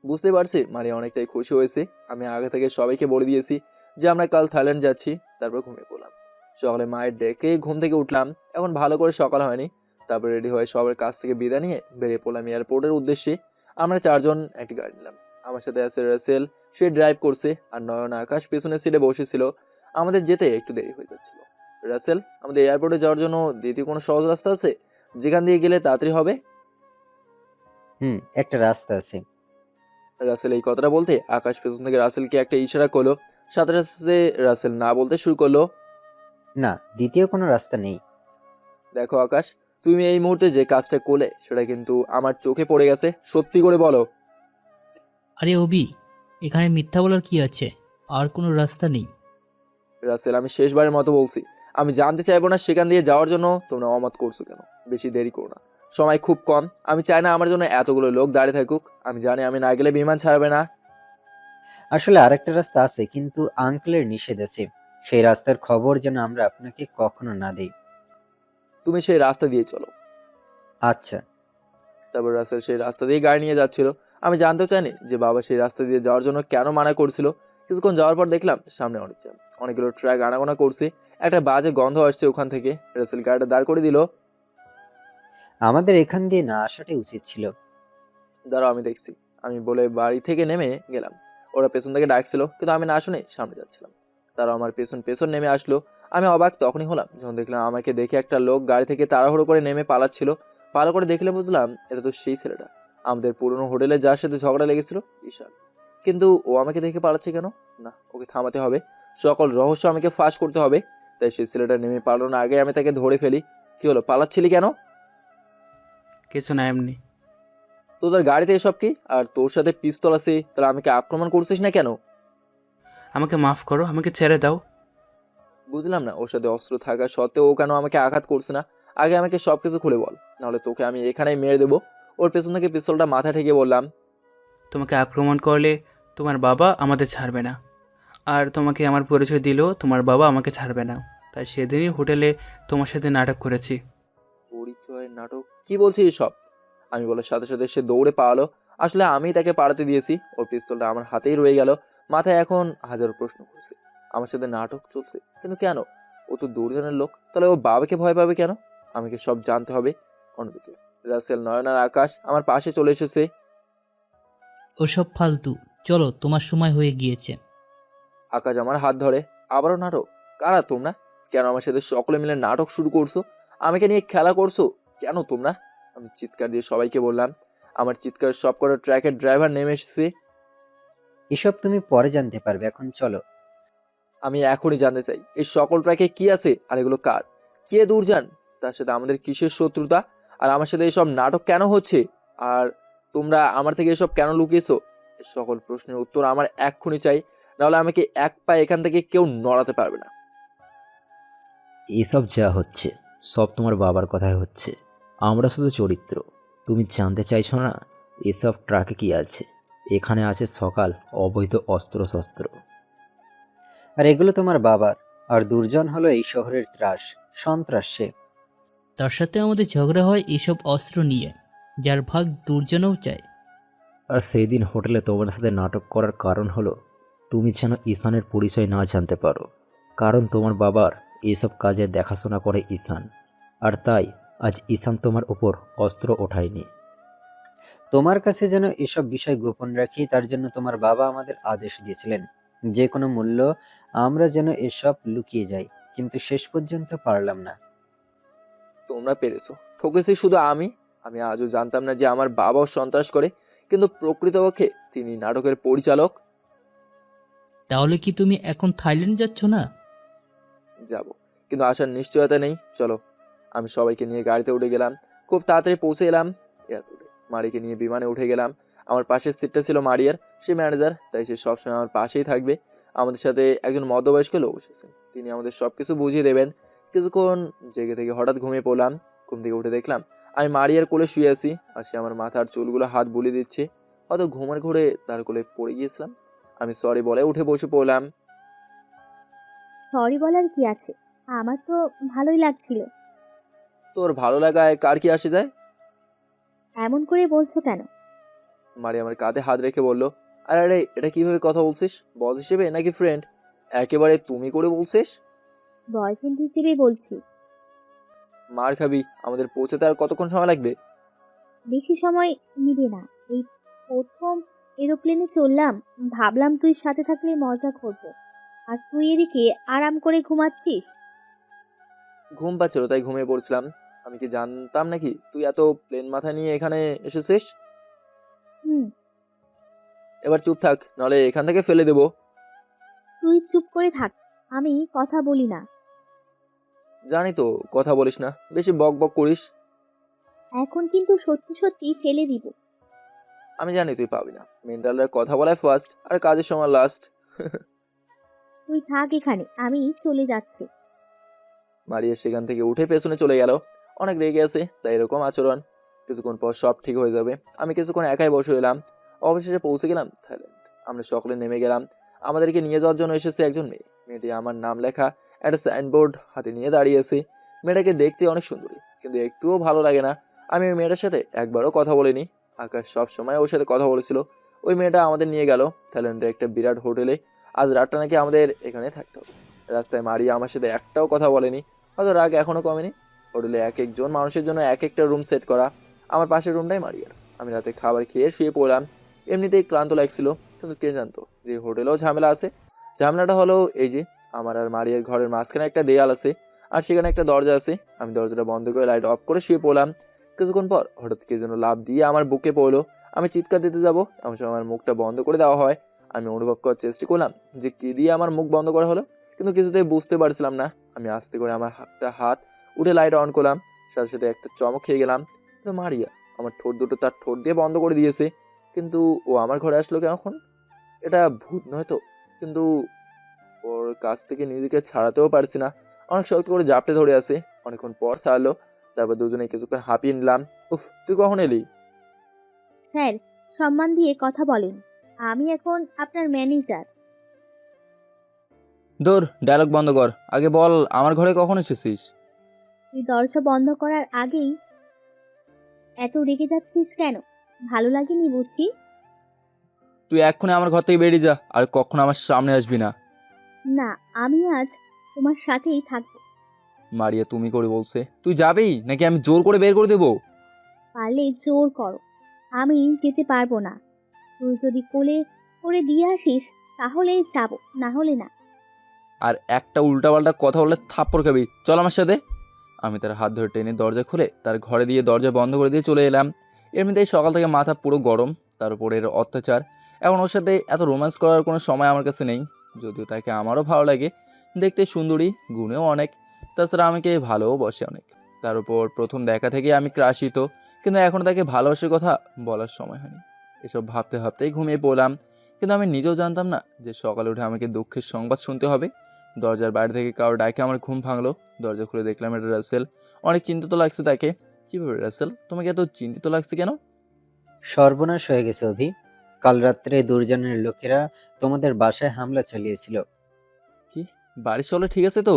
বুঝতে পারছি মারিয়া অনেকটাই খুশি হয়েছে। আমি আগে থেকে সবাইকে বলে দিয়েছি যে আমরা কাল থাইল্যান্ড যাচ্ছি। তারপর ঘুমিয়ে পড়লাম। সকালে মায়ের ডেকে ঘুম থেকে উঠলাম। এখন ভালো করে সকাল হয়নি। তারপর রেডি হয়ে সবার কাছ থেকে বিদায় নিয়ে বেরিয়ে পড়লাম এয়ারপোর্টের উদ্দেশ্যে। আমরা 4জন একটি গাড়ি নিলাম। আমার সাথে আছে রাসেল, সে ড্রাইভ করছে, আর নয়ন আকাশ পেছনের সিটে বসেছিল। আমাদের যেতে একটু দেরি হয়ে যাচ্ছিল। রাসেল, আমাদের এয়ারপোর্টে যাওয়ার জন্য দ্বিতীয় কোনো সহজ রাস্তা আছে যেখান দিয়ে গেলে তাড়াতাড়ি হবে? একটা রাস্তা আছে। রাসেল এই কথাটা বলতে আকাশ পেছন থেকে রাসেলকে একটা ইশারা করলো। সাথে সাথে রাসেল না বলতে শুরু করলো। না, দ্বিতীয় কোনো রাস্তা নেই। দেখো আকাশ, তুমি এই মুহূর্তে যে কাজটা করলে সেটা কিন্তু আমার চোখে পড়ে গেছে। সত্যি করে বলো। আরে অবি, এখানে মিথ্যা বলার কি আছে? আর কোনো রাস্তা নেই। রাসেল, আমি শেষবারের মতো বলছি, আমি জানতে চাইবো না সেখান দিয়ে যাওয়ার জন্য তোমরা অমত করছো কেন। বেশি দেরি করো না, সময় খুব কম। আমি চাই না আমার জন্য এতগুলো লোক দাঁড়িয়ে থাকুক। আমি জানি আমি না গেলে বিমান ছাড়বে না। আসলে আরেকটা রাস্তা আছে, কিন্তু আঙ্কেলের নিষেধ আছে। সেই রাস্তার খবর যেন আমরা আপনাকে কখনো না দেই। তুমি সেই রাস্তা দিয়ে চলো। আচ্ছা। তারপর রাসেল সেই রাস্তা দিয়ে গাড়ি নিয়ে যাচ্ছিল। আমি জানতে চাইনি যে বাবা সেই রাস্তা দিয়ে যাওয়ার জন্য কেন মানা করছিল। কিছুক্ষণ যাওয়ার পর দেখলাম সামনে অনেক জ্যাম, অনেকগুলো ট্রাক আনাগোনা করছে। একটা বাজে গন্ধ আসছে ওখান থেকে। রাসেল গাড়িটা দাঁড় করে দিল। আমাদের এখান দিয়ে না আসাটাই উচিত ছিল। দাঁড়াও, আমি দেখছি, আমি বলে বাড়ি থেকে নেমে গেলাম। ওরা পেছন থেকে ডাকছিল, কিন্তু আমি না শুনে সামনে যাচ্ছিলাম। তারা আমার পেছন পেছন নেমে আসলো। আমি অবাক তখনই হলাম যখন দেখলাম আমাকে দেখে একটা লোক গাড়ি থেকে তাড়াহুড়ো করে নেমে পালাচ্ছিল। ভালো করে দেখলে বুঝলাম এটা তো সেই ছেলেটা, আমাদের পুরনো হোটেলে যার সাথে ঝগড়া লেগেছিল, ঈশান। কিন্তু ও আমাকে দেখে পালাচ্ছে কেন? না, ওকে থামাতে হবে। সকল রহস্য আমাকে ফাঁস করতে হবে। তাই সেই ছেলেটা নেমে পালানোর আগে আমি তাকে ধরে ফেলি। কি হলো, পালাচ্ছিলি কেন? কিছু না, এমনি। তোদের গাড়িতে এসব কি? আর তোর সাথে পিস্তল আছে, তাহলে আমাকে আক্রমণ করছিস না কেন? আমাকে মাফ করো, আমাকে ছেড়ে দাও। বুঝলাম না, ওর সাথে অস্ত্র থাকা সত্ত্বেও ও কেন আমাকে আঘাত করছে না। আগে আমাকে সবকিছু খুলে বল, নাহলে তোকে আমি এখানেই মেরে দেবো। ওর পেছন থেকে পিস্তলটা মাথা ঠেকিয়ে বললাম, তোমাকে আক্রমণ করলে তোমার বাবা আমাদের ছাড়বে না। আর তোমাকে আমার পরিচয় দিলেও তোমার বাবা আমাকে ছাড়বে না। তাই সেদিনই হোটেলে তোমার সাথে নাটক করেছি। পরিচয় নাটক? কি বলছিস সব? আমি বলার সাথে সাথে সে দৌড়ে পালালো। আসলে আমি তাকে পালাতে দিয়েছি। ওর পিস্তলটা আমার হাতেই রয়ে গেল। মাথায় এখন হাজারো প্রশ্ন করছে। আমার সাথে নাটক চলছে, কিন্তু কেন? ও তো দুর্জনের লোক, তাহলে ও বাবাকে ভয় পাবে কেন? আমাকে সব জানতে হবে। অন্যদিকে রাসেল, নয়ন আর আকাশ আমার পাশে চলে এসেছে। ওসব ফালতু, চলো, তোমার সময় হয়ে গিয়েছে। আকাশ আমার হাত ধরে। আবারও নাটক? কারা তোমরা? কেন আমার সাথে সকলে মিলে নাটক শুরু করছো? আমাকে নিয়ে খেলা করছো কেন তোমরা? আমি চিৎকার দিয়ে সবাইকে বললাম। আমার চিৎকার সব কটা ট্র্যাকের ড্রাইভার নেমে এসেছে। এসব তুমি পরে জানতে পারবে, এখন চলো। আমি এখনই জানতে চাই এই সকল ট্র্যাকে কি আছে, আর এগুলো কার? কে দূরযান? তার সাথে আমাদের কিসের শত্রুতা? আর আমার সাথে এসব নাটক কেন হচ্ছে? আর তোমরা আমার থেকে এসব কেন লুকিয়েছো? এই সকল প্রশ্নের উত্তর আমার এক্ষুনি চাই, নাহলে আমাকে এক পা এখান থেকে কেউ নড়াতে পারবে না। এসব যা হচ্ছে সব তোমার বাবার কথাই হচ্ছে। আমরা শুধু চরিত্র। তুমি জানতে চাইছো না এসব ট্রাকে কি আছে? এখানে আছে সকাল অবৈধ অস্ত্রশস্ত্র। আর এগুলো তোমার বাবার। আর দুর্জন হলো এই শহরের ত্রাস, সন্ত্রাস সে। তার সাথে আমাদের ঝগড়া হয় এসব অস্ত্র নিয়ে, যার ভাগ দুর্জনও চায়। আর সেই দিন হোটেলে তোমার সাথে নাটক করার কারণ হলো তুমি যেন ঈশানের পরিচয় না জানতে পারো। কারণ তোমার বাবার এসব কাজে দেখাশোনা করে ঈশান। আর তাই আজ ঈশান তোমার ওপর অস্ত্র ওঠায়নি। তোমার কাছে যেন এসব বিষয় গোপন রাখি, তার জন্য তোমার বাবা আমাদের আদেশ দিয়েছিলেন যে কোনো মূল্য আমরা যেন এসব লুকিয়ে যাই, কিন্তু শেষ পর্যন্ত পারলাম না। তোমরা পেরেছো, ঠকেছি শুধু আমি। আমি আজও জানতাম না যে আমার বাবাও সন্ত্রাস করে, কিন্তু প্রকৃতপক্ষে তিনি নাটকের পরিচালক। তাহলে কি তুমি এখন থাইল্যান্ড যাচ্ছ না? যাব, কিন্তু আসার নিশ্চয়তা নেই। চলো। আমি সবাইকে নিয়ে গাড়িতে উঠে গেলাম। খুব তাড়াতাড়ি পৌঁছে এলাম এয়ারপোর্টে। মারিকে নিয়ে বিমানে উঠে গেলাম। আমার পাশের সিটটা ছিল মারিয়ার। সে ম্যানেজার, তাই সে সবসময় আমার পাশেই থাকবে। আমাদের সাথে একজন মধ্যবয়স্ক লোক এসেছেন, তিনি আমাদের সব কিছু বুঝিয়ে দেবেন। কিছুক্ষণ জেগে থেকে হঠাৎ ঘুমিয়ে পড়লাম। ঘুম থেকে উঠে দেখলাম আমি মারিয়ার কোলে শুয়ে আছি, আর সে আমার মাথার চুলগুলো হাত বুলিয়ে দিচ্ছে। হয়তো ঘুমের ঘোরে তার কোলে পড়ে গিয়েছিলাম। আমি সরি বলে উঠে বসে পড়লাম। সরি বলার কি আছে? আমার তো ভালোই লাগছিল। তোর ভালো লাগায় কার কি আসে যায়? এমন করে বলছো কেন? মারি আমার কাঁধে হাত রেখে বলল, আরে আরে এটা কিভাবে কথা বলছিস? বস হিসেবে নাকি ফ্রেন্ড? একেবারে তুমি করে বলছিস। বয়ফ্রেন্ড হিসেবে বলছি। মার খাবি। আমাদের পৌঁছাতে আর কতক্ষণ সময় লাগবে? বেশি সময় নিবে না। এই প্রথম এরোপ্লেনে চললাম, ভাবলাম তুই সাথে থাকলে মজা করব। আর তুই এদিকে আরাম করে ঘুমাচ্ছিস। ঘুম পাচ্ছিল তাই ঘুমিয়ে পড়ছিলাম। আমি কি জানতাম নাকি তুই এত প্লেন মাথা নিয়ে এখানে এসেছিস? হুম। এবার চুপ থাক, নাহলে এখান থেকে ফেলে দেবো। তুই চুপ করে থাক, আমি কথা বলি না। জানি তো কথা বলিস না, বেশি বক বক করিস। এখন কিন্তু সত্যি সত্যি ফেলে দিব। আমি জানি তুই পাবি না। মেন্টালরা কথা বলায় ফার্স্ট আর কাজের সময় লাস্ট। তুই থাক এখানে, আমি চলে যাচ্ছি। মারিয়া সেখান থেকে উঠে পেছনে চলে গেল। অনেক রেগে আছে তাই এরকম আচরণ। কিছুক্ষণ পর সব ঠিক হয়ে যাবে। আমি কিছুক্ষণ একাই বসে এলাম। অবশেষে পৌঁছে গেলাম থাইল্যান্ড। আমরা সকলে নেমে গেলাম। আমাদেরকে নিয়ে যাওয়ার জন্য এসেছে একজন মেয়ে। মেয়েটি আমার নাম লেখা একটা সাইনবোর্ড হাতে নিয়ে দাঁড়িয়েছে। মেয়েটাকে দেখতে অনেক সুন্দরী, কিন্তু একটুও ভালো লাগে না। আমি ওই মেয়েটার সাথে একবারও কথা বলিনি। আকাশ সব সময় ওর সাথে কথা বলেছিল। ওই মেয়েটা আমাদের নিয়ে গেল থাইল্যান্ডের একটা বিরাট হোটেলে। আজ রাতটা নাকি আমাদের এখানে থাকতে হবে। রাস্তায় মারিয়া আমার সাথে একটাও কথা বলেনি। হয়তো রাগ এখনো কমেনি। হোটেলে এক একজন মানুষের জন্য এক একটা রুম সেট করা। আমার পাশের রুমটাই মারিয়ার। আমি রাতে খাবার খেয়ে শুয়ে পড়লাম। এমনিতেই ক্লান্ত লাগছিল, কিন্তু কে জানতো যে হোটেলেও ঝামেলা আছে। ঝামেলাটা হলো এই যে, আমার আর মারিয়ার ঘরের মাঝখানে একটা দেয়াল আছে, আর সেখানে একটা দরজা আছে। আমি দরজাটা বন্ধ করে লাইট অফ করে শুয়ে পড়লাম। কিছুক্ষণ পর হঠাৎ কে যেন লাফ দিয়ে আমার বুকে পড়লো। আমি চিৎকার দিতে যাব, এমন সময় আমার মুখটা বন্ধ করে দেওয়া হয়। আমি অনুভব করার চেষ্টা করলাম যে কি দিয়ে আমার মুখ বন্ধ করা হলো, কিন্তু কিছুতেই বুঝতে পারছিলাম না। আমি আস্তে করে আমার হাত উঠে লাইট অন করলাম। সাথে সাথে একটা চমক খেয়ে গেলাম। তো মারিয়া আমার ঠোঁট দুটো তার ঠোঁট দিয়ে বন্ধ করে দিয়েছে। কিন্তু ও আমার ঘরে আসলো এখন? এটা ভূত নয় তো? কিন্তু ওর কাছ থেকে নিজেকে ছাড়াতেও পারছি না। অনেক শক্ত করে জাপটে ধরে আছে। অনেকক্ষণ পর ছাড়লো। তারপর দুজনে কিছুক্ষণ হাঁপিয়ে নিলাম। উফ, তুই কখন এলি? স্যার, সম্মান দিয়ে কথা বলেন। আমি এখন আপনার ম্যানেজার। দূর, ডায়লগ বন্ধ কর। আগে বল আমার ঘরে কখন এসেছিস? তুই দরজা বন্ধ করার আগেই এত রেগে যাচ্ছিস কেন? ভালো লাগেনি বুঝি? তুই এক্ষুনি আমার ঘর থেকে বেরিয়ে যা, আর কখনো আমার সামনে আসবি না। না, আমি আজ তোমার সাথেই থাকবো। মারিয়া তুমি করে বলছে। তুই যাবেই নাকি আমি জোর করে বের করে দেবো? পারলে জোর করো, আমি যেতে পারবো না। তুই যদি কোলে করে দিয়ে আসিস তাহলে যাবো, না হলে না। আর একটা উল্টাপাল্টা কথা বললে থাপ্পড় খাবি। চল আমার সাথে। আমি তার হাত ধরে টেনে দরজা খুলে তার ঘরে দিয়ে দরজা বন্ধ করে দিয়ে চলে এলাম। এমনিতেই সকাল থেকে মাথা পুরো গরম, তার উপরে এর অত্যাচার। এখন ওর সাথে এত রোম্যান্স করার কোনো সময় আমার কাছে নেই। যদিও তাকে আমারও ভালো লাগে, দেখতে সুন্দরী, গুণেও অনেক। তাছাড়া আমাকে ভালোও বসে অনেক। তার উপর প্রথম দেখা থেকে আমি ক্রাশিত, কিন্তু এখনও তাকে ভালোবাসার কথা বলার সময় হয়নি। এসব ভাবতে ভাবতেই ঘুমিয়ে পড়লাম। কিন্তু আমি নিজেও জানতাম না যে সকালে উঠে আমাকে দুঃখের সংবাদ শুনতে হবে। দরজার বাইরে থেকে কারো ডাকে আমার ঘুম ভাঙলো। দরজা খুলে দেখলাম এটা রাসেল। অনেক চিন্তিত লাগছে তাকে। কীভাবে রাসেল, তোমাকে এত চিন্তিত লাগছে কেন? সর্বনাশ হয়ে গেছে অভি। কাল রাত্রে দুর্জনের লোকেরা তোমাদের বাসায় হামলা চালিয়েছিল। কি, বাড়ির সকলে ঠিক আছে তো?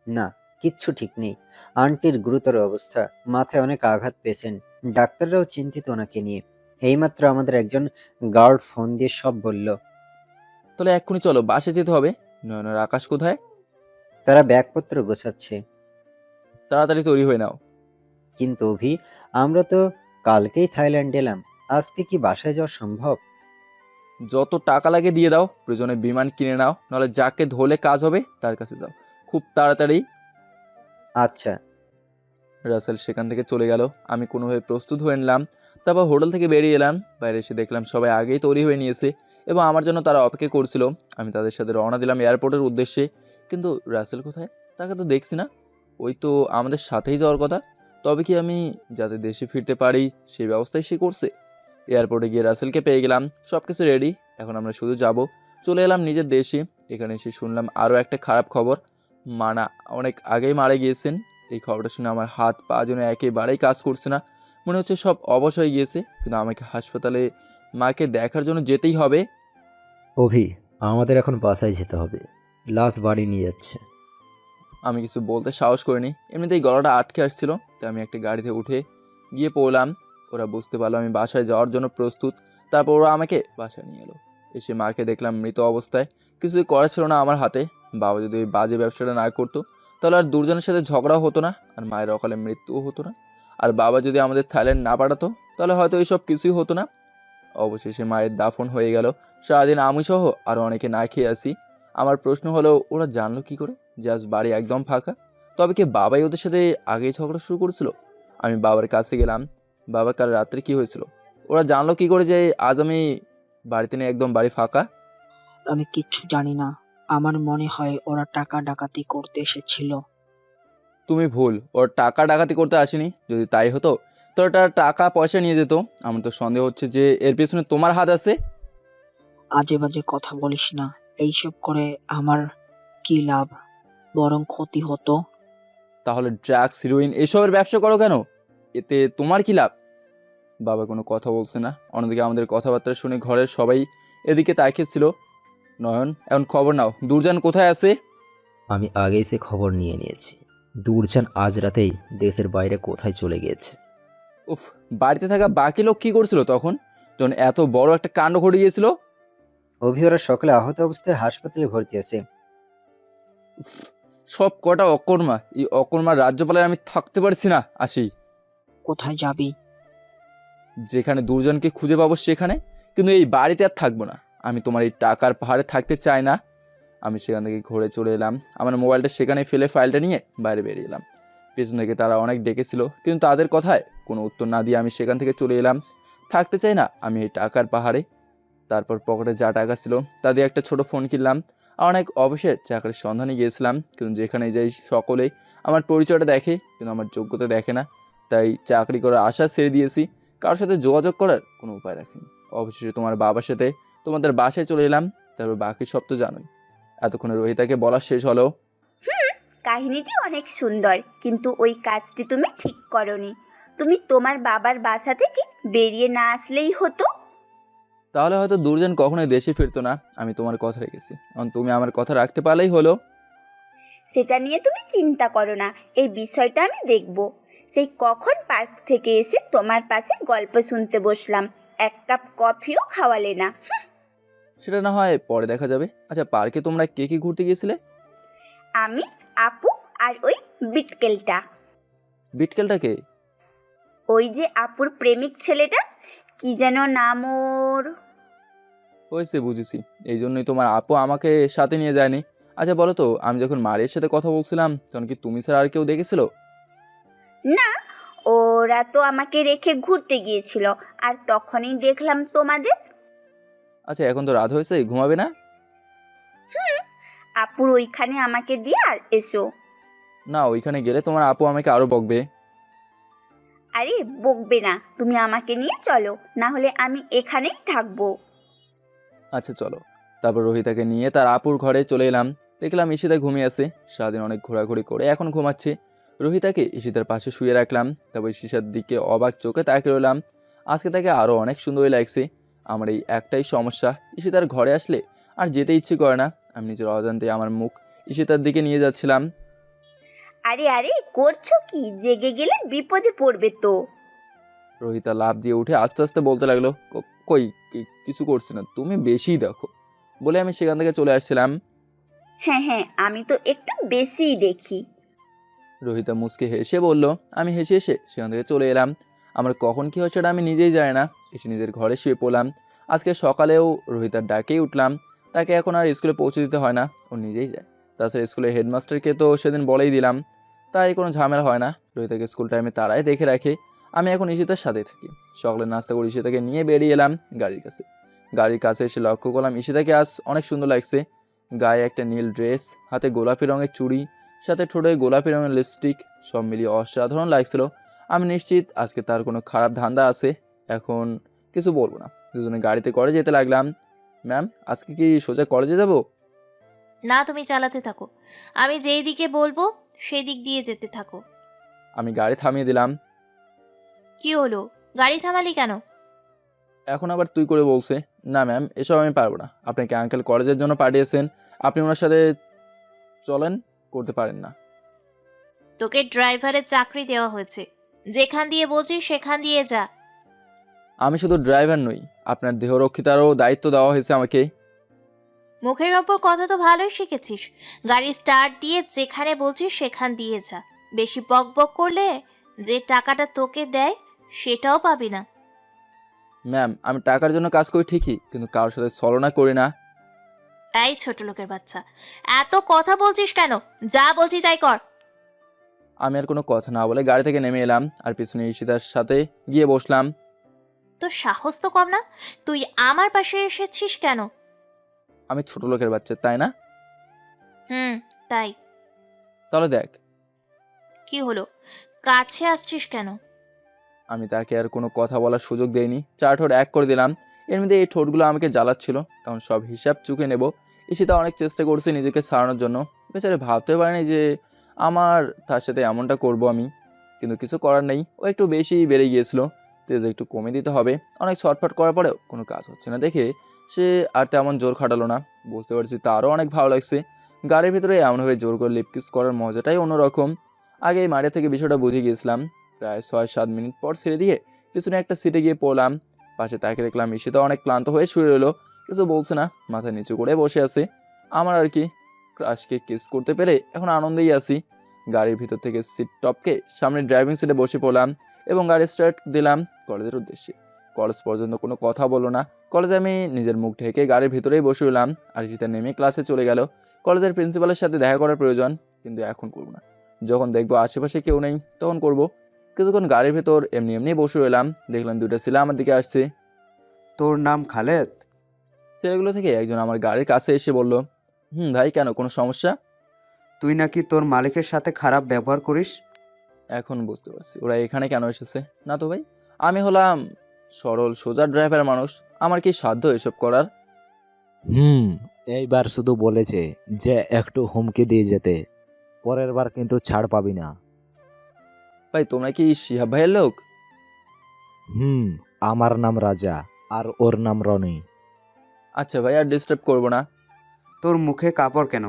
না, কিচ্ছু ঠিক নেই। আন্টির গুরুতর অবস্থা, মাথায় অনেক আঘাত পেয়েছেন। ডাক্তাররাও চিন্তিত ওনাকে নিয়ে। এইমাত্র আমাদের একজন গার্ড ফোন দিয়ে সব বলল। তাহলে এক্ষুনি চলো, বাসে যেতে হবে। নয়নের আকাশ কোথায়? তারা ব্যাগপত্র গোছাচ্ছে। তাড়াতাড়ি তৈরি হয়ে নাও। কিন্তু অভি, আমরা তো কালকেই থাইল্যান্ড এলাম, আজকে কি বাসায় যাওয়া সম্ভব? যত টাকা লাগে দিয়ে দাও, প্রয়োজনে বিমান কিনে নাও, নাহলে যাকে ধরলে কাজ হবে তার কাছে যাও, খুব তাড়াতাড়ি। আচ্ছা। রাসেল সেখান থেকে চলে গেল। আমি কোনোভাবে প্রস্তুত হয়ে নিলাম। তারপর হোটেল থেকে বেরিয়ে এলাম। বাইরে এসে দেখলাম সবাই আগেই তৈরি হয়ে নিয়েছে এবং আমার জন্য তারা অপেক্ষা করছিল। আমি তাদের সাথে রওনা দিলাম এয়ারপোর্টের উদ্দেশ্যে। কিন্তু রাসেল কোথায়? তাকে তো দেখছি না। ওই তো আমাদের সাথেই যাওয়ার কথা। তবে কি আমি যাতে দেশে ফিরতে পারি সেই ব্যবস্থাই সে করছে। এয়ারপোর্টে গিয়ে রাসেলকে পেয়ে গেলাম। সব কিছু রেডি, এখন আমরা শুধু যাব। চলে এলাম নিজের দেশে। এখানে এসে শুনলাম আরও একটা খারাপ খবর। মানা অনেক আগেই মারা গিয়েছেন। এই খবরটা শুনে আমার হাত পা যেন একেবারেই কাজ করছে না। মনে হচ্ছে সব অবশ হয়ে গিয়েছে, কিন্তু আমাকে হাসপাতালে মাকে দেখার জন্য যেতেই হবে। অভি, আমাদের এখন বাসায় যেতে হবে। লাশ বাড়ি নিয়ে যাচ্ছে। আমি কিছু বলতে সাহস করিনি, এমনিতেই গলাটা আটকে আসছিল। তাই আমি একটা গাড়িতে উঠে গিয়ে পড়লাম। ওরা বুঝতে পারলো আমি বাসায় যাওয়ার জন্য প্রস্তুত। তারপর ওরা আমাকে বাসায় নিয়ে এলো। এসে মাকে দেখলাম মৃত অবস্থায়, কিছুই করা ছিল না আমার হাতে। বাবা যদি ওই বাজে ব্যবসাটা না করতো তাহলে আর দুর্জনের সাথে ঝগড়াও হতো না, আর মায়ের অকালে মৃত্যুও হতো না। আর বাবা যদি আমাদের থাইল্যান্ড না পাঠাতো তাহলে হয়তো এইসব কিছুই হতো না। অবশেষে মায়ের দাফন হয়ে গেল। সারাদিন আমি সহ আরও অনেকে না খেয়ে আসি। আমার প্রশ্ন হলো, ওরা জানলো কি করে যে আজ বাড়ি একদম ফাঁকা? তবে কি বাবাই ওদের সাথে আগেই ঝগড়া শুরু করেছিল? আমি বাবার কাছে গেলাম, বাবা কাল রাত্রে কি হয়েছিল? ওরা জানলো কি করে যে আজ আমি বাড়িতে নেই, একদম বাড়ি ফাঁকা? আমি কিচ্ছু জানি না। আমার মনে হয় ওরা টাকা ডাকাতি করতে এসেছিল। তুমি ভুল, ওর টাকা ডাকাতি করতে আসেনি। যদি তাই হতো তাহলে তারা টাকা পয়সা নিয়ে যেত। আমার তো সন্দেহ হচ্ছে যে এর পেছনে তোমার হাত আছে। আজে বাজে কথা বলিস না। এইসব করে আমার কি লাভ? বরং ক্ষতি হতো। তাহলে ড্রাগস, হিরোইন এসবের ব্যবসা করো কেন? এতে তোমার কি লাভ? বাবা কোনো কথা বলছে না। অন্যদিকে আমাদের কথাবার্তা শুনে ঘরের সবাই এদিকে তাকিয়েছিল। নয়ন, এখন খবর নাও, দুর্জান কোথায় আছে? আমি আগেই সে খবর নিয়ে নিয়েছি। দুর্জান আজ রাতেই দেশের বাইরে কোথায় চলে গিয়েছে। উফ, বাড়িতে থাকা বাকি লোক কি করছিল তখন, যখন এত বড় একটা কাণ্ড ঘটে গিয়েছিল? অভিওরা সকলে আহত অবস্থায় হাসপাতালে ভর্তি আছে। সব কটা অকর্মা। এই অকর্মার রাজ্যপালের আমি থাকতে পারছি না। আসি। কোথায় যাবি? যেখানে দুর্জনকে খুঁজে পাবো সেখানে, কিন্তু এই বাড়িতে আর থাকবো না। আমি তোমার এই টাকার পাহাড়ে থাকতে চাই না। আমি সেখান থেকে ঘুরে চলে এলাম। আমার মোবাইলটা সেখানে ফেলে ফাইলটা নিয়ে বাইরে বেরিয়ে এলাম। পেছন থেকে তারা অনেক ডেকেছিল, কিন্তু তাদের কথায় কোনো উত্তর না দিয়ে আমি সেখান থেকে চলে এলাম। থাকতে চাই না আমি এই টাকার পাহাড়ে। তারপর পকেটে যা টাকা ছিল তা দিয়ে একটা ছোট ফোন কিনলাম। আর অনেক অবশ্যই চাকরির সন্ধানে গিয়েছিলাম, কিন্তু যেখানে যাই সকলেই আমার পরিচয়টা দেখে, কিন্তু আমার যোগ্যতা দেখে না। তাই চাকরি করার আশা ছেড়ে দিয়েছি। কারোর সাথে যোগাযোগ করার কোনো উপায় রাখিনি। অবশেষে তোমার বাবার সাথে তোমাদের বাসায় চলে এলাম। তারপর বাকি সব তো জানোই। এতক্ষণে রোহিতাকে বলা শেষ হলো। কাহিনীটি অনেক সুন্দর, কিন্তু ওই কাজটি তুমি ঠিক করনি। তুমি তোমার বাবার বাসা থেকে বেরিয়ে না আসলেই হতো। তাহলে হয়তো দুর্জন কখনোই দেশে ফিরতো না। আমি তোমার কথা রেখেছি, এখন তুমি আমার কথা রাখতে পারলেই হলো। সেটা নিয়ে তুমি চিন্তা করো না, এই বিষয়টা আমি দেখব। সেই কখন পার্ক থেকে এসে তোমার পাশে গল্প শুনতে বসলাম, এক কাপ কফিও খাওয়ালে না। সেটা না হয় পরে দেখা যাবে। আচ্ছা, পার্কে তোমরা কে কে ঘুরতে গিয়েছিলে? আমি, আপু আর ওই বিটকেলটা। বিটকেলটাকে? ওই যে আপুর প্রেমিক ছেলেটা, কি যেন নাম ওর। হয়েছে, বুঝেছি। এই জন্যই তোমার আপু আমাকে সাথে নিয়ে যায়নি। আচ্ছা বলো তো, আমি যখন মারিয়ার সাথে কথা বলছিলাম তখন কি তুমি ছাড়া আর কেউ দেখেছিল? না, ওরা তো আমাকে রেখে ঘুরতে গিয়েছিল, আর তখনই দেখলাম তোমাদের। আচ্ছা, এখন তো রাত হয়েছে, ঘুমাবে না? আপুর ওইখানে আমাকে দিয়ে এসো। না, ওইখানে গেলে তোমার আপু আমাকে আরো বকবে। আরে বকবে না, তুমি আমাকে নিয়ে চলো, না হলে আমি এখানেই থাকবো। আচ্ছা চলো। তারপর রোহিতাকে নিয়ে তার আপুর ঘরে চলে এলাম। দেখলাম ঈশিতা ঘুমিয়ে আছে। সারাদিন অনেক ঘোরাঘুরি করে এখন ঘুমাচ্ছে। রোহিতাকে ঈশিতার পাশে শুয়ে রাখলাম। তারপর ঈশিতার দিকে অবাক চোখে তাকিয়ে রইলাম। আজকে তাকে আরও অনেক সুন্দরই লাগছে। আমার এই একটাই সমস্যা, ঈশিতার ঘরে আসলে আর যেতে ইচ্ছে করে না। আমি নিজের অজান্তে আমার মুখ ঈশিতার দিকে নিয়ে যাচ্ছিলাম। আরে আরে করছো কি? জেগে গেলে বিপদে পড়বে তো। রোহিতা লাফ দিয়ে উঠে আস্তে আস্তে বলতে লাগলো, কই কিছু করছি না, তুমি বেশিই দেখো। বলে আমি সেখান থেকে চলে আসছিলাম। হ্যাঁ হ্যাঁ, আমি তো একটু বেশিই দেখি। রোহিতা মুচকে হেসে বলল। আমি হেসে হেসে সেখান থেকে চলে এলাম। আমার কখন কী হচ্ছে এটা আমি নিজেই জানি না। এসে নিজের ঘরে শুয়ে পড়লাম। আজকে সকালেও রোহিতার ডাকেই উঠলাম। তাকে এখন আর স্কুলে পৌঁছে দিতে হয় না, ও নিজেই যায়। তাছাড়া স্কুলের হেডমাস্টারকে তো সেদিন বলেই দিলাম, তাই কোনো ঝামেলা হয় না। রোহিতাকে স্কুল টাইমে তারাই দেখে রাখে। আমি এখন ঈশিতার সাথেই থাকি। সকালের নাস্তা করে ঈশিতাকে নিয়ে বেরিয়ে এলাম গাড়ির কাছে। গাড়ির কাছে এসে লক্ষ্য করলাম ঈশিতাকে আজ অনেক সুন্দর লাগছে। গায়ে একটা নীল ড্রেস, হাতে গোলাপি রঙের চুড়ি, সাথে ঠোঁটে গোলাপি রঙের লিপস্টিক, সব মিলিয়ে অসাধারণ লাগছিল। আমি নিশ্চিত আজকে তার কোনো খারাপ ধান্দা আছে। এখন কিছু বলবো না। দুজনে গাড়িতে করে যেতে লাগলাম। ম্যাম, আজকে কি সোজা কলেজে যাব? না, তুমি চালাতে থাকো, আমি যেই দিকে বলবো সেই দিক দিয়ে যেতে থাকো। আমি গাড়ি থামিয়ে দিলাম। কি হলো, গাড়ি থামালি কেন? এখন আবার তুই করে বলছে। না ম্যাম, এসব আমি পারবো না। আপনাকে আঙ্কেল কলেজের জন্য পাঠিয়েছেন, আপনি ওনার সাথে চলেন, করতে পারেন না। তোকে ড্রাইভারের চাকরি দেওয়া হয়েছে, যেখান দিয়ে বলছিস সেখান দিয়ে যা। আমি শুধু ড্রাইভার নই, আপনার দেহরক্ষিতারও দায়িত্ব দেওয়া হয়েছে আমাকে। মুখের ওপর কথা তো ভালোই শিখেছিস। গাড়ি স্টার্ট দিয়ে যেখানে বলছিস সেখান দিয়ে যা। বেশি বক বক করলে যে টাকাটা তোকে দেয় সেটাও পাবি না। ম্যাম, আমি টাকার জন্য কাজ করি ঠিকই, কিন্তু কারোর সাথে ছলনা করি না। এই ছোট লোকের বাচ্চা, এত কথা বলছিস কেন? যা বলছি তাই কর। আমি আর কোনো কথা না বলে গাড়ি থেকে নেমে এলাম আর পিছনে ঈশিতার সাথে গিয়ে বসলাম। তোর সাহস তো কম না, তুই আমার পাশে এসেছিস কেন? আমি ছোট লোকের বাচ্চা, তাই না? তাই। তাহলে দেখ। কি হলো, কাছে আসছিস কেন? আমি তাকে আর কোনো কথা বলার সুযোগ দেইনি, 4 ঠোঁট এক করে দিলাম। এর মধ্যে এই ঠোঁটগুলো আমাকে জ্বালাচ্ছিল, এখন সব হিসাব চুকে নেব। ঈশিতা অনেক চেষ্টা করছে নিজেকে সারানোর জন্য, বেচারে ভাবতে পারেনি যে আমার তার সাথে এমনটা করব আমি, কিন্তু কিছু করার নেই। ও একটু বেশি বেড়ে গিয়েছিল, তেজ একটু কমে দিতে হবে। অনেক ছটফট করার পরেও কোনো কাজ হচ্ছে না দেখে সে আর তেমন জোর খাটালো না। বুঝতে পারছি তারও অনেক ভালো লাগছে। গাড়ির ভিতরে এমনভাবে জোর করে লিপকিস করার মজাটাই অন্যরকম। আগে এই মাঠে থেকে বিষয়টা বুঝে গিয়েছিলাম। প্রায় 6-7 মিনিট পর ছেড়ে দিয়ে পিছনে একটা সিটে গিয়ে পড়লাম। পাশে তাকে দেখলাম ঈশিতা অনেক ক্লান্ত হয়ে শুয়ে রইলো, কিছু বলছে না, মাথা নিচু করে বসে আছে। আমার আর কি, ক্রাশকে কিস করতে পেরে এখন আনন্দেই আছি। গাড়ির ভিতর থেকে সিট টপকে সামনে ড্রাইভিং সিটে বসে পড়লাম এবং গাড়ি স্টার্ট দিলাম কলেজের উদ্দেশ্যে। কলেজ পর্যন্ত কোনো কথা বলো না। কলেজে আমি নিজের মুখ ঢেকে গাড়ির ভিতরেই বসে রইলাম আর ঈশিতা নেমে ক্লাসে চলে গেল। কলেজের প্রিন্সিপালের সাথে দেখা করার প্রয়োজন, কিন্তু এখন করবো না। যখন দেখবো আশেপাশে কেউ নেই তখন করব। কিছুক্ষণ গাড়ির ভেতর এমনি এমনি বসে রইলাম, দেখলাম 2টা ছেলে আমার দিকে আসছে। তোর নাম খালেদ? ছেলেগুলো থেকে একজন আমার গাড়ির কাছে এসে বলল, ভাই, কেন, কোনো সমস্যা? তুই নাকি তোর মালিকের সাথে খারাপ ব্যবহার করিস। এখন বুঝতে পারছি ওরা এখানে কেন এসেছে। না তো ভাই, আমি হলাম সরল সোজা ড্রাইভার মানুষ, আমার কি সাধ্য এসব করার? এইবার শুধু বলেছে যে একটু হুমকি দিয়ে যেতে, পরের বার কিন্তু ছাড় পাবি না। ভাই, তোমরা কি শিহাব ভাইয়ের লোক? আমার নাম রাজা আর ওর নাম রনি। আচ্ছা ভাই, আর ডিস্টার্ব করবো না। তোর মুখে কাপড় কেন?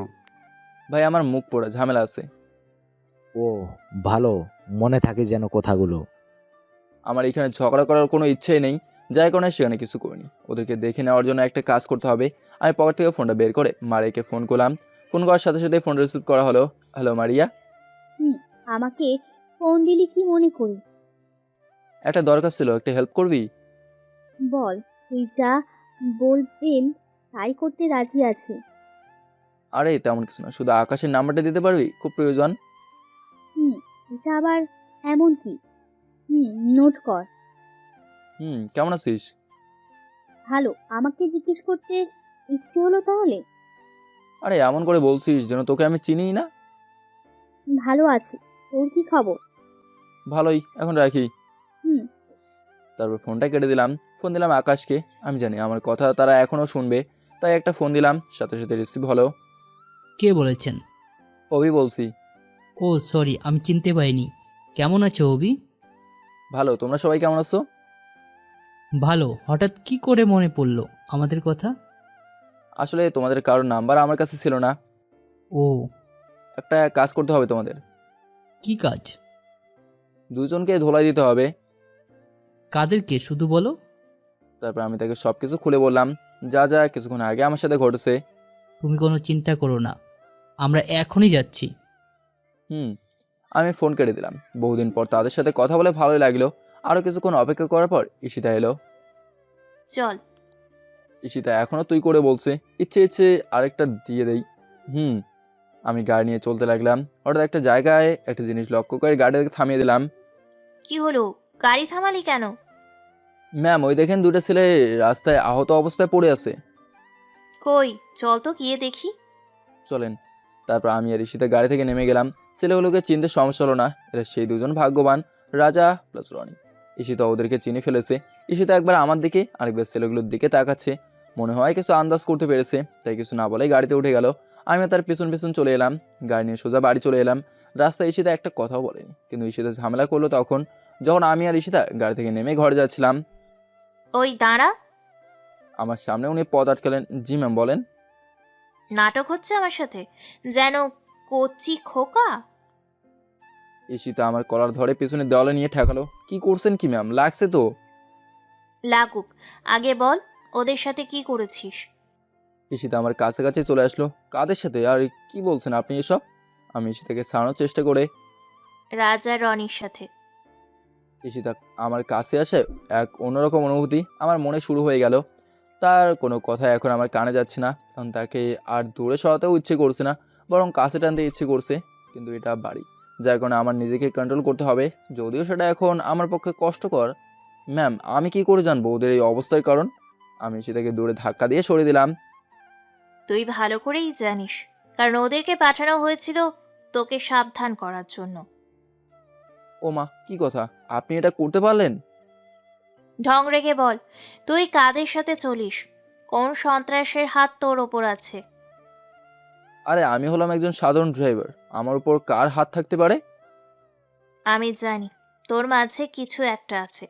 ভাই, আমার মুখ পোড়া, ঝামেলা আছে। ও ভালো, মনে থাকে যেন কথাগুলো। আমার এখানে ঝগড়া করার কোনো ইচ্ছেই নেই, যাই কোনো সেখানে কিছু করিনি। ওদেরকে দেখে নেওয়ার জন্য একটা কাজ করতে হবে। আমি পকেট থেকে ফোনটা বের করে মারিয়াকে ফোন করলাম। ফোন করার সাথে সাথে ফোন রিসিভ করা হলো। Hello Maria. আমাকে ফোন দিলি কি মনে করি? একটা দরকার ছিল, একটা হেল্প করবি? বল, তুই যা বলবেন তাই করতে রাজি আছি। আরে তেমন কিছু না, শুধু আকাশের নাম্বারটা দিতে পারবি, খুব প্রয়োজন। এটা আবার এমন কি? নোট কর। কেমন আছিস? ভালো, আমাকে জিজ্ঞেস করতে ইচ্ছে হলো তাহলে? আরে এমন করে বলছিস যেন তোকে আমি চিনিই না। ভালো আছি, তোর কি খবর? ভালোই, এখন রাখি। হুম তারপর ফোনটা কেটে দিলাম। ফোন দিলাম আকাশকে, আমি জানি আমার কথা তারা এখনও শুনবে, তাই একটা ফোন দিলাম, সাথে সাথে রিসিভ হলো। কে বলেছেন? অভি বলছি। ও সরি, আমি চিনতে পারিনি। কেমন আছো অভি? ভালো, তোমরা সবাই কেমন আছো? ভালো। হঠাৎ কি করে মনে পড়লো আমাদের কথা? আসলে তোমাদের কারোর নাম্বার আমার কাছে ছিল না। ও, একটা কাজ করতে হবে তোমাদের। কি কাজ? দুজনকে ধোলাই দিতে হবে। কাদেরকে শুধু বলো। তারপর আমি তাকে সব কিছু খুলে বললাম, যা যা কিছুক্ষণ আগে আমার সাথে ঘটেছে। তুমি কোনো চিন্তা করো না, আমরা এখনই যাচ্ছি। আমি ফোন কেটে দিলাম। বহুদিন পর তাদের সাথে কথা বলে ভালোই লাগলো। আরও কিছুক্ষণ অপেক্ষা করার পর ঈশিতা এলো। চল। ঈশিতা এখনও তুই করে বলছে, ইচ্ছে ইচ্ছে আরেকটা দিয়ে দেই। আমি গাড়ি নিয়ে চলতে লাগলাম। হঠাৎ একটা জায়গায় একটা জিনিস লক্ষ্য করে গাড়িটাকে থামিয়ে দিলাম। কি হলো, গাড়ি থামালি কেন? ম্যাম, ওই দেখেন 2টা ছেলে রাস্তায় আহত অবস্থায় পড়ে আছে। কই, চল তো গিয়ে দেখি। চলেন। তারপর আমি আর ঈশিতা গাড়ি থেকে নেমে গেলাম। ছেলেগুলোকে চিনতে সমস্যা হলো না, এরা সেই দুজন ভাগ্যবান, রাজা প্লাস রনি। ঈশিতা ওদেরকে চিনে ফেলেছে। ঈশিতা একবার আমার দিকে আরেকবার ছেলেগুলোর দিকে তাকাচ্ছে, মনে হয় কিছু আন্দাজ করতে পেরেছে, তাই কিছু না বলে গাড়িতে উঠে গেল। আমি তার পেছন পেছন চলে এলাম, গাড়ি নিয়ে সোজা বাড়ি চলে এলাম। রাস্তায় ঈশিতা একটা কথাও বলেনি, কিন্তু ঈশিতা ঝামেলা করলো তখন, যখন আমি আর ঈশিতা গাড়ি থেকে নেমে ঘরে যাচ্ছিলাম। ওই দাঁড়া। আমার সামনে উনি পথ আটকালেন। জি ম্যাম, বলেন। নাটক হচ্ছে আমার সাথে, যেন কচি খোকা। ঈশিতা আমার কলার ধরে পেছনে দেওয়ালে নিয়ে ঠেকালো। কি করছেন কি ম্যাম? লাগছে তো। লাগুক, আগে বল ওদের সাথে কি করেছিস? ঈশিতা আমার কাছাকাছি চলে আসলো। কাদের সাথে আর কি বলছেন আপনি এসব? আমি ঈশিতাকে ছাড়ানোর চেষ্টা করে। রাজা রনির সাথে। ঈশিতা আমার কাছে আসে এক অন্যরকম অনুভূতি আমার মনে শুরু হয়ে গেল। তার কোনো কথা এখন আমার কানে যাচ্ছে না, কারণ তাকে আর দূরে সরাতেও ইচ্ছে করছে না, বরং কাছে টানতে ইচ্ছে করছে। কিন্তু এটা বাড়ি, যার কারণে আমার নিজেকে কন্ট্রোল করতে হবে, যদিও সেটা এখন আমার পক্ষে কষ্টকর। ম্যাম, আমি কি করে জানবো ওদের এই অবস্থার কারণ? আমি ঈশিতাকে দূরে ধাক্কা দিয়ে সরিয়ে দিলাম। তুই ভালো করেই জানিস, কারণ ওদেরকে পাঠানো হয়েছিল তোকে সাবধান করার জন্য। ও মা, কি কথা? আপনি এটা করতে পারলেন? ঢং রেখে বল, তুই কাদের সাথে চলিস? কোন সন্ত্রাসের হাত তোর ওপর আছে? আরে আমি হলাম একজন সাধারণ ড্রাইভার, আমার উপর কার হাত থাকতে পারে? আমি জানি তোর মাঝে কিছু একটা আছে,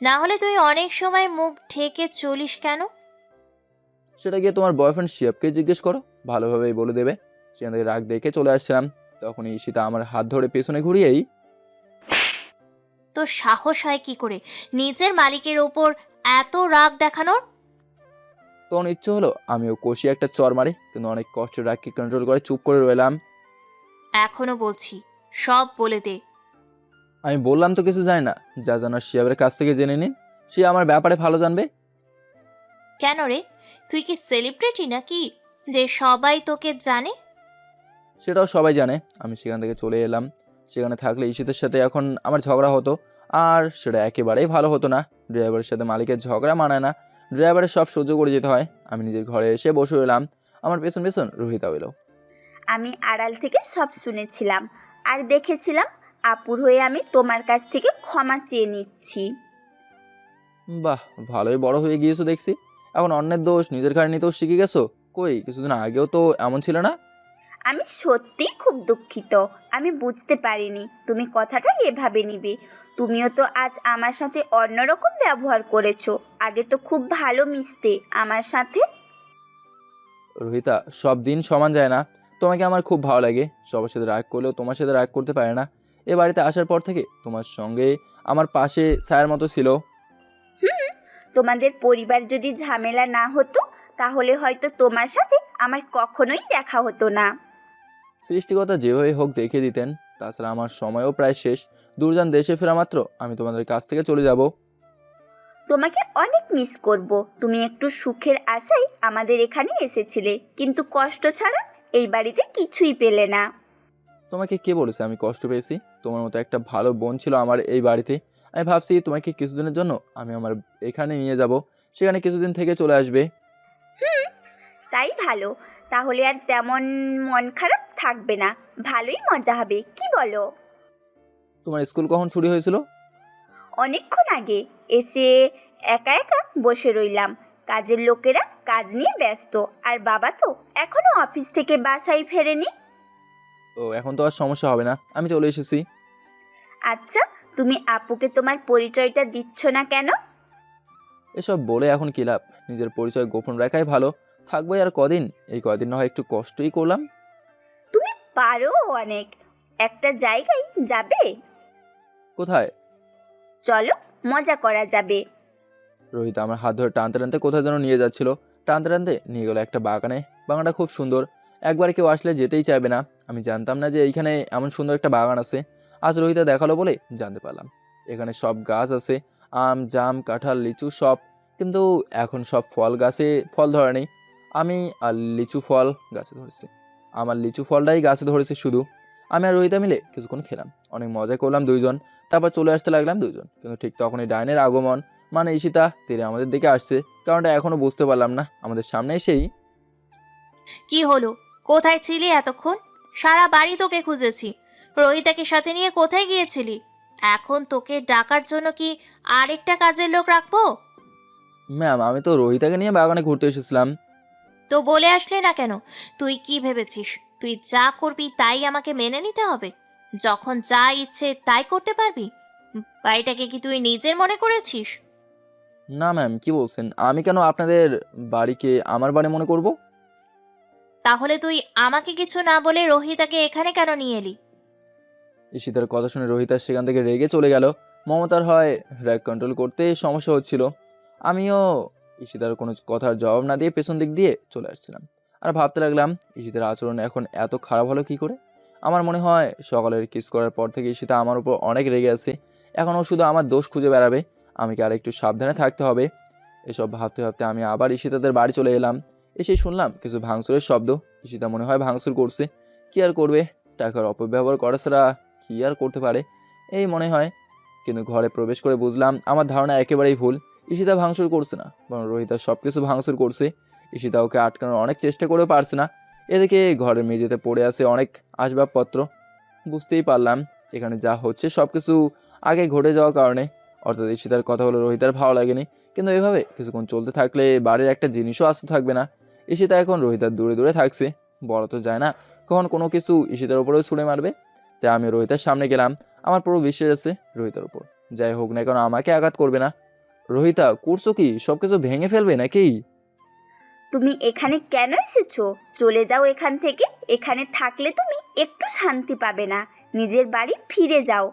না হলে তুই অনেক সময় মুখ ঢেকে চলিস কেন? সেটা গিয়ে তোমার বয়ফ্রেন্ড শিয়াবকে জিজ্ঞেস করো, ভালোভাবেই বলে দেবে। সেখান থেকে রাগ দেখে চলে আসছিলাম, তখন ঈশিতা আমার হাত ধরে পেছনে ঘুরিয়েই। তোর সাহস হয় কি করে নিজের মালিকের ওপর এত রাগ দেখানোর? তখন ইচ্ছে হলো আমিও কষিয়ে একটা চর মারি, কিন্তু অনেক কষ্টে রাগকে কন্ট্রোল করে চুপ করে রইলাম। এখনো বলছি, সব বলে দে। আমি বললাম তো কিছু জানি না, যা জানার শিয়াবের কাছ থেকে জেনে নিন, সে আমার ব্যাপারে ভালো জানবে। কেন রে, তুই কি সেলিব্রিটি নাকি যে সবাই তোকে জানে? সেটাও সবাই জানে। আমি সেখান থেকে চলে এলাম। সেখানে থাকলে ঈশিতের সাথে এখন আমার ঝগড়া হতো, আর সেটা একেবারেই ভালো হতো না। ড্রাইভারের সাথে মালিকের ঝগড়া মানায় না, ড্রাইভারের সব সহ্য করে যেতে হয়। আমি নিজের ঘরে এসে বসে রইলাম, আমার পেছন পেছন রোহিতা এলো। আমি আড়াল থেকে সব শুনেছিলাম আর দেখেছিলাম। আপুর হয়ে আমি তোমার কাছ থেকে ক্ষমা চেয়ে নিচ্ছি। বাহ, ভালোই বড় হয়ে গিয়েছো দেখছি। এখন অন্যের দোষ নিজের ঘাড়ে নিতেও শিখে গেছো। কই, কিছুদিন আগেও তো এমন ছিল না। আমি সত্যিই খুব দুঃখিত। আমি বুঝতে পারিনি তুমি কথাটা এভাবে নিবে। তুমিও তো আজ আমার সাথে অন্যরকম ব্যবহার করেছো। আগে তো খুব ভালো মিশতে আমার সাথে। রোহিতা, সব দিন সমান যায় না। তোমাকে আমার খুব ভালো লাগে, সবার সাথে রাগ করলেও তোমার সাথে রাগ করতে পারে না। এ বাড়িতে আসার পর থেকে তোমার সঙ্গে আমার পাশে ছায়ার মতো ছিল। তোমাদের পরিবার যদি ঝামেলা না হতো তাহলে হয়তো তোমার সাথে আমার কখনোই দেখা হতো না। সৃষ্টিকর্তা যেভাবে হোক দেখে দিতেন। তাছাড়া আমার সময়ও প্রায় শেষ। দূরযান দেশে ফেরা মাত্র আমি তোমাদের কাছ থেকে চলে যাব। তোমাকে অনেক মিস করব। তুমি একটু সুখের আশায় আমাদের এখানে এসেছিলে, কিন্তু কষ্ট ছাড়া এই বাড়িতে কিছুই পেলে না। তোমাকে কে বলেছে আমি কষ্ট পেয়েছি? তোমার মতো একটা ভালো বোন ছিল আমার এই বাড়িতে। আমি ভাবছি তোমাকে কিছুদিনের জন্য আমি আমার এখানে নিয়ে যাব, সেখানে কিছুদিন থেকে চলে আসবে। তাই ভালো, তাহলে আর তেমন মন খারাপ থাকবে না, ভালোই মজা হবে, কি বলো? তোমার স্কুল কখন ছুটি হয়েছিল? অনেকক্ষণ আগে। এসে একা একা বসে রইলাম। কাজের লোকেরা কাজ নিয়ে ব্যস্ত, আর বাবা তো এখনো অফিস থেকে বাসায় ফেরেনি। তো এখন তো আর সমস্যা হবে না, আমি চলে এসেছি। আচ্ছা, তুমি আপুকে তোমার পরিচয়টা দিচ্ছ না কেন? এসব বলে এখন কি লাভ? নিজের পরিচয় গোপন রাখাই ভালো। থাকবো আর কদিন, এই কদিন না হয় একটু কষ্টই করলাম। তুমি পারো অনেক। একটা জায়গায় যাবে? কোথায়? চলো, মজা করা যাবে। রোহিত আমার হাত ধরে টানতে টানতে কোথায় যেন নিয়ে যাচ্ছিল। টানতে টানতে নিয়ে গেল একটা বাগানে। বাগানটা খুব সুন্দর, একবার কেউ আসলে যেতেই চাইবে না। আমি জানতাম না যে এইখানে এমন সুন্দর একটা বাগান আছে। আজ রোহিতা দেখালো বলে জানতে পারলাম। এখানে সব গাছ আছে, আম, জাম, কাঁঠাল, লিচু সব। কিন্তু এখন সব ফল গাছে ফল ধরে নেই। আমি আর লিচু ফল গাছে ধরেছি। আমার লিচু ফলটাই গাছে ধরেছে শুধু। আমি আর রোহিতা মিলে কিছুক্ষণ খেলাম, অনেক মজা করলাম দুইজন। তারপর চলে আসতে লাগলাম দুইজন, কিন্তু ঠিক তখনই ডাইনের আগমন, মানে ঈশিতা তীরে আমাদের দিকে আসছে। কারণটা এখনো বুঝতে পারলাম না। আমাদের সামনে এসেই, কি হলো? কোথায় ছিলি এতক্ষণ? সারা বাড়ি তোকে খুঁজেছি। রোহিতাকে সাথে নিয়ে কোথায় গিয়েছিলি? এখন তোকে ডাকার জন্য কি আরেকটা কাজের লোক রাখবো? ম্যাম, আমি তো রোহিতাকে নিয়ে বাগানে ঘুরতে এসেছিলাম। তো বলে আসলে না কেন? তুই কি ভেবেছিস তুই যা করবি তাই আমাকে মেনে নিতে হবে? যখন যা ইচ্ছে তাই করতে পারবি? বাড়িটাকে কি তুই নিজের মনে করেছিস? না ম্যাম, কি বলছেন? আমি কেন আপনাদের বাড়িকে আমার বাড়ি মনে করব? তাহলে তুই আমাকে কিছু না বলে রোহিতাকে এখানে কেন নিয়ে এলি? ঈশিতার কথা শুনে রোহিতা সেখান থেকে রেগে চলে গেল। মমতার হয় রাগ কন্ট্রোল করতে সমস্যা হচ্ছিল। আমিও ঈশিতার কোনো কথার জবাব না দিয়ে পেছন দিক দিয়ে চলে আসছিলাম আর ভাবতে লাগলাম ঈশিতার আচরণ এখন এত খারাপ হলো কি করে। আমার মনে হয় সকালের কিস করার পর থেকে ঈশিতা আমার উপর অনেক রেগে আছে। এখন ও শুধু আমার দোষ খুঁজে বেড়াবে, আমাকে আর একটু সাবধানে থাকতে হবে। এসব ভাবতে ভাবতে আমি আবার ঈশিতাদের বাড়ি চলে এলাম। এসে শুনলাম কিছু ভাঙচুরের শব্দ। ঈশিতা মনে হয় ভাঙচুর করছে। কি আর করবে, টাকার অপব্যবহার করা ছাড়া কি আর করতে পারে এই মনে হয়। কিন্তু ঘরে প্রবেশ করে বুঝলাম আমার ধারণা একেবারেই ভুল। ঈশিতা ভাঙচুর করছে না, বরং রোহিতা সব কিছু ভাঙচুর করছে। ঈশিতা ওকে আটকানোর অনেক চেষ্টা করেও পারছে না। এদিকে ঘরের মেঝেতে পড়ে আছে অনেক আসবাবপত্র। বুঝতেই পারলাম এখানে যা হচ্ছে সব কিছু আগে ঘটে যাওয়ার কারণে। অর্থাৎ ঈশিতার কথা হলো রোহিতার ভালো লাগেনি, কিন্তু এভাবে কিছুক্ষণ চলতে থাকলে বাড়ির একটা জিনিসও আসতে থাকবে না। ঈশিতা এখন রোহিতার দূরে দূরে থাকছে। বড় তো যায় না কখন কোনো কিছু ঈশিতার উপরেও ছুঁড়ে মারবে। তাই আমি রোহিতার সামনে গেলাম। আমার পুরো বিশ্বাস আছে রোহিতার উপর যাই হোক না কেন আমাকে আঘাত করবে না। রোহিতা করছো কি, সব কিছু ভেঙে ফেলবে নাকি? তুমি এখানে কেন এসেছো? চলে যাও এখান থেকে। এখানে থাকলে তুমি একটু শান্তি পাবে না। নিজের বাড়ি ফিরে যাও।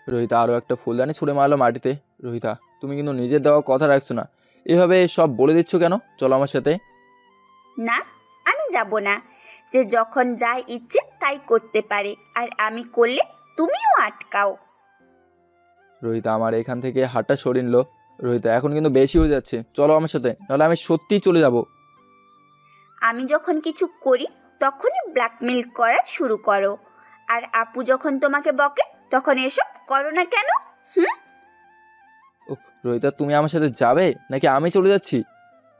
রোহিতা আরও একটা ফুলদানি ছুঁড়ে মারলো মাটিতে। রোহিতা তুমি কিন্তু নিজের দেওয়া কথা রাখছো না, এভাবে সব বলে দিচ্ছ কেন? চলো আমার সাথে। না, আমি যাব না। যে যখন যা ইচ্ছে তাই করতে পারে, আর আমি করলে তুমিও আটকাও। রোহিতা আমার এখান থেকে হাতটা সরিয়ে নিল। রোহিতা এখন কিন্তু বেশি হয়ে যাচ্ছে, চলো আমার সাথে, নাহলে আমি সত্যিই চলে যাব। আমি যখন কিছু করি তখনই ব্ল্যাকমেল করা শুরু করো, আর আপু যখন তোমাকে বকে তখন এসব করো না কেন? উফ রোহিতা তুমি আমার সাথে যাবে নাকি আমি চলে যাচ্ছি?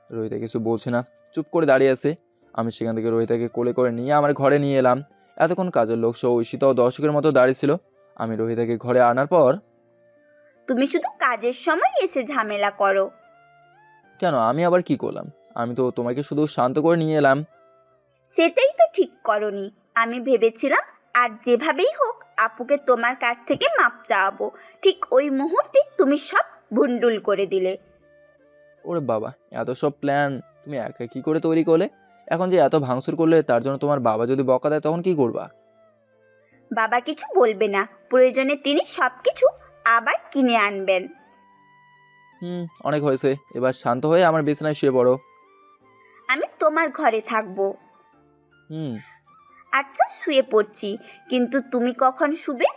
রোহিতা কিছু বলছে না, চুপ করে দাঁড়িয়ে আছে। আমি সেখান থেকে রোহিতাকে কোলে করে নিয়ে আমার ঘরে নিয়ে এলাম। এতক্ষণ কাজের লোক সহ ঈশিতাও দর্শকের মতো দাঁড়িয়েছিল। আমি রোহিতাকে ঘরে আনার পর, তুমি শুধু কাজের সময় এসে ঝামেলা করো। কেন আমি আবার কি করলাম? আমি তো তোমাকে শুধু শান্ত করে নিয়ে এলাম। সেটাই তো ঠিক করনি। আমি ভেবেছিলাম আর যেভাবেই হোক আপুকে তোমার কাছ থেকে মাপ চাওয়াবো। ঠিক ওই মুহূর্তে তুমি সব ভুন্ডুল করে দিলে। ওরে বাবা, এত সব প্ল্যান তুমি একা কি করে তৈরি করলে? এখন যে এত ভাঙচুর করলে তার জন্য তোমার বাবা যদি বকা দেয় তখন কি করবা? বাবা কিছু বলবে না, প্রয়োজনে তিনি সব কিছু আবার কিনে আনবেন। অনেক হয়েছে, এবার শান্ত হয়ে আমার বিছানায় শুয়ে পড়ো। আমি তোমার ঘরে থাকবো। হুম আচ্ছা, শুয়ে পড়ছি, কিন্তু তুমি কখন শুবে?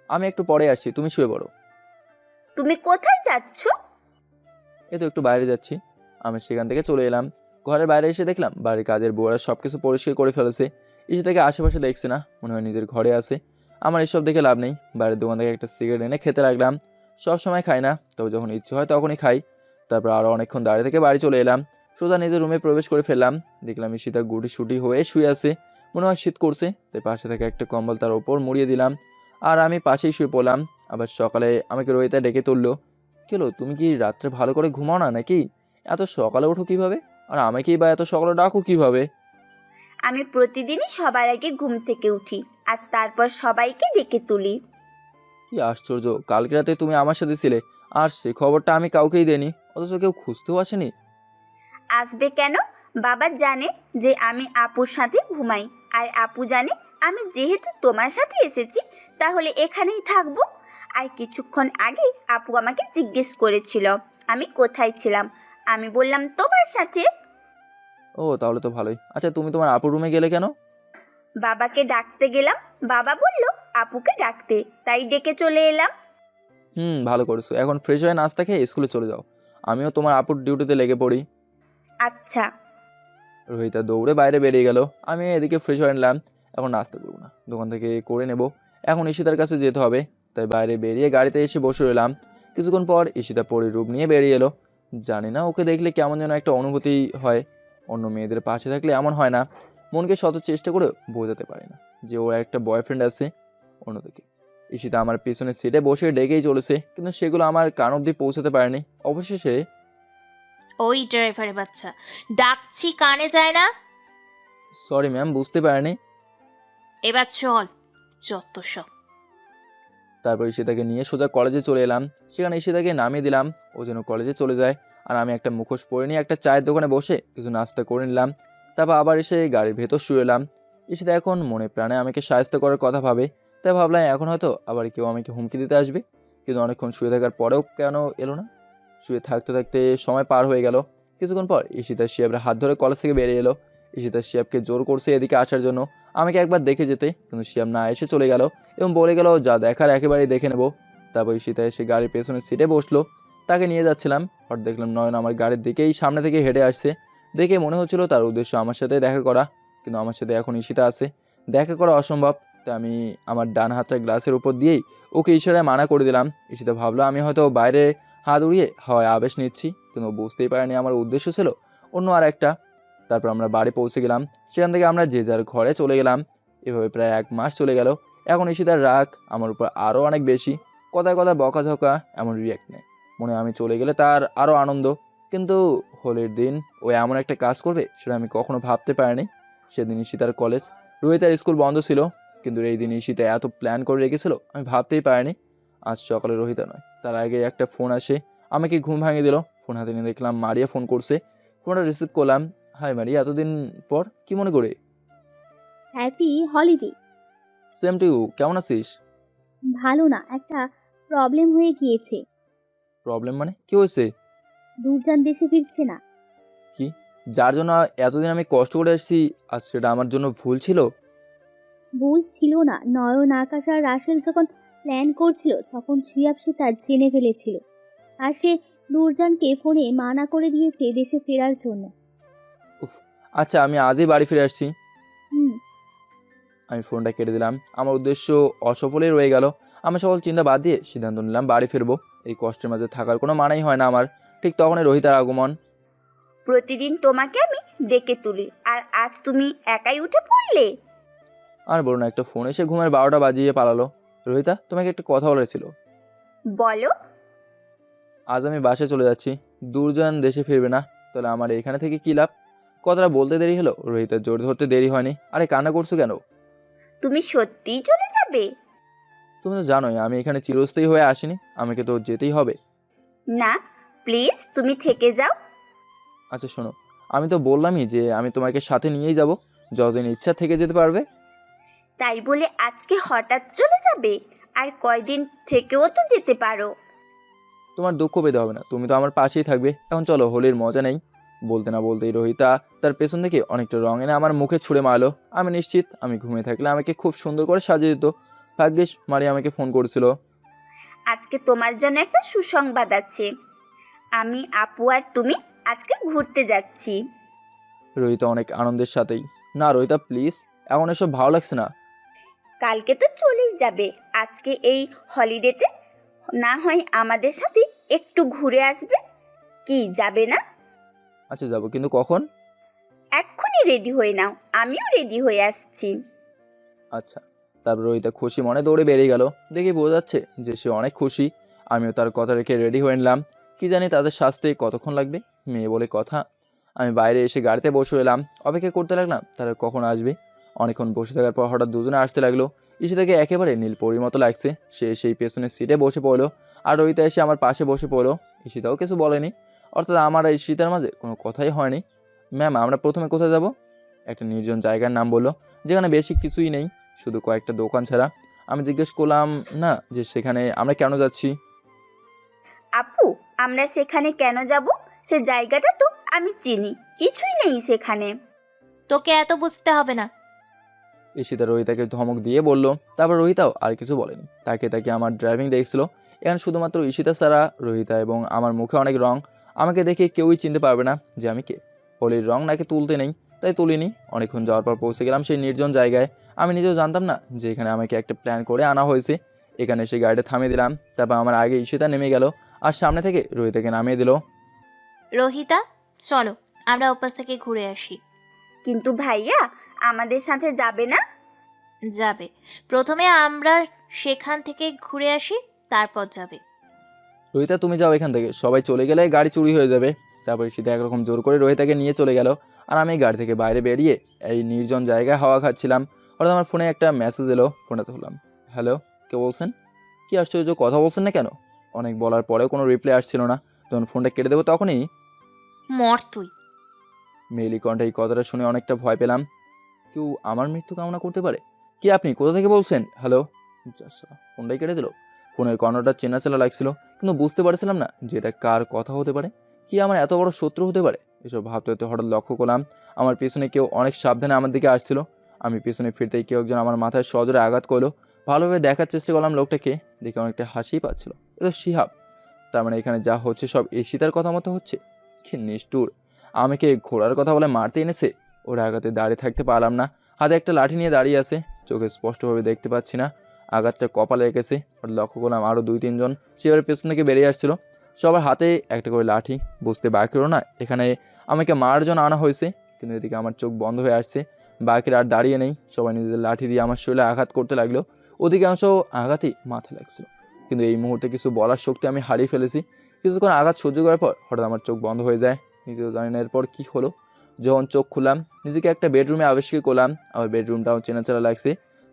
আমি একটু পরে আসি, তুমি শুয়ে পড়ো। তুমি কোথায় যাচ্ছ? এই তো একটু বাইরে যাচ্ছি। আমি সেখান থেকে চলে এলাম। ঘরের বাইরে এসে দেখলাম বাড়ির কাজের বউরা সব কিছু পরিষ্কার করে ফেলেছে। এসে থেকে আশেপাশে দেখছে না, মনে হয় নিজের ঘরে আছে। আমার এসব দেখে লাভ নেই। বাইরের দোকান থেকে একটা সিগারেট এনে খেতে লাগলাম। সব সময় খাই না, তবে যখন ইচ্ছে হয় তখনই খাই। তারপর আরও অনেকক্ষণ দাঁড়িয়ে থেকে বাড়ি চলে এলাম। সোজা নিজের রুমে প্রবেশ করে ফেললাম। দেখলাম ঈশিতা গুটি সুটি হয়ে শুয়ে আছে। মনে হয় শীত করছে, তাই পাশে থেকে একটা কম্বল তার ওপর মুড়িয়ে দিলাম আর আমি পাশেই শুয়ে পড়লাম। আবার সকালে আমাকে রোহিতা ডেকে তুললো। কেলো, তুমি কি রাত্রে ভালো করে ঘুমাও না নাকি? এত সকালে ওঠো কিভাবে? আর আমাকেই বা এত সকালে ডাকো কিভাবে? আমি প্রতিদিনই সবার আগে ঘুম থেকে উঠি আর তারপর সবাইকে ডেকে তুলি। কি আশ্চর্য, কালকে রাতে তুমি আমার সাথে ছিলে আর সে খবরটা আমি কাউকেই দেইনি, অথচ কেউ খুঁজতেও আসেনি। আসবে কেন? বাবা জানে যে আমি আপুর সাথে ঘুমাই, আর আপু জানে আমি যেহেতু তোমার সাথে এসেছি তাহলে এখানেই থাকবো। আর কিছুক্ষণ আগে আপু আমাকে জিজ্ঞেস করেছিল আমি কোথায় ছিলাম। আমি বললাম তোমার সাথে। ও তাহলে তো ভালোই। আচ্ছা তুমি তোমার আপুর রুমে গেলে কেন? বাবাকে ডাকতে গেলাম, বাবা বলল আপুকে ডাকতে, তাই ডেকে চলে এলাম। ভালো করেছো। এখন ফ্রেশ হয়ে নাস্তা খেয়ে স্কুলে চলে যাও, আমিও তোমার আপুর ডিউটিতে লেগে পড়ি। আচ্ছা। রোহিতা দৌড়ে বাইরে বেরিয়ে গেল। আমি এদিকে ফ্রেশ হয়ে নিলাম। এখন নাস্তা করবো না, দোকান থেকে করে নেব। এখন ঈশিতার কাছে যেতে হবে, তাই বাইরে বেরিয়ে গাড়িতে এসে বসে রইলাম। কিছুক্ষণ পর ঈশিতা পরীর রূপ নিয়ে বেরিয়ে এলো। জানি না ওকে দেখলে কেমন যেন একটা অনুভূতি হয়। অন্য মেয়েদের পাশে থাকলে এমন হয় না। মনকে শত চেষ্টা করে বোঝাতে পারি না যে ওর একটা বয়ফ্রেন্ড আছে। অন্যদিকে ঈশিতা আমার পিছনের সিটে বসে ডেকেই চলেছে, কিন্তু সেগুলো আমার কান অবধি পৌঁছাতে পারেনি। অবশেষে, ওই ড্রাইভারের বাচ্চা, ডাকছি কানে যায় না? সরি ম্যাম, বুঝতে পারিনি। এবার চল, যত সব। তারপর ঈশিতাকে নিয়ে সোজা কলেজে চলে এলাম। সেখানে ঈশিতাকে নামিয়ে দিলাম, ও যেন কলেজে চলে যায়। আর আমি একটা মুখোশ পরে নিয়ে একটা চায়ের দোকানে বসে কিছু নাস্তা করে নিলাম। তারপর আবার এসে গাড়ির ভেতর শুয়ে এলাম। ঈশিতা এখন মনে প্রাণে আমাকে সাহায্য করার কথা ভাবে, তাই ভাবলাম এখন হয়তো আবার কেউ আমাকে হুমকি দিতে আসবে। কিন্তু অনেকক্ষণ শুয়ে থাকার পরেও কেন এলো না। শুয়ে থাকতে থাকতে সময় পার হয়ে গেল। কিছুক্ষণ পর ঈশিতা শিয়াবের হাত ধরে কলেজ থেকে বেরিয়ে এলো। ঈশিতা শিয়াবকে জোর করছে এদিকে আসার জন্য, আমাকে একবার দেখে যেতে, কিন্তু শিয়াব না এসে চলে গেল এবং বলে গেল যা দেখার একেবারেই দেখে নেব। তারপর ঈশিতা এসে গাড়ির পেছনের সিটে বসলো। তাকে নিয়ে যাচ্ছিলাম, হঠাৎ দেখলাম নয়ন আমার গাড়ির দিকেই সামনে থেকে হেঁটে আসছে। দেখে মনে হচ্ছিল তার উদ্দেশ্য আমার সাথে দেখা করা, কিন্তু আমার সাথে এখন ঈশিতা আছে, দেখা করা অসম্ভব। তাই আমি আমার ডান হাতটা গ্লাসের উপর দিয়েই ওকে ইশারায় মানা করে দিলাম। ঈশিতা ভাবলো আমি হয়তো বাইরে হাত উড়িয়ে হাওয়ায় আবেশ নিচ্ছি, কিন্তু ও বুঝতেই পারেনি আমার উদ্দেশ্য ছিল অন্য আর একটা। তারপর আমরা বাড়ি পৌঁছে গেলাম, সেখান থেকে আমরা যে যার ঘরে চলে গেলাম। এভাবে প্রায় 1 মাস চলে গেল। এখন ঈশিতার রাগ আমার উপর আরও অনেক বেশি, কথায় কথায় বকাঝকা এমন রিয়াক্ট নেয়, মনে হয় আমি চলে গেলে তার আরও আনন্দ। কিন্তু হোলির দিন ও এমন একটা কাজ করবে সেটা আমি কখনো ভাবতে পারিনি। সেদিন ঈশিতার কলেজ, রোহিতার স্কুল বন্ধ ছিল, কিন্তু এই দিন ঈশিতা এত প্ল্যান করে রেখেছিল আমি ভাবতেই পারিনি। আজ সকালে রোহিতা নয়, তার আগে একটা ফোন আসে, আমাকে ঘুম ভাঙিয়ে দিল। ফোন হাতে নিয়ে দেখলাম মারিয়া ফোন করছে। ফোনটা রিসিভ করলাম। হাই মারিয়া, এতদিন পর, কি মনে করে? Happy holiday. Same to you, কেমন আছিস? ভালো না, একটা প্রবলেম হয়ে গিয়েছে। প্রবলেম মানে কি হয়েছে? দূরজান দেশে ফিরছে না। কি, যার জন্য এতদিন আমি কষ্ট করে আসছি, আজ সেটা আমার জন্য ভুল ছিল? ভুল ছিল না, নয়ন, আকাশ আর রাসেল যখন প্ল্যান করছিল তখন শিয়াব সেটা জেনে ফেলেছিল, আর সে দূরজানকে ফোনে মানা করে দিয়েছে দেশে ফেরার জন্য। আচ্ছা, আমি আজই বাড়ি ফিরে আসছি। হুম। আমি ফোনটা কেটে দিলাম। আমার উদ্দেশ্য অসফলই রয়ে গেল। আমি সকল চিন্তা বাদ দিয়ে সিদ্ধান্ত নিলাম বাড়ি ফিরবো। এই কষ্টের মাঝে থাকার কোনো মানেই হয় না আমার। ঠিক তখনই রোহিতার আগমন। প্রতিদিন তোমাকে আমি ডেকে তুলি, আর আজ তুমি একাই উঠে পড়লে। আর বলো না, একটা ফোন এসে ঘুমের 12টা বাজিয়ে পালালো। রোহিতা, তোমাকে একটা কথা বলার ছিল। বলো। আজ আমি বাসায় চলে যাচ্ছি, দূরজান দেশে ফিরবে না, তাহলে আমার এখানে থেকে কী লাভ? কথাটা বলতে দেরি হলো, রোহিতার জোর ধরতে দেরি হয়নি। আরে কান্না করছো কেন? তুমি সত্যিই চলে যাবে? তুমি তো জানোই আমি এখানে চিরস্থায়ী হয়ে আসিনি, আমাকে তো যেতেই হবে। না, প্লিজ তুমি থেকে যাও। আচ্ছা শোনো, আমি তো বললামই যে আমি তোমাকে সাথে নিয়েই যাব, যতদিন ইচ্ছা থেকে যেতে পারবে। তাই বলে আজকে হঠাৎ চলে যাবে? আর কয়দিন থেকেও তো যেতে পারো। তোমার দুঃখ পেতে হবে না, তুমি তো আমার পাশেই থাকবে। এখন চলো, হোলির মজা নেই। বলতে না বলতেই রোহিতা তার পেছন থেকে অনেকটা রং এনে আমার মুখে ছুঁড়ে মারলো। আমি নিশ্চিত আমি ঘুমিয়ে থাকলে আমাকে খুব সুন্দর করে সাজিয়ে দিত। ভাগ্যিস মারিয়া আমাকে ফোন করেছিল। আজকে তোমার জন্য একটা সুসংবাদ আছে। আমি, আপু আর তুমি আজকে ঘুরতে যাচ্ছি। রোহিতা অনেক আনন্দের সাথেই। না রোহিতা প্লিজ, এখন এসব ভালো লাগছে না। কালকে তো চলেই যাবে, আজকে এই হলিডেতে না হয় আমাদের সাথে একটু ঘুরে আসবে। কি, যাবে না? আচ্ছা যাবো, কিন্তু কখন? এক্ষুনি রেডি হয়ে নাও, আমিও রেডি হয়ে আসছি। আচ্ছা। তারপর রোহিতা খুশি মনে দৌড়ে বেরিয়ে গেল। দেখে বোঝা যাচ্ছে যে সে অনেক খুশি। আমিও তার কথা রেখে রেডি হয়ে নিলাম। কি জানি তাদের সাজতে কতক্ষণ লাগবে, মেয়ে বলে কথা। আমি বাইরে এসে গাড়িতে বসে এলাম, অপেক্ষা করতে লাগলাম তারা কখন আসবে। অনেকক্ষণ বসে থাকার পর হঠাৎ দুজনে আসতে লাগলো। ঈশিতাকে একেবারে নীলপরির মতো লাগছে। সে সেই পেছনের সিটে বসে পড়লো, আর রোহিতা এসে আমার পাশে বসে পড়লো। ঈশিতাও কিছু বলেনি, অর্থাৎ আমার আর ঈশিতার মাঝে কোনো কথাই হয়নি। ম্যাম, আমরা প্রথমে কোথায় যাব? একটা নির্জন জায়গার নাম বললো, যেখানে বেশি কিছুই নেই, শুধু কয়েকটা দোকান ছাড়া। আমি জিজ্ঞেস করলাম না যে সেখানে আমরা কেন যাচ্ছি। আপু, আমরা সেখানে কেন যাব? সে জায়গাটা তো আমি চিনি, কিছুই নেই সেখানে। তোকে এত বুঝতে হবে না। ঈশিতা রোহিতাকে ধমক দিয়ে বলল। তারপর রোহিতাও আর কিছু বলেনি, তাকে তাকে আমার ড্রাইভিং দেখছিল। এখানে শুধুমাত্র ঈশিতা ছাড়া রোহিতা এবং আমার মুখে অনেক রং। আমাকে দেখে কেউই চিনতে পারবে না যে আমি কে। হোলির রং নাকি তুলতে নেই, তাই তুলিনি। অনেকক্ষণ যাওয়ার পর পৌঁছে গেলাম সেই নির্জন জায়গায়। আমি নিজেও জানতাম না যে এখানে আমাকে একটা প্ল্যান করে আনা হয়েছে। এখানে এসে গাড়িটা থামিয়ে দিলাম। তারপর আমার আগে ঈশিতা নেমে গেল, আর সামনে থেকে রোহিতাকে নামিয়ে দিল। রোহিতা, চলো আমরা ওপাশ থেকে ঘুরে আসি। কিন্তু ভাইয়া, আমাদের সাথে যাবে না? যাবে, প্রথমে আমরা সেখান থেকে ঘুরে আসি, তারপর যাবে। রোহিতা তুমি যাও এখান থেকে, সবাই চলে গেলে গাড়ি চুরি হয়ে যাবে। তারপর ঈশিতা একরকম জোর করে রোহিতাকে নিয়ে চলে গেল, আর আমি গাড়ি থেকে বাইরে বেরিয়ে এই নির্জন জায়গায় হাওয়া খাচ্ছিলাম। হঠাৎ আমার ফোনে একটা মেসেজ এলো, ফোনটা তুললাম। হ্যালো, কে বলছেন? কি আশ্চর্য, কথা বলছেন না কেন? অনেক বলার পরেও কোনো রিপ্লাই আসছিল না। যখন ফোনটা কেটে দেবো তখনই মর তুই। মেয়েলি কণ্ঠে এই কথাটা শুনে অনেকটা ভয় পেলাম। কেউ আমার মৃত্যু কামনা করতে পারে? কি আপনি কোথা থেকে বলছেন? হ্যালো? ফোনটাই কেটে দিল। ফোনের কর্ণটা চেনা চেনা লাগছিল, কিন্তু বুঝতে পারছিলাম না যে এটা কার কথা হতে পারে, কি আমার এত বড় শত্রু হতে পারে। এসব ভাবতে হতে হঠাৎ লক্ষ্য করলাম আমার পেছনে কেউ অনেক সাবধানে আমার দিকে আসছিল। আমি পেছনে ফিরতেই কেউ একজন আমার মাথায় সজোরে আঘাত করলো। ভালোভাবে দেখার চেষ্টা করলাম লোকটাকে, দেখে অনেকটা হাসিই পাচ্ছিল। এটা শিহাব। তার মানে এখানে যা হচ্ছে সব ঈশিতার কথা মতো হচ্ছে। কি নিষ্ঠুর, আমাকে ঘোড়ার কথা বলে মারতে এনেছে। ওর আঘাতে দাঁড়িয়ে থাকতে পারলাম না। হাতে একটা লাঠি নিয়ে দাঁড়িয়ে আছে, চোখে স্পষ্টভাবে দেখতে পাচ্ছি না। আঘাতটা কপালে রেখেছে। ওর লক্ষ্য করলাম আরও 2-3 জন সেভাবে পেছন থেকে বেরিয়ে আসছিল। সবার হাতে একটা করে লাঠি। বুঝতে বাকি হলো না এখানে আমাকে মারার জন্য আনা হয়েছে। কিন্তু এদিকে আমার চোখ বন্ধ হয়ে আসছে, বাকিরা আর দাঁড়িয়ে নেই। সবাই নিজেদের লাঠি দিয়ে আমার শরীরে আঘাত করতে লাগলো। অধিকাংশ আঘাতই মাথায় লাগছিল। কিন্তু এই মুহূর্তে কিছু বলার শক্তি আমি হারিয়ে ফেলেছি। কিছুক্ষণ আঘাত সহ্য করার পর হঠাৎ আমার চোখ বন্ধ হয়ে যায়। নিজেও জানি না এরপর কী হলো। যখন চোখ খুললাম, নিজেকে একটা বেডরুমে আবিষ্কার করলাম। আমার বেডরুমটাও চেনাচেনা লাগছে।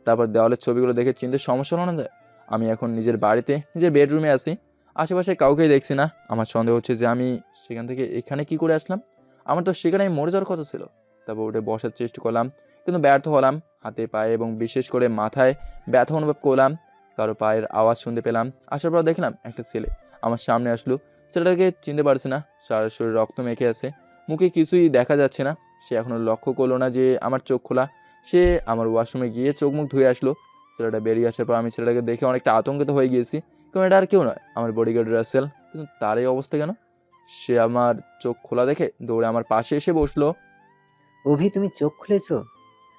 তারপর দেওয়ালের ছবিগুলো দেখে চিনতে সমস্যা হলো না যায়। আমি এখন নিজের বাড়িতে নিজের বেডরুমে আছি। আশেপাশে কাউকেই দেখছি না। আমার সন্দেহ হচ্ছে যে আমি সেখান থেকে এখানে কি করে আসলাম। আমার তো সেখানেই মরে যাওয়ার কথা ছিল। তারপর উঠে বসার চেষ্টা করলাম, কিন্তু ব্যর্থ হলাম। হাতে পায়ে এবং বিশেষ করে মাথায় ব্যথা অনুভব করলাম। কারো পায়ের আওয়াজ শুনতে পেলাম। আসার পর দেখলাম একটা ছেলে আমার সামনে আসলো। ছেলেটাকে চিনতে পারছি না। সারা শরীর রক্ত মেখে আছে, মুখে কিছুই দেখা যাচ্ছে না। সে এখনও লক্ষ্য করলো না যে আমার চোখ খোলা। সে আমার ওয়াশরুমে গিয়ে চোখ মুখ ধুয়ে আসলো। ছেলেটা বেরিয়ে আসার পর আমি ছেলেটাকে দেখে অনেকটা আতঙ্কিত হয়ে গিয়েছি। কারণ এটা আর কেউ নয়, আমার বডিগার্ড রাসেল। কিন্তু তার এই অবস্থা কেন? সে আমার চোখ খোলা দেখে দৌড়ে আমার পাশে এসে বসলো। অভি, তুমি চোখ খুলেছো?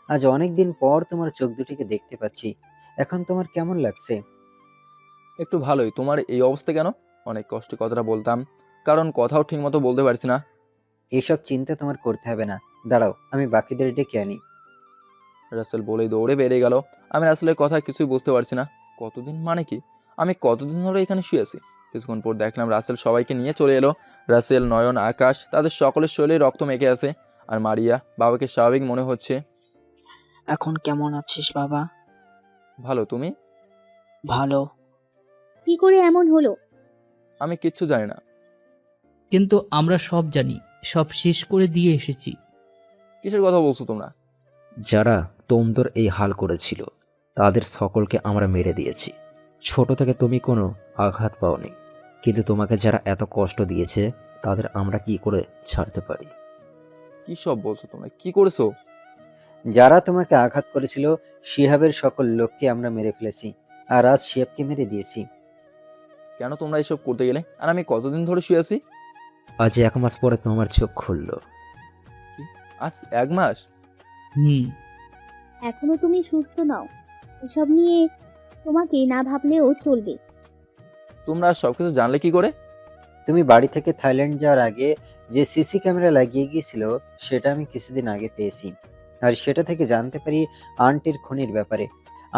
আজ অনেক দিন পর তোমার চোখ দুটিকে দেখতে পাচ্ছি। এখন তোমার কেমন লাগছে? একটু ভালোই। তোমার এই অবস্থা কেন? অনেক কষ্টে কথাটা বলতাম, কারণ কথাও ঠিকমতো বলতে পারছি না। এসব চিন্তা তোমার করতে হবে না, দাঁড়াও আমি বাকিদের ডেকে আনি। রাসেল বলেই দৌড়ে বেরিয়ে গেল। আমি রাসেলের কথা কিছুই বুঝতে পারছি না। কতদিন মানে কি? আমি কতদিন ধরে এখানে শুয়ে আছি? কিছুক্ষণ পর দেখলাম রাসেল সবাইকে নিয়ে চলে এলো। রাসেল, নয়ন, আকাশ, তাদের সকলের শরীরে রক্ত মেখে আছে। আর মারিয়া। বাবাকে স্বাভাবিক মনে হচ্ছে। এখন কেমন আছিস বাবা? ভালো, তুমি? ভালো। কি করে এমন হলো? আমি কিচ্ছু জানি না। কিন্তু আমরা সব জানি, সব শেষ করে দিয়ে এসেছি। কিসের কথা বলছো তোমরা? যারা তোমদের এই হাল করেছিল তাদের সকলকে আমরা মেরে দিয়েছি। ছোট থেকে তুমি কোনো আঘাত পাওনি, কিন্তু তোমাকে যারা এত কষ্ট দিয়েছে তাদের আমরা কি করে ছাড়তে পারি? কি সব বলছো তোমরা? কি করেছো? যারা তোমাকে আঘাত করেছিল শিহাবের সকল লোককে আমরা মেরে ফেলেছি, আর আজ শিহাবকে মেরে দিয়েছি। কেন তোমরা এসব করতে গেলে? আর আমি কতদিন ধরে শুয়ে আছি? আজ 1 মাস পরে তোমার চোখ খুলল। আজ 1 মাস? এখনো তুমি সুস্থ নাও, এসব নিয়ে তোমাকে না ভাবলেও চলবে। তোমরা সবকিছু জানলে কি করে? তুমি বাড়ি থেকে থাইল্যান্ড যাওয়ার আগে যে সিসি ক্যামেরা লাগিয়ে গিয়েছিল সেটা আমি কিছুদিন আগে পেয়েছি। আর সেটা থেকে জানতে পারি আন্টির খুনের ব্যাপারে।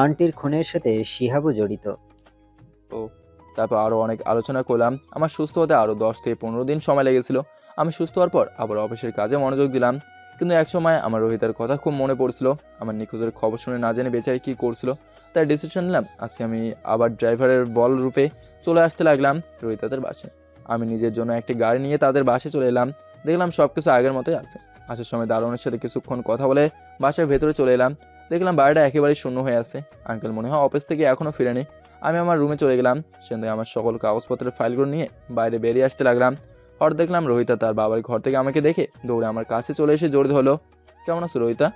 আন্টির খুনের সাথে শিহাবও জড়িত। ও, তারপর আরও অনেক আলোচনা করলাম। আমার সুস্থ হতে আরও 10 থেকে 15 দিন সময় লেগেছিল। আমি সুস্থ হওয়ার পর আবার অফিসের কাজে মনোযোগ দিলাম। কিন্তু এক সময় আমার রোহিতার কথা খুব মনে পড়ছিল। আমার নিখোঁজের খবর শুনে না জেনে বেচারি কী করছিল, তাই ডিসিশন নিলাম আজকে আমি আবার ড্রাইভারের বল রূপে চলে আসতে লাগলাম রোহিতাদের বাসায়। আমি নিজের জন্য একটি গাড়ি নিয়ে তাদের বাসায় চলে এলাম। দেখলাম সব কিছু আগের মতোই আছে। আসার সময় দারোয়ানের সাথে কিছুক্ষণ কথা বলে বাসার ভেতরে চলে এলাম। দেখলাম বাড়িটা একেবারেই শূন্য হয়ে আছে। আঙ্কেল মনে হয় অফিস থেকে এখনও ফিরেনি। আমি আমার রুমে চলে গেলাম। সেখান থেকে আমার সকল কাগজপত্রের ফাইলগুলো নিয়ে বাইরে বেরিয়ে আসতে লাগলাম। হঠাৎ দেখলাম রোহিতা তার বাবার ঘর থেকে আমাকে দেখে দৌড়ে আমার কাছে চলে এসে জোরে ধরলো। কেমন আছো রোহিতা?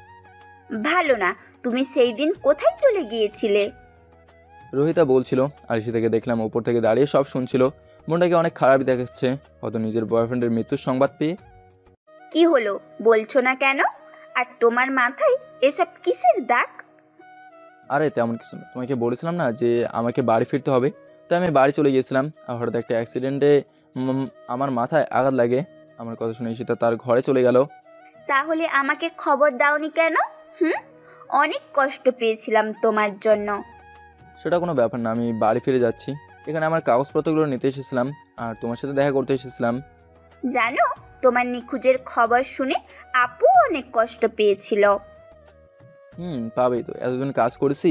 ভালো না। তুমি সেই দিন কোথায় চলে গিয়েছিলে? রোহিতা বলছিল। আর সে থেকে দেখলাম উপর থেকে দাঁড়িয়ে সব শুনছিল। মনটাকে অনেক খারাপই দেখাচ্ছে, হয়তো নিজের বয়ফ্রেন্ডের মৃত্যুর সংবাদ পেয়ে। কি হলো বলছো না কেন? আর তোমার মাথায় এসব কিসের দাগ? আরে তেমন কিছু না, তোমাকে বলেছিলাম না যে আমাকে বাড়ি ফিরতে হবে, তাই আমি বাড়ি চলে গিয়েছিলাম। আর হঠাৎ একটা অ্যাক্সিডেন্টে আমার মাথায় আঘাত লাগে। আমার কথা শুনে সেটা তার ঘরে চলে গেল। তাহলে আমাকে খবর দাওনি কেন? অনেক কষ্ট পেয়েছিলাম তোমার জন্য। সেটা কোনো ব্যাপার না, আমি বাড়ি ফিরে যাচ্ছি। এখানে আমার কাগজপত্রগুলো নিতে এসেছিলাম আর তোমার সাথে দেখা করতে এসেছিলাম। জানো, তোমার নিখোঁজের খবর শুনে আপু অনেক কষ্ট পেয়েছিল। পাবেই তো, এতদিন কাজ করেছি।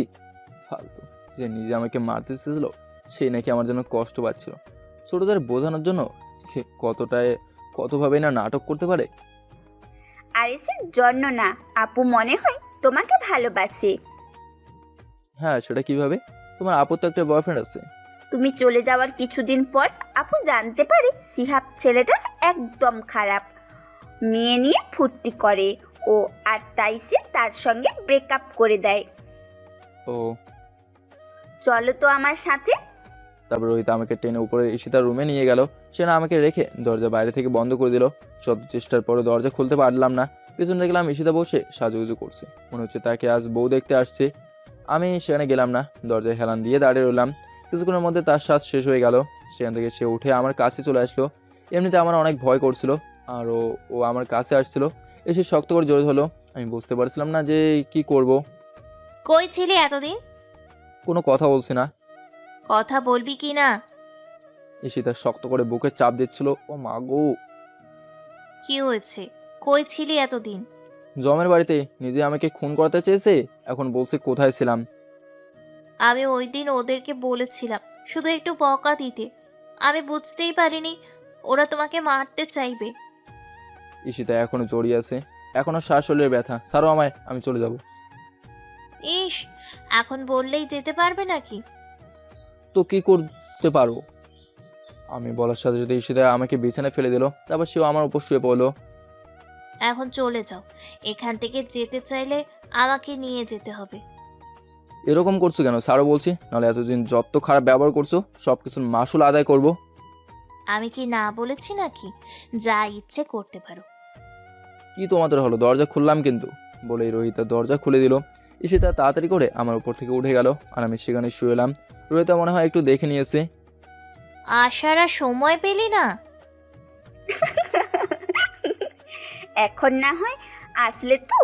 ফালতু, যে নিজে আমাকে মারতে এসেছিল সেই নাকি আমার জন্য কষ্ট পাচ্ছিল। ছোটদের বোঝানোর জন্য কতভাবে না নাটক করতে পারে। আরিসের জন্য না, আপু মনে হয় তোমাকে ভালোবাসে। হ্যাঁ, সেটা কিভাবে? তোমার আপুর তো একটা বয়ফ্রেন্ড আছে। তুমি চলে যাওয়ার কিছুদিন পর আপু জানতে পারে সিহাব ছেলেটা একদম খারাপ, মেয়ে নিয়ে ফুর্তি করে ও, আর তাই সে তার সঙ্গে ব্রেকআপ করে দেয়। ও, চলো তো আমার সাথে। তারপর রোহিত আমাকে টেনে উপরে ঈশিতার রুমে নিয়ে গেল। সে না আমাকে রেখে দরজা বাইরে থেকে বন্ধ করে দিল। শত চেষ্টার পরও দরজা খুলতে পারলাম না। পিছনে দেখলাম ঈশিতা বসে সাজুগুজু করছে, মনে হচ্ছে তাকে আজ বউ দেখতে আসছে। আমি সেখানে গেলাম না, দরজায় হেলান দিয়ে দাঁড়িয়ে রইলাম। কিছুক্ষণের মধ্যে তার শ্বাস শেষ হয়ে গেল। সেখান থেকে সে উঠে আমার কাছে চলে আসলো। এমনিতে আমার অনেক ভয় করছিল, আর ও আমার কাছে আসছিল, এসে শক্ত করে জড়িত হলো। আমি বুঝতে পারছিলাম না যে কি করব। কই ছিলি এতদিন? কোনো কথা বলছি না। কথা বলবি কি না? ঈশিতা শক্ত করে বুকে চাপ দিচ্ছিল। ও মা গো! কি হয়েছে? কই ছিলি এতদিন? জমের বাড়িতে নিজে আমাকে খুন করতে চেয়েছে, এখন বলছে কোথায় ছিলাম। আমি ওই দিন ওদেরকে বলেছিলাম শুধু একটু বকা দিতে, আমি বুঝতেই পারিনি ওরা তোমাকে মারতে চাইবে। ঈশিতা এখনো জড়িয়ে আছে, এখনো শ্বাস হলে ব্যথা। ছাড়ো আমায়, আমি চলে যাব। ইস, এখন বললেই যেতে পারবে নাকি? তো কি করতে পারো? আমি বলার সাথে সাথে ঈশিতা আমাকে বিছানায় ফেলে দিল। তারপর সেও আমার উপর শুয়ে পড়লো। এখন চলে যাও, এখান থেকে যেতে চাইলে আমাকে নিয়ে যেতে হবে। এরকম করছো কেন? ছাড়ো বলছি, নাহলে এতদিন যত খারাপ ব্যবহার করছো সব কিছুর মাসুল আদায় করব। আমি কি না বলেছি নাকি? যা ইচ্ছে করতে পারো। কি তোমাদের হলো? দরজা খুললাম কিন্তু, বলেই রোহিতা দরজা খুলে দিল। ঈশিতা তাড়াতাড়ি করে আমার উপর থেকে উঠে গেল, আর আমি সেখানে শুয়ে এলাম। রোহিতা মনে হয় একটু দেখে নিয়েছে। আসার আর সময় পেলি না? এখন না হয় আসলে তো